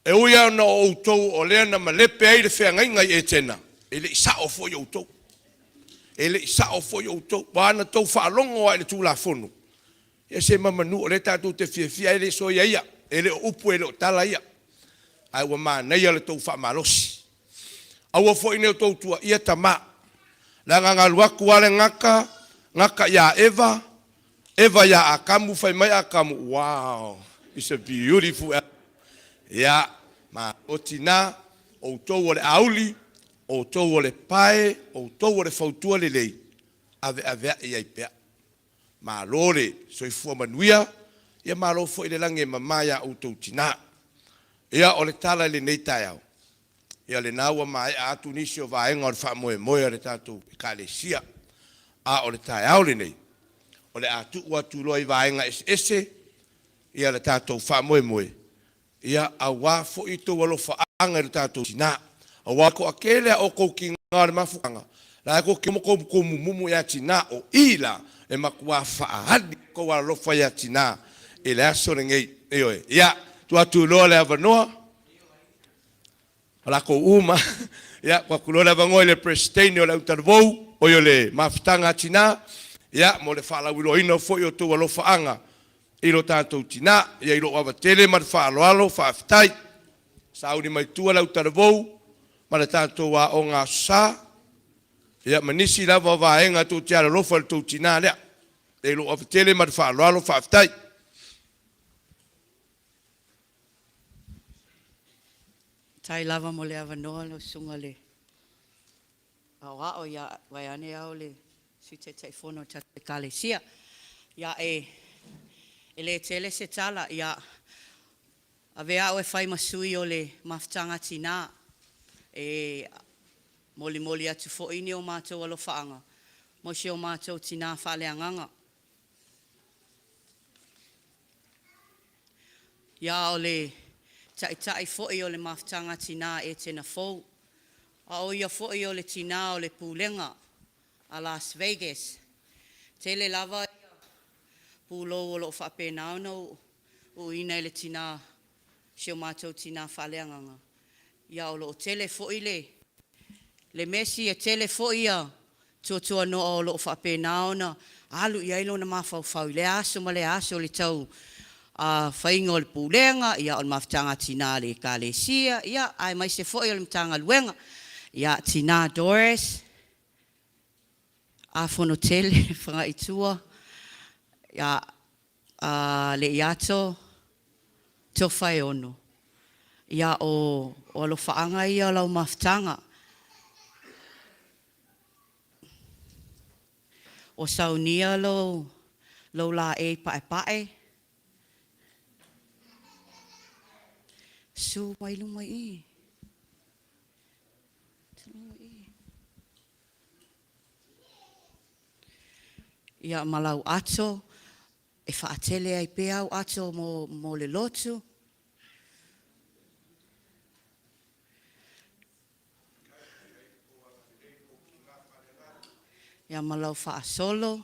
S17: E ui au na o outou o lea na Malepeai le whengai Etena. Ele isa o foi outou. Wana tau whaalongo ai le tūla whonu. Ia se mamanu o le tātou te fia ele so ia. Ele o upu ele o tala ia. Ai wa mānei le tau whaamalosi. Aua foi neo tau tua ia tama. La ngangaluaku ale ngaka ia Eva ia akamu whai mai akamu. Wow, it's a beautiful. Ia, ma o tina, o tau o le auli, o tau o le pae, o tau o le fautua le lei. Ave ia i pea. Ma lore, soifua manuia, ia ma lo fo i le lange mamaya o tau tina. Ia o le tala le nei tai au. Ia le naua mai atu nisi o vaenga o le whamoe le tātou ekalesia. A o le tai au le nei. O le atu ua tuloa i vaenga ese, ia le tātou whamoe. Ia awa fo i tō Alofa anga le tātou tina. Awa ko akele o kou ki ngā le mafukanga. La ko ki moko mumu ya tina o ila e makua whaahadi ko Alofa ya tina. E le aso le ngei. Ia, tua tuloa le avanoa. Ala ko uma. Ia, kwa kuloa le avangoi le presteni o le utarvou. O yo le mafutanga tina. Ia, mo le whala wilo ino fo i o tō Alofa anga. Ilo tātou tina, ia ilo awa tele ma whaaloalo, whaafitai. Sauri mai tua lau taravou, ma le tātou a o ngā sā. Ia manisi lava vaenga tō tiara lofa le tō tina lea. Ilo awa tele ma whaaloalo, whaafitai.
S8: Tai lava mo le avanoa lo sunga le. Awa o ia waiane au le sute taifono ta ekalesia. Ia ele tele se tala ia avea o fai masui o le mafutanga tina moli atu fo ini o mātou alofaanga mo si o mātou tina whaleanganga ia o le tai fo i o le mafutanga tina Etena Fou a o ia fo i o le tina o le pulenga a Las Vegas tele lava pulo o lo whapena no o ina le tina sio mātou tina whaleanganga. Ia o lo tele fo ile le mesi e tele fo ia Tua no o lo whapena na alu i ailo na mawhau le aso ma le aso le tau whainga o le pūlenga, ia o le mawhtanga tina le ekalesia, ia ai mai se fwoi o le mtanga luenga, ia tina Doris, a whono tele, whanga itua, ia le iato, Tofaeono, ia o lo whaanga ia lau mawhtanga, o saunia lo la e pae. Su mai lumai i. Ia malau ato, e whaatele ai pe au ato mo le lotu. Ia malau whaasolo.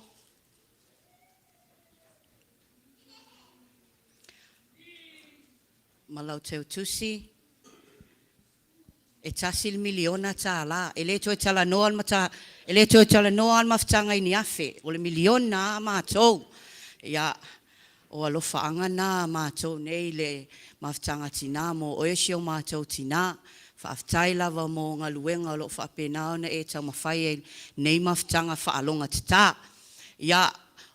S8: Malau teu tusi. E tasil miliona ta la. E le toi tala noa mata. E le toi tala noa maftanga i ni afe. O le miliona mātou. Ia o alofa anga na mātou nei le maftanga tina mo o esio mātou tina. Whaaftai lava mo ngā luenga o lo whaapenao na e tau mawhai e nei maftanga whaalonga tata. Ia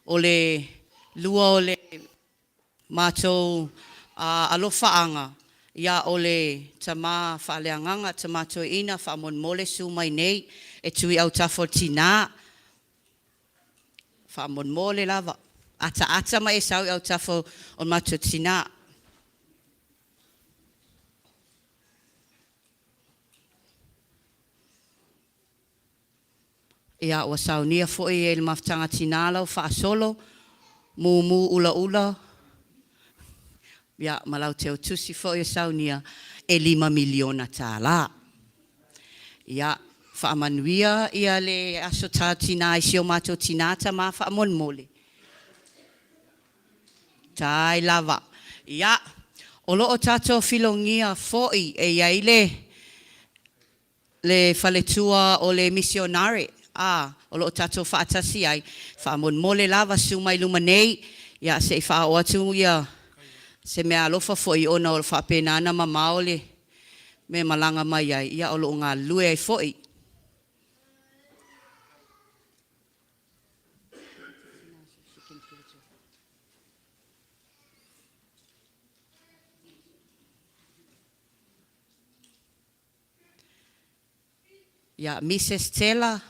S8: o le lua o le mātou alofa anga. Ia o le tama whaaleanganga, tama toi ina, whaamon mole su mai nei, e tui au tafo tina. Whaamon mole lava. Ata mai e sau au tafo on mato tina. Ia o saunia foi e le maftanga tina lau whaasolo, mu ula. Ia malau teo tusi foi e saunia e 5 miliona tā la. Ia whaamanuia ia le aso tā tina i sio mātou tina ta mā whaamon mole. Tai lava. Ia o loo tātou filongia foi e iai le whaletua o le misionare. O loo tātou whaatasi ai. Whaamon mole lava sumai luma nei. Ia se i wha o atu ia. Se mea alofa foi ona o le whapenana mamao le me malanga mai ai. Ia o loo ngā lue ai foi. Ia Mrs. Tela.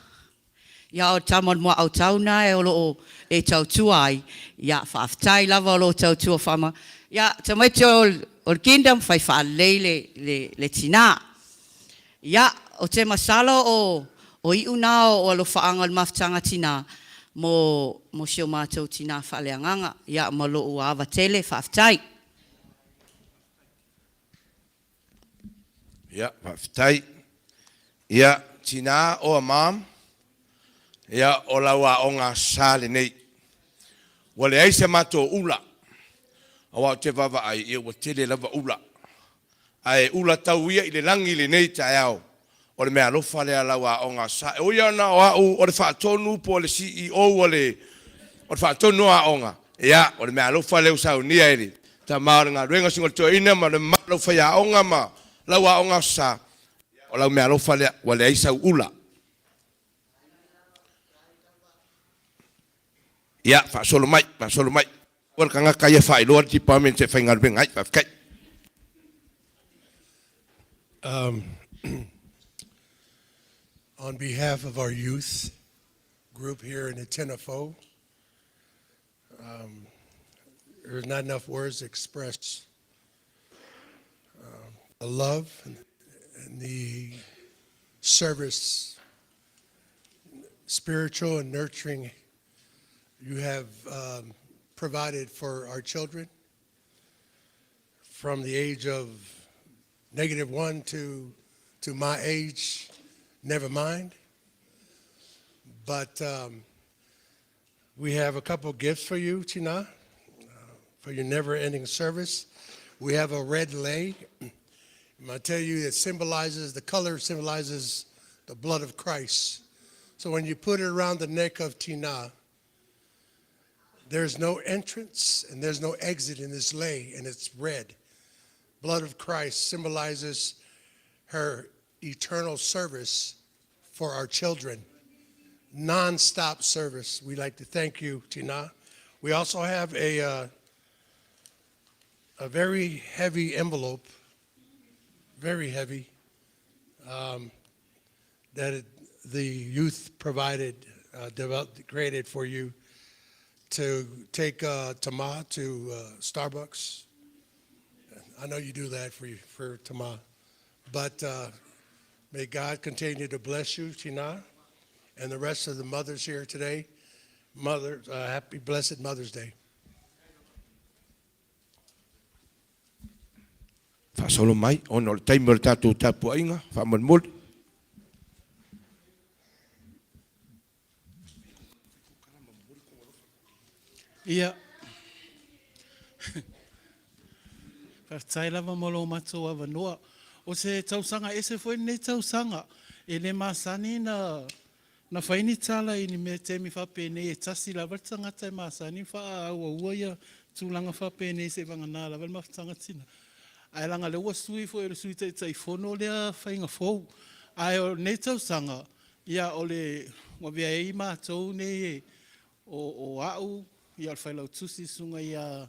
S8: Ia o tamon mua au tauna e o loo e tautua ai. Ia whaaftai lava o loo tautua whama. Ia tamaiti o le kingdom whai whaalei le tina. Ia o te masalo o iu nao o alo whaanga le maftanga tina mo sio mātou tina whaaleanganga. Ia ma loo awa tele whaaftai.
S17: Ia whaaftai. Ia tina o a mam. Ia o laua o ngā sāle nei. Wale aise mātou ula. Awa te vava ai ia wa tele lava ula. Ai ula tau ia i le langi le nei tai au. O le mea lofa le alaua o ngā sa. O ia na o au o le whaatonu po le CEO o le whaatonu a onga. Ia o le mea lofa le usau nia eri. Ta maare ngā ruenga singo tua ina ma le maa lofa ia onga ma laua o ngā sa. O lau mea lofa le wale aisau ula. Ia whaasolo mai. Ora kanga kaya fai lor ti pamen se faingal ben ai kai.
S18: On behalf of our youth group here in Etena Fou, there's not enough words to express the love and the service, spiritual and nurturing you have provided for our children from the age of -1 to my age, never mind. But we have a couple of gifts for you, Tina, for your never-ending service. We have a red lei. I tell you, the color symbolizes the blood of Christ. So when you put it around the neck of Tina, there's no entrance and there's no exit in this lei, and it's red. Blood of Christ symbolizes her eternal service for our children. Non-stop service. We'd like to thank you, Tina. We also have a very heavy envelope, very heavy, that the youth provided, created for you to take Tama to Starbucks. I know you do that for Tama. But may God continue to bless you, Tina, and the rest of the mothers here today. Happy blessed Mother's Day.
S17: Whaasolo mai, ona o le taimi o le tātou tapuainga, whaamolmol.
S1: Ia. Whaatai lava molo matou avanua. O se tausanga ese foi ne tausanga. E le masani na whaini tala ini me te mi whapene e tasi lava tangata e masani wha aua ua ia tūlanga whapene se wangana lava le mawhatanga tina. Ai langa le ua sui foi le sui tai whono lea whainga fou. Ai o ne tausanga ia o le wabia e mātou ne o au ia le whailau tusi sunga ia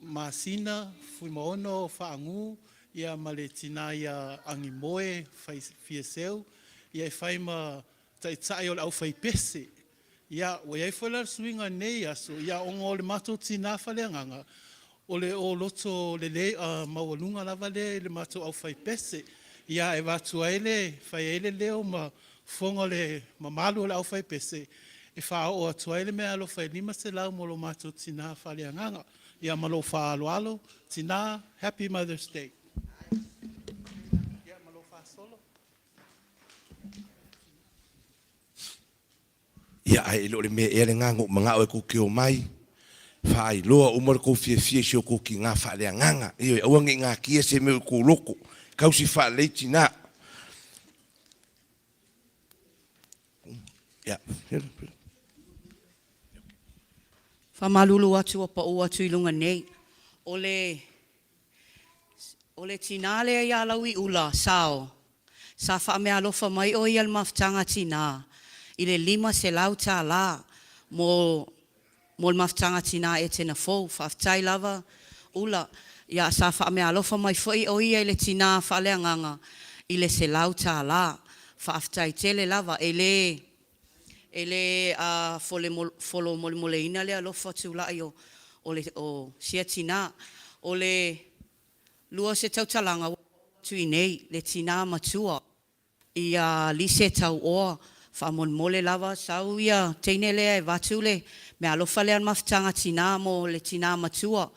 S1: masina fui maono whaangu ia male tina ia angi moe whai fieseu ia e whai ma tai o le au whai pese ia o iai whaila suinga nei aso ia ongo le mato tina whaleanganga o le o loto le mawalunga lava le mato au whai pese ia e watu aile whai eile leo ma fonga le mamalu le au whai pese e wha o atua ele mea alo whai lima se lau molo mato tina whaleanganga ia malo wha alo tina Happy Mother's Day.
S17: Ia ai ilo le mea ere ngango mga oe ko kio mai. Wha ai loa umar ko fie sio ko ki ngā wha lea nganga. Iyo e awangi ngā kia se meo ko loko. Kausi wha leiti nā. Ia.
S8: Whamalulu atu o pa o atu I lunga nei. O le tinale ia laui ula sao. Sa wha mea alofa mai o ia mawhtanga tina. I le 5 se lau tā la mo le mawhtanga tina Etena Fou. Whaftai lava ula. Ia sa wha mea alofa mai fwoi o ia I le tina whaleanganga. I le se lau tā la. Whaftai tele lava. E le folo mole ina le alofa tula I o sia tina. O le lua se tautalanga tui nei. Le tina matua. Ia lise tau oa. Whamon mole lava sau ia teine lea e watu le. Me alofa lea mawhtanga tina mo le tina matua.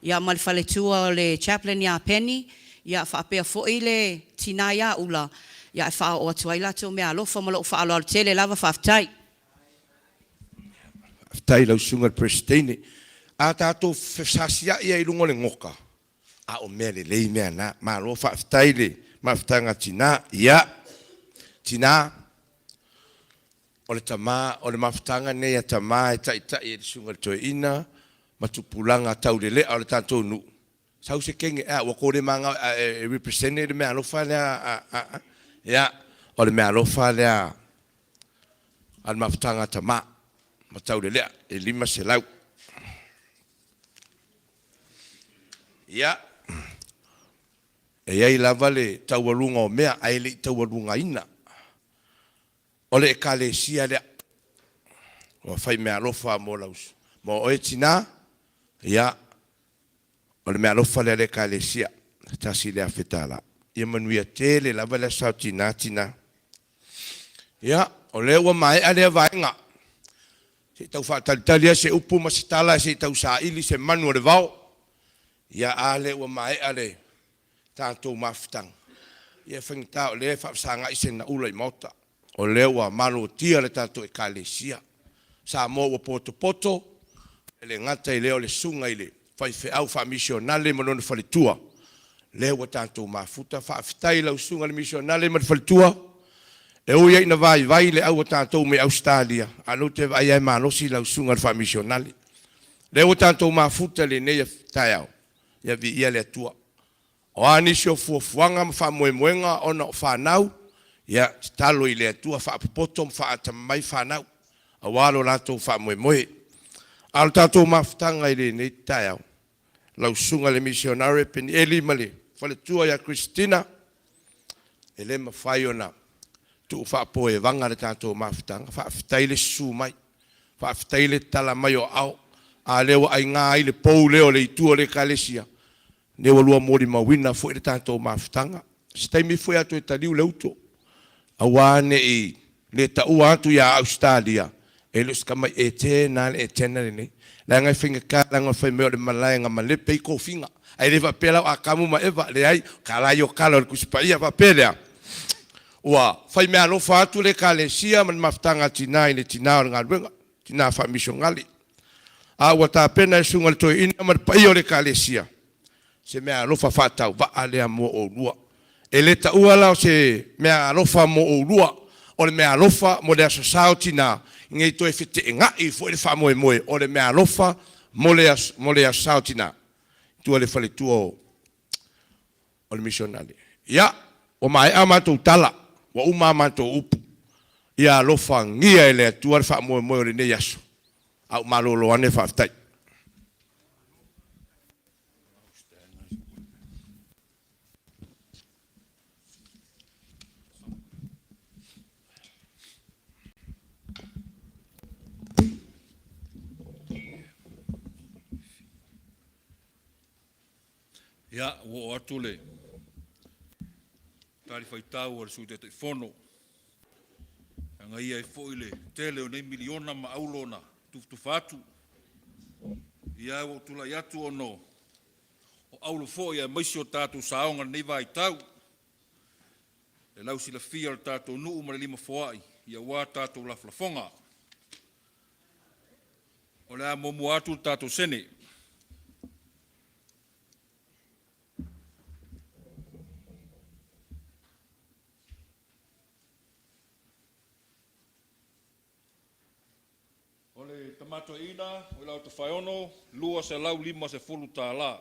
S8: Ia malifale tua le chaplain ia Penny. Ia whapea fwoi le tina ia ula. Ia e wha o atua ilato me alofa malo wha alo tele lava whaftai.
S17: Whaftai lau sunga presteine. A tātou whasasia ia I lungo le ngoka. A o mea le lei mea na. Ma alo whaftai le mawhtanga tina. Ia. Tina. O le tama, o le mawhtanga nei a tama e tai e sunga le toe ina, matupulanga tau le lea o le tātou nu. Sau se kenge, ua kore manga e represente le mea alofa lea, ia, o le mea alofa lea, al mawhtanga tama, matau le lea, e 5 se lau. Ia, e iai lava le taualunga o mea, ai le taualunga ina. O le ekalesia lea. O whai mea alofa mo lausu. Mo oe tina, ia, o le mea alofa lea le ekalesia. Tasi lea whetala. Ia manuia tele lava lea sao tina. Ia, o lea ua mai a lea vaenga. Se tau whatalitalia se upu masitala se tau saili se manu o le vau. Ia a lea ua mai a le tātou mawhtang. Ia whangita o lea whapsanga I se na ula I mauta. O lewa malo tia le tatou ekalesia. Samoa ua poto. Ele ngata I leo le sunga I le. Whai whiau wha misionale manone whalitua. Lewa tatou mafuta. Wha fitai lau sunga le misionale man whalitua. E o ia ina vai le au tātou me Australia. Anu te vai ai manosi lau sunga fa missionali. Le o tātou mafuta le nei taiao. Ia vi ia le atua. O ani sio fuafuanga ma moe moenga ona o whanau. Ia talo i le atua wha potom wha atamai whanau. A walo lato wha moe moe. Al tātou mafutanga i le nei taiao. Lau sunga le missionari peni eli male. Whale tua ia Christina. Ele ma whai ona. Tu fa po e vanga le tātou mafutanga, fa fitai le su mai, fa fitai le tala mai o au, a leo ai ngā i le pou leo le itua le ekalesia, ne walua mori mawina fo le tātou mafutanga, stai mi fo atu e taliu le uto, a wane i le tau atu ia Australia, e le skama Etena le nei, la ngai whinga kālanga whai meo le malai ngā Malepeai ko whinga, ai le wapela a kamu ma eva, le ai, kālai o kāla o le kusipaia wapelea, Ua, fai mea Alofa atu le ekalesia man maftanga tina i le tina o ngā ruenga, tina wha misio ngali. A ua tā pena e sunga le toi ina man pai o le ekalesia. Se mea Alofa whatau wa lea mo o lua. E le ta ua lao se mea Alofa mo o lua, o le mea Alofa mo le asasao tina, ngai toi fite e ngai fo le wha moe moe, o le mea Alofa mo le asasao tina. Tua le whale tua o le misionali. Ia, o mai amatou tala, wa uma amatou upu. Ia alofa ngia ele atua le wha moe moe o le nei aso. Au malolo ane whaftai.
S19: Ia, o atu le. Tari whaitau o le sui te whono. Anga ia e fo ile tele o nei miliona ma aulona tufatu. Ia o tula i atu ono. O aulo fo ia maisi o tātou saonga nei vai tau. Le lau sila fia o tātou nuu ma le lima foai. Ia wā tātou la flafonga. O le a momu atu tātou sene. O le tamato ina, o lau Tofaeono, lua se lau lima se fulu tā la.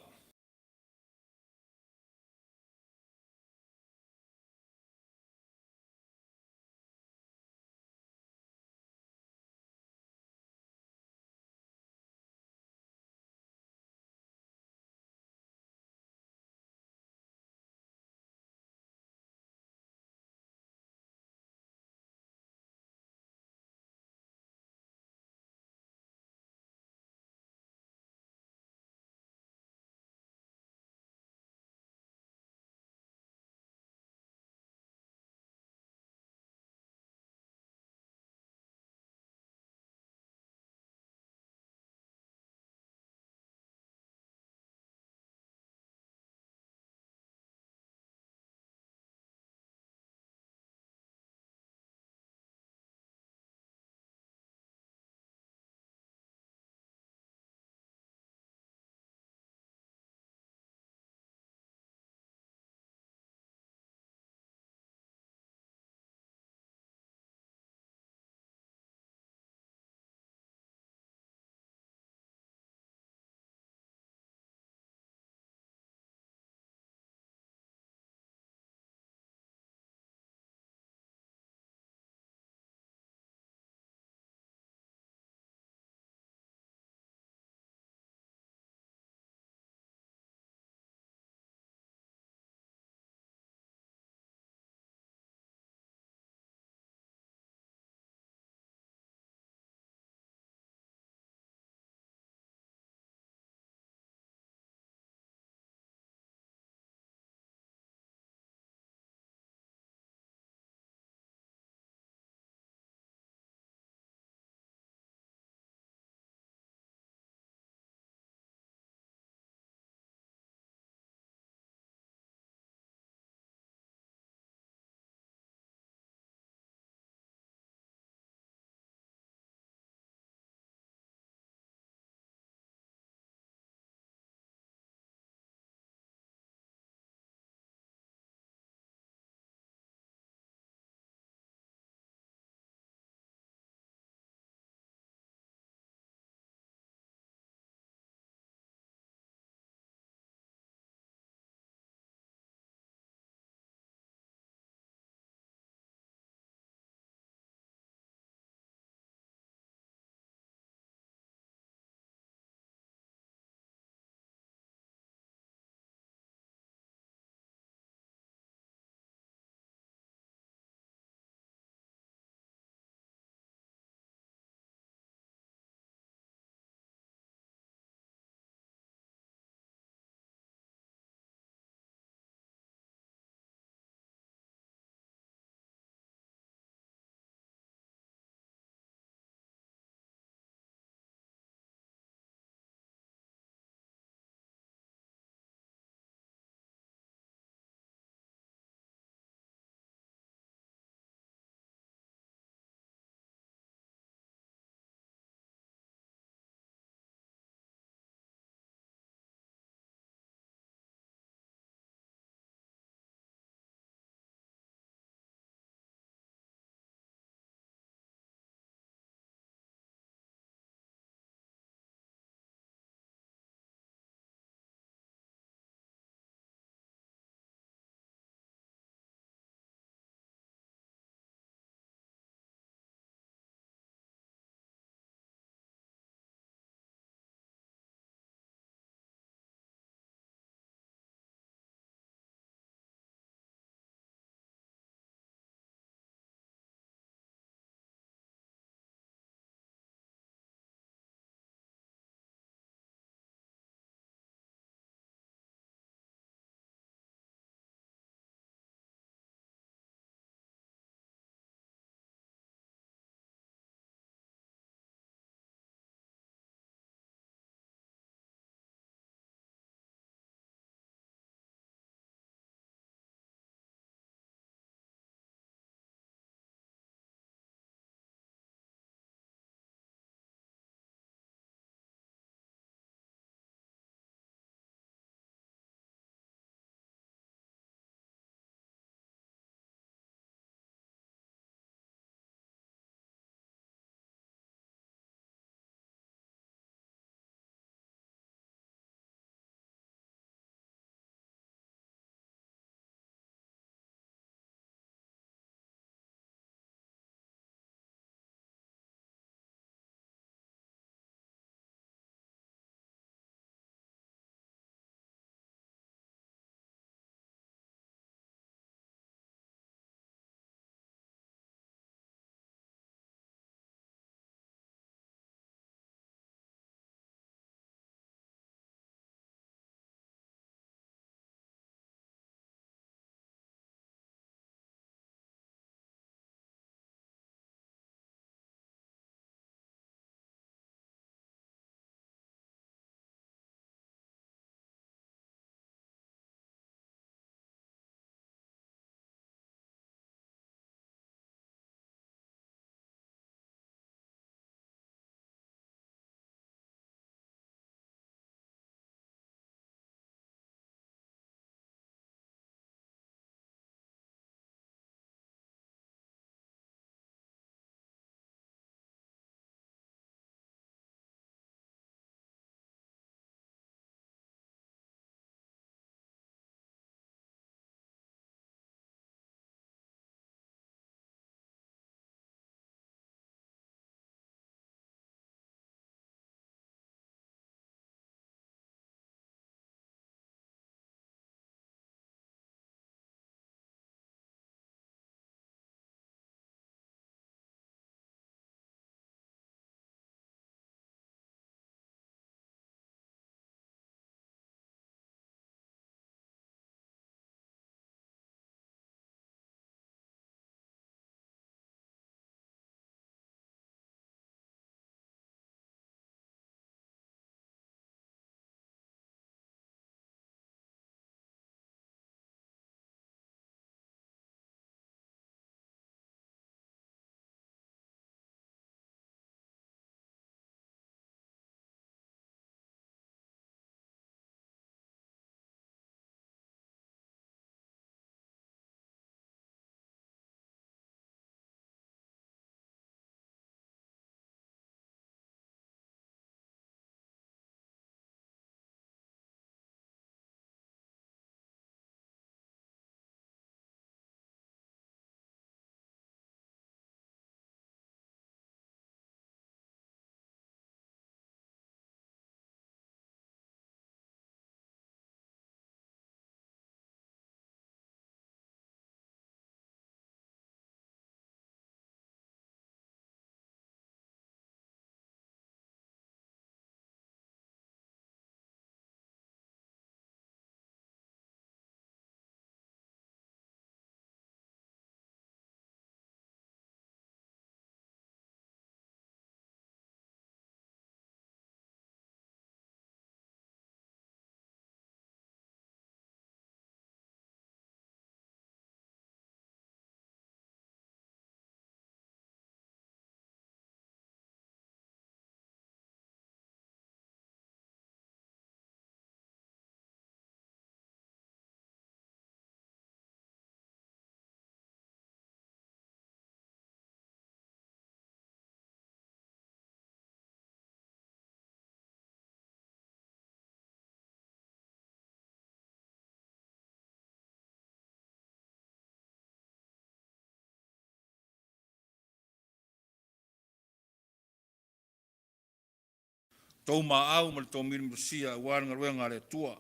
S19: tau maau ma le tau mirimusia ua ngaluenga le tua.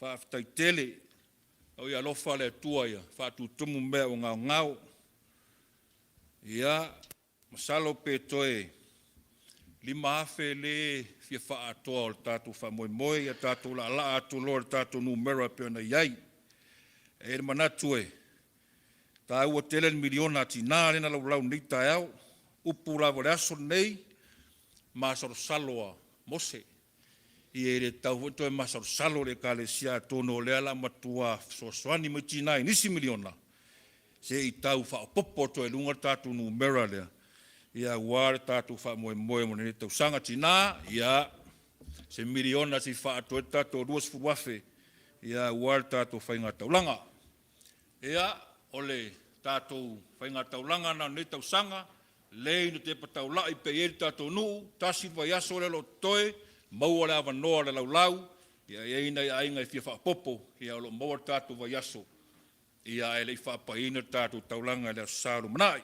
S19: Whaafitai tele au ia alofa le tua ia whaatutumu mea o ngau ngau. Ia masalo pe toe lima afe le fia whaatoa o le tātou whamoemoe ia tātou la atu lo le tātou numera pe ona iai. E manatu e tā ua tele miliona tina lena lau ni tai au upu lava le aso nei masaro saloa mose. I e le tau toe masaro salo le ekalesia tono le ala matua soaswani mai tina nisi miliona. Se i tau whaopopo toe lunga tātou numera lea. Ia wāre tātou whamoemoe mo ne tausanga tina, ia se miliona si whaato e tātou ruas furuafe, ia wāre tātou whainga taulanga. Ia ole tātou whainga taulanga na ne tausanga, lei no te pataula i pe eri tātou nuu, tasi vai aso le lo toe, maua le avanoa le laulau, ia eina ia ainga i fia whaapopo, ia lo maua tātou vai aso, ia ele i whaapaina tātou taulanga le asaru manai.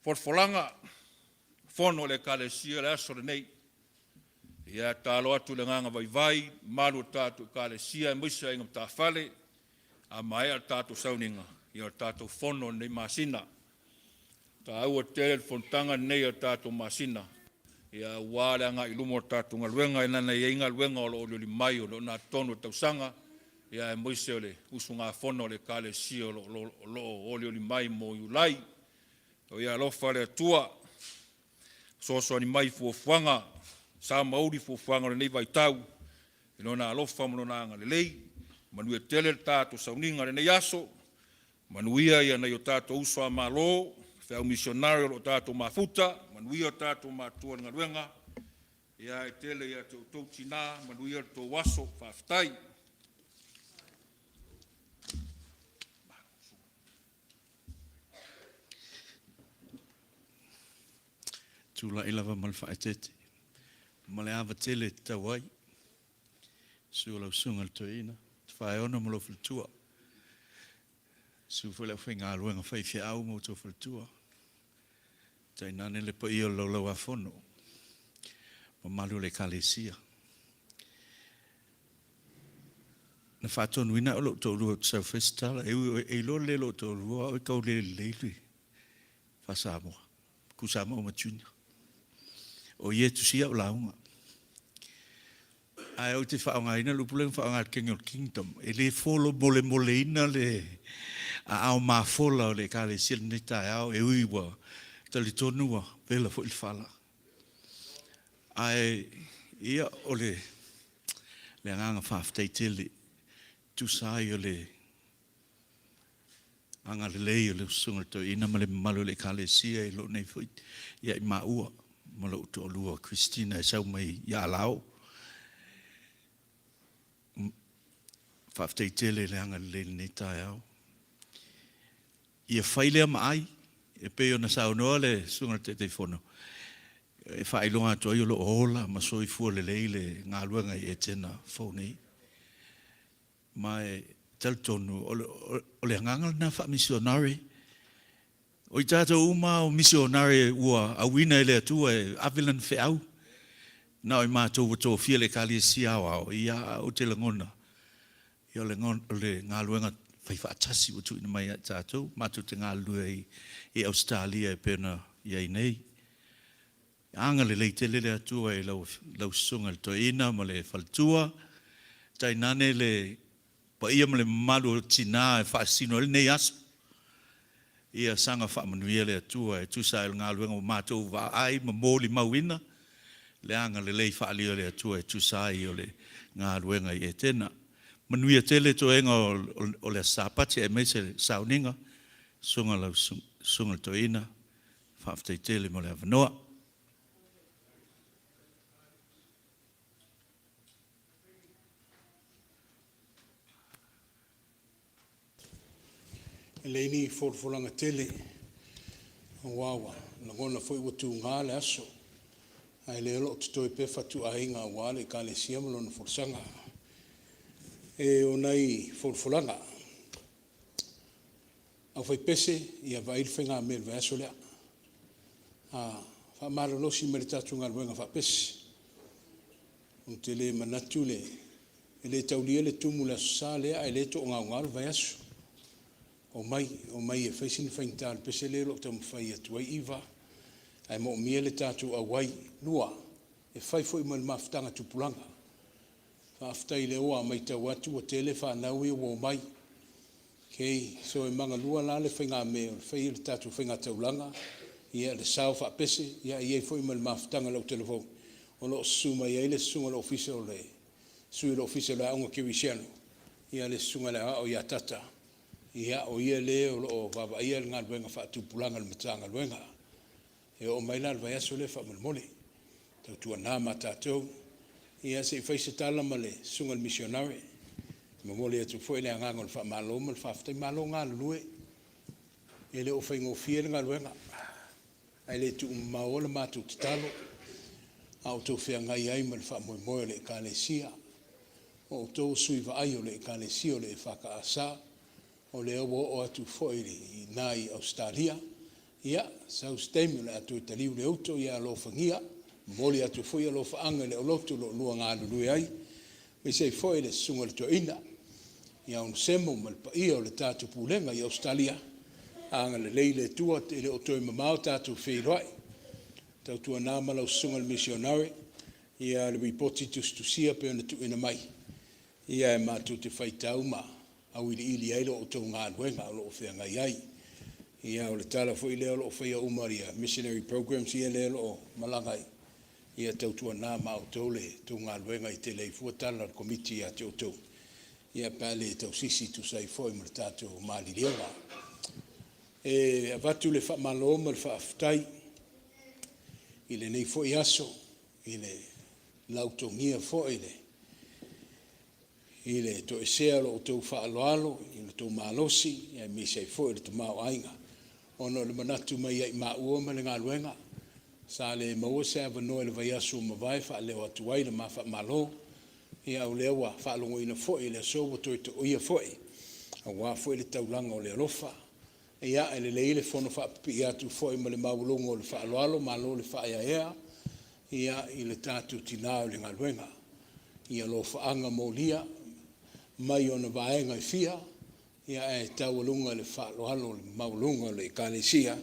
S19: Forfolanga, fono le ekalesia le aso le nei. Ia tālo atu le nganga vai malu tātou ekalesia, misa inga mta whale, a mai al tātou sauninga, ia tātou fono nei masina. Tā aua tele fontanga nei al tātou masina. Ia wale anga ilumo tātou ngaluenga, ina nei inga luenga o lo li mai o lo na tonu tausanga, ia misa le usunga fono le ekalesia o lo li mai mo yulai. O ia alofa le atua, soso ni mai fuafuanga, sa mauri fuafuanga le nei vai tau, ilona alofa malona anga le lei, manuia tele tātou sauninga le nei aso, manuia ia nei o tātou uswa malo, fea misionario o tātou mafuta, manuia o tātou matua nga luenga, ia e tele ia tau tina, manuia tau waso, whaftai.
S20: Tula ilava mal faetete. Male ava tele tawai. Sula usunga toina. Tofaeono malo filtua. Su fele finga luenga fai fia au mo to filtua. Tai nane le pa io lo afono. Mamalu le ekalesia. Na faton wina lo to ru sa festival e lo le lo to ru o to le le. Fa Samoa. Ku Samoa matuna. O ye tu sia launga. Ai o te whaongaina lupuleng whaonga King of Kingdom. E le folo mole ina le a au mafola o le ekalesia ni tai au e uiwa tali tonua pela fo il fala. Ai ia o le nganga whaftai tele tu sai o le anga le lei o le sunga to ina male malu le ekalesia e lo nei fo ia i maua. Malo to lua Christina sau mai ia Ailao. Whaftai tele le anga le nei tai au. Ia whailea mai, e peo na saunoa le sunga te fono. E whailonga to i lo ola, ma soi fua le leile ngā luenga i Etena Fou nei. Mai tal tonu, o le nganga na wha misionari. O i tātou uma o misionari ua awina ele atua e avilan whiau. Na o i mātou wato fia le ekalesia au ia o te langona. Ia le ngā luenga whai whaatasi watu ina mai tātou. Mātou te ngā lua i Australia e pena iai nei. Anga le leitele le atua e lau sunga le toina ma le faltua. Tai nane le pa ia ma le malu tina e whaasino le nei aso. Ia sanga whaamanuia le atua e tusa e ngā luenga o mātou wa ai ma mōli mauina. Le anga le lei whaalio le atua e tusa i o le ngā luenga i Etena. Manuia tele to enga o le sapati e meise sauninga. Sunga toina. Whaaftai tele mo le avanoa.
S1: Leini forfolanga tele wawa na gona foi watu ngale aso ai le lo to pe fatu ainga wale ekalesia mo no forsanga e onai forfolanga a foi pese ia vai fenga mel vaso le a whaamalolosi me le tātou ngā luenga whaapesi. O te le manatu le, le taulia le tumu le asosā lea, ai le to o ngā ngalu vai asu. O mai e whaisini whainta le pese le lo tamu whai atu ai iwa. Ai mo mia le tātou awai lua, e whai fo i ma le mawhitanga tupulanga. Whaaftai le oa mai tau atu o tele whanau i o mai. Kei, so e manga lua la le whainga me, whai le tātou whainga taulanga, ia le sao whaapese, ia i e fo i ma le mawhitanga lau telefon. O lo suma ia le sunga le official le, sui le official le aunga kiwisiano, ia le sunga le o ia tata. Ia o ia le o lo baba ia le ngal wenga fa tu pulanga le matanga wenga e o mai la vai aso le fa mole tau tu na mata tau ia se fai se tala male sunga missionary mo mole tu foi le nganga le fa malo mal fa ftai malo ngal lue ele o fai ngo fiel ngal wenga ai le tu maola matu talo au to fe ngai ai mal fa mo mo le ekalesia o to sui va ai le ekalesia le fa ka asa o le o atu foiri i nai Australia, ia, sau stemi le atu taliu le auto, ia Alofa ngia, moli atu foi Alofa anga le olotu lo lua ngā lului ai, me sei foi le sunga le toina, ia un semo Malepeai o le tātu pulenga i Australia, anga le leile tua te le otoi mamau tātu wheiroai, tau tua nāma lau sunga le missionary, ia le ripoti tustusia pe ona tu ina mai, ia e mātu te whaitau maa, au ili ai lo o tau ngā luenga o lo o whea ngai ai. Ia o le tala fo i leo lo o whea umaria, missionary programs ia leo lo o malangai. Ia tautua nā ma o tau le tau ngā luenga i te lei fuatala komiti a te o tau. Ia pale tau sisi tu sai fo i mara tātou maali leonga. E avatu le wha malo ma le wha aftai, i le nei fo i aso, i le lautongia fo i le i le to e sea lo o tau whaaloalo, i le tau malosi, i me sei fo i le tamau ainga. Ono le manatu mai ai maua ma le ngā luenga. Sa le maua se ava noe le vai asu ma vai, wha leo atu ai le ma wha malo. I au lewa wha alongo ina fo i le sobo toi to uia fo i. A wā fo i le taulanga o le alofa. E ia e le leile fono wha pipi atu fo i ma le maulongo o le whaaloalo, malo le wha ea ea. Ia i le tātu tinao le ngā luenga. Ia lo wha anga mo lia, mai ona vaenga i fia, ia e taualunga le whaaloalo le maulunga le ekalesia,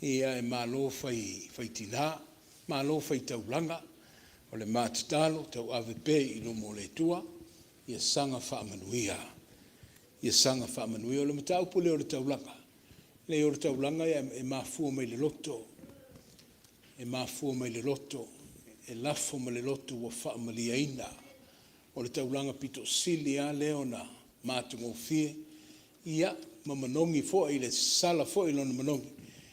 S1: ia e malo fai tina, malo fai taulanga, o le mātitalo, tau AVP i lomo le tua, ia sanga whaamanuia. Ia sanga whaamanuia o le mataupu leo le taulanga. Leo le taulanga e mafua mai le loto, e mafua mai le loto, e lafo mai le loto wa whaamaliaina, o le taulanga pito sili a leona mātungo fie, ia mamanongi fo i le sala fo i lona manongi,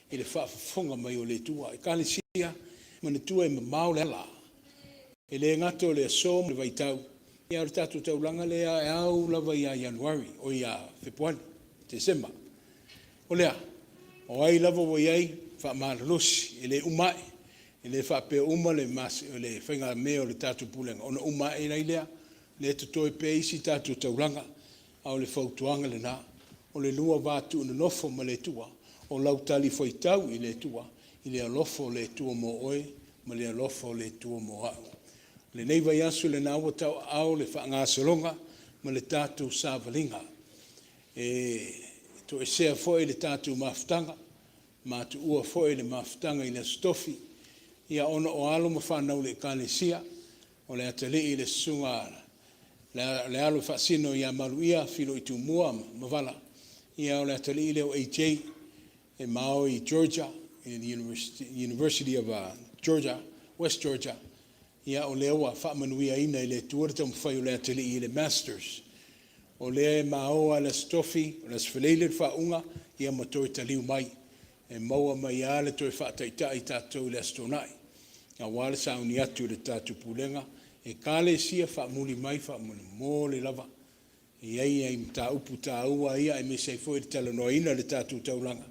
S1: i le whaafafonga mai o le tua. E kalesia, mani tua e mamau le ala. E le ngato le asom le vaitau. Ia o tatu taulanga le a e au lava ia Januari, o ia Februari, December. O lea, o ai lava o iai, whaamalarosi, e le umai, e le whaapea uma le whainga mea o le tatu pulenga. Ona umai nei lea, le tutoi pe isi tātou taulanga, au le whautuanga le nā, o le lua vātu na nofo ma le tua, o lautali foi tau i le tua, i le alofo le tua mo oe, ma le alofo le tua mo au. Le nei vai asu le nāua tau au le whaangasalonga, ma le tātou sāvalinga. To e sea foi le tātou mafutanga, ma tu ua foi le mafutanga i le stofi, ia ono o alo ma whanau le ekalesia, o le atali i le sunga le alo whaasino ia maruia filo i tumua mavala. Ia o le atali leo AJ e Mao i Georgia, in the University of Georgia, West Georgia. Ia o leo a whaamanuia ina i le tuarita mwhai o le atali i le Masters. O le Mao a le stofi, o le sfeleile whaunga, ia matoi taliu mai. E maua mai a le toi whaataita i tātou le astonai. A wale sauni atu le tātou pulenga, e kalesia whaamuli mai whaamuli mō le lava. Iai ai mta upu tā ua ia e me sei foi le talanoina le tātou taulanga.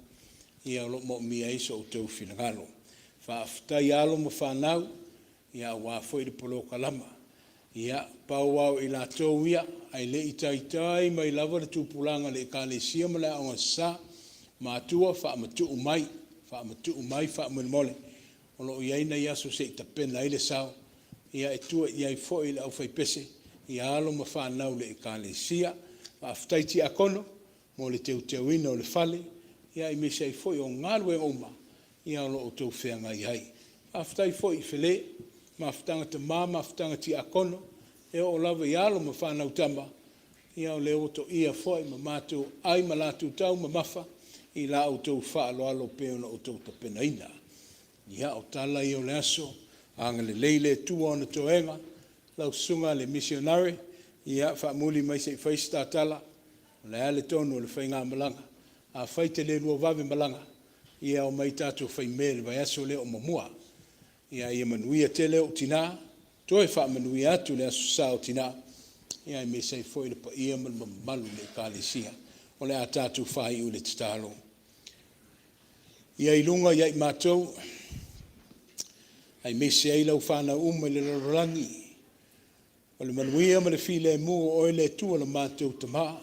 S1: Ia o lo mo mi ai so tau finagalo. Whaaftai alo mo whanau, ia wā foi le polo kalama. Ia pau au i latou ia, ai le itaitai mai lava le tūpulanga le ekalesia ma le aonga sa, mātua whaamatu umai, whaamuli mole. o lo ia ina ia so se tapena ile sao ia etua ia fo ile au fai pese ia alo ma fa nau le ekalesia ma aftaiti akono mo le teu ina o le fale ia i me sei fo o ngalu e oma ia lo o tau whenga i hai aftai fo i fele ma aftanga te mama aftanga ti akono e o lava i alo ma fa nau tama ia o le oto ia fo i ma mātou ai ma latu tau ma mafa i la o tau wha alo peona o tau tapena ina ia o tala i o le aso anga le leile tua ona toenga lau sunga le missionary ia wha muli mai se whaista tala le ale tonu le whainga malanga a whaite le lua vave malanga ia o mai tatu whai mele vai aso le o mamua ia ia manuia te leo tina toi wha manuia atu le aso sao tina ia i me sei foi le pa ia malu le ekalesia o le a tatu whai u le titalo ia i lunga ia i mātou ai me se ai lau whana le lorangi o le manuia ma le file mu o le tua le mātou tama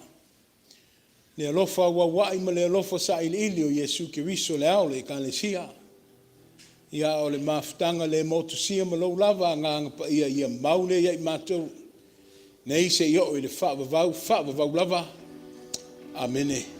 S1: le alofa wawai ma le alofa sa ili o Yesu Kiriso le au le ekalesia ia o le maftanga le motosia ma lau lava nganga pa ia maule ia i mātou nei se i o i le wha vavau lava amene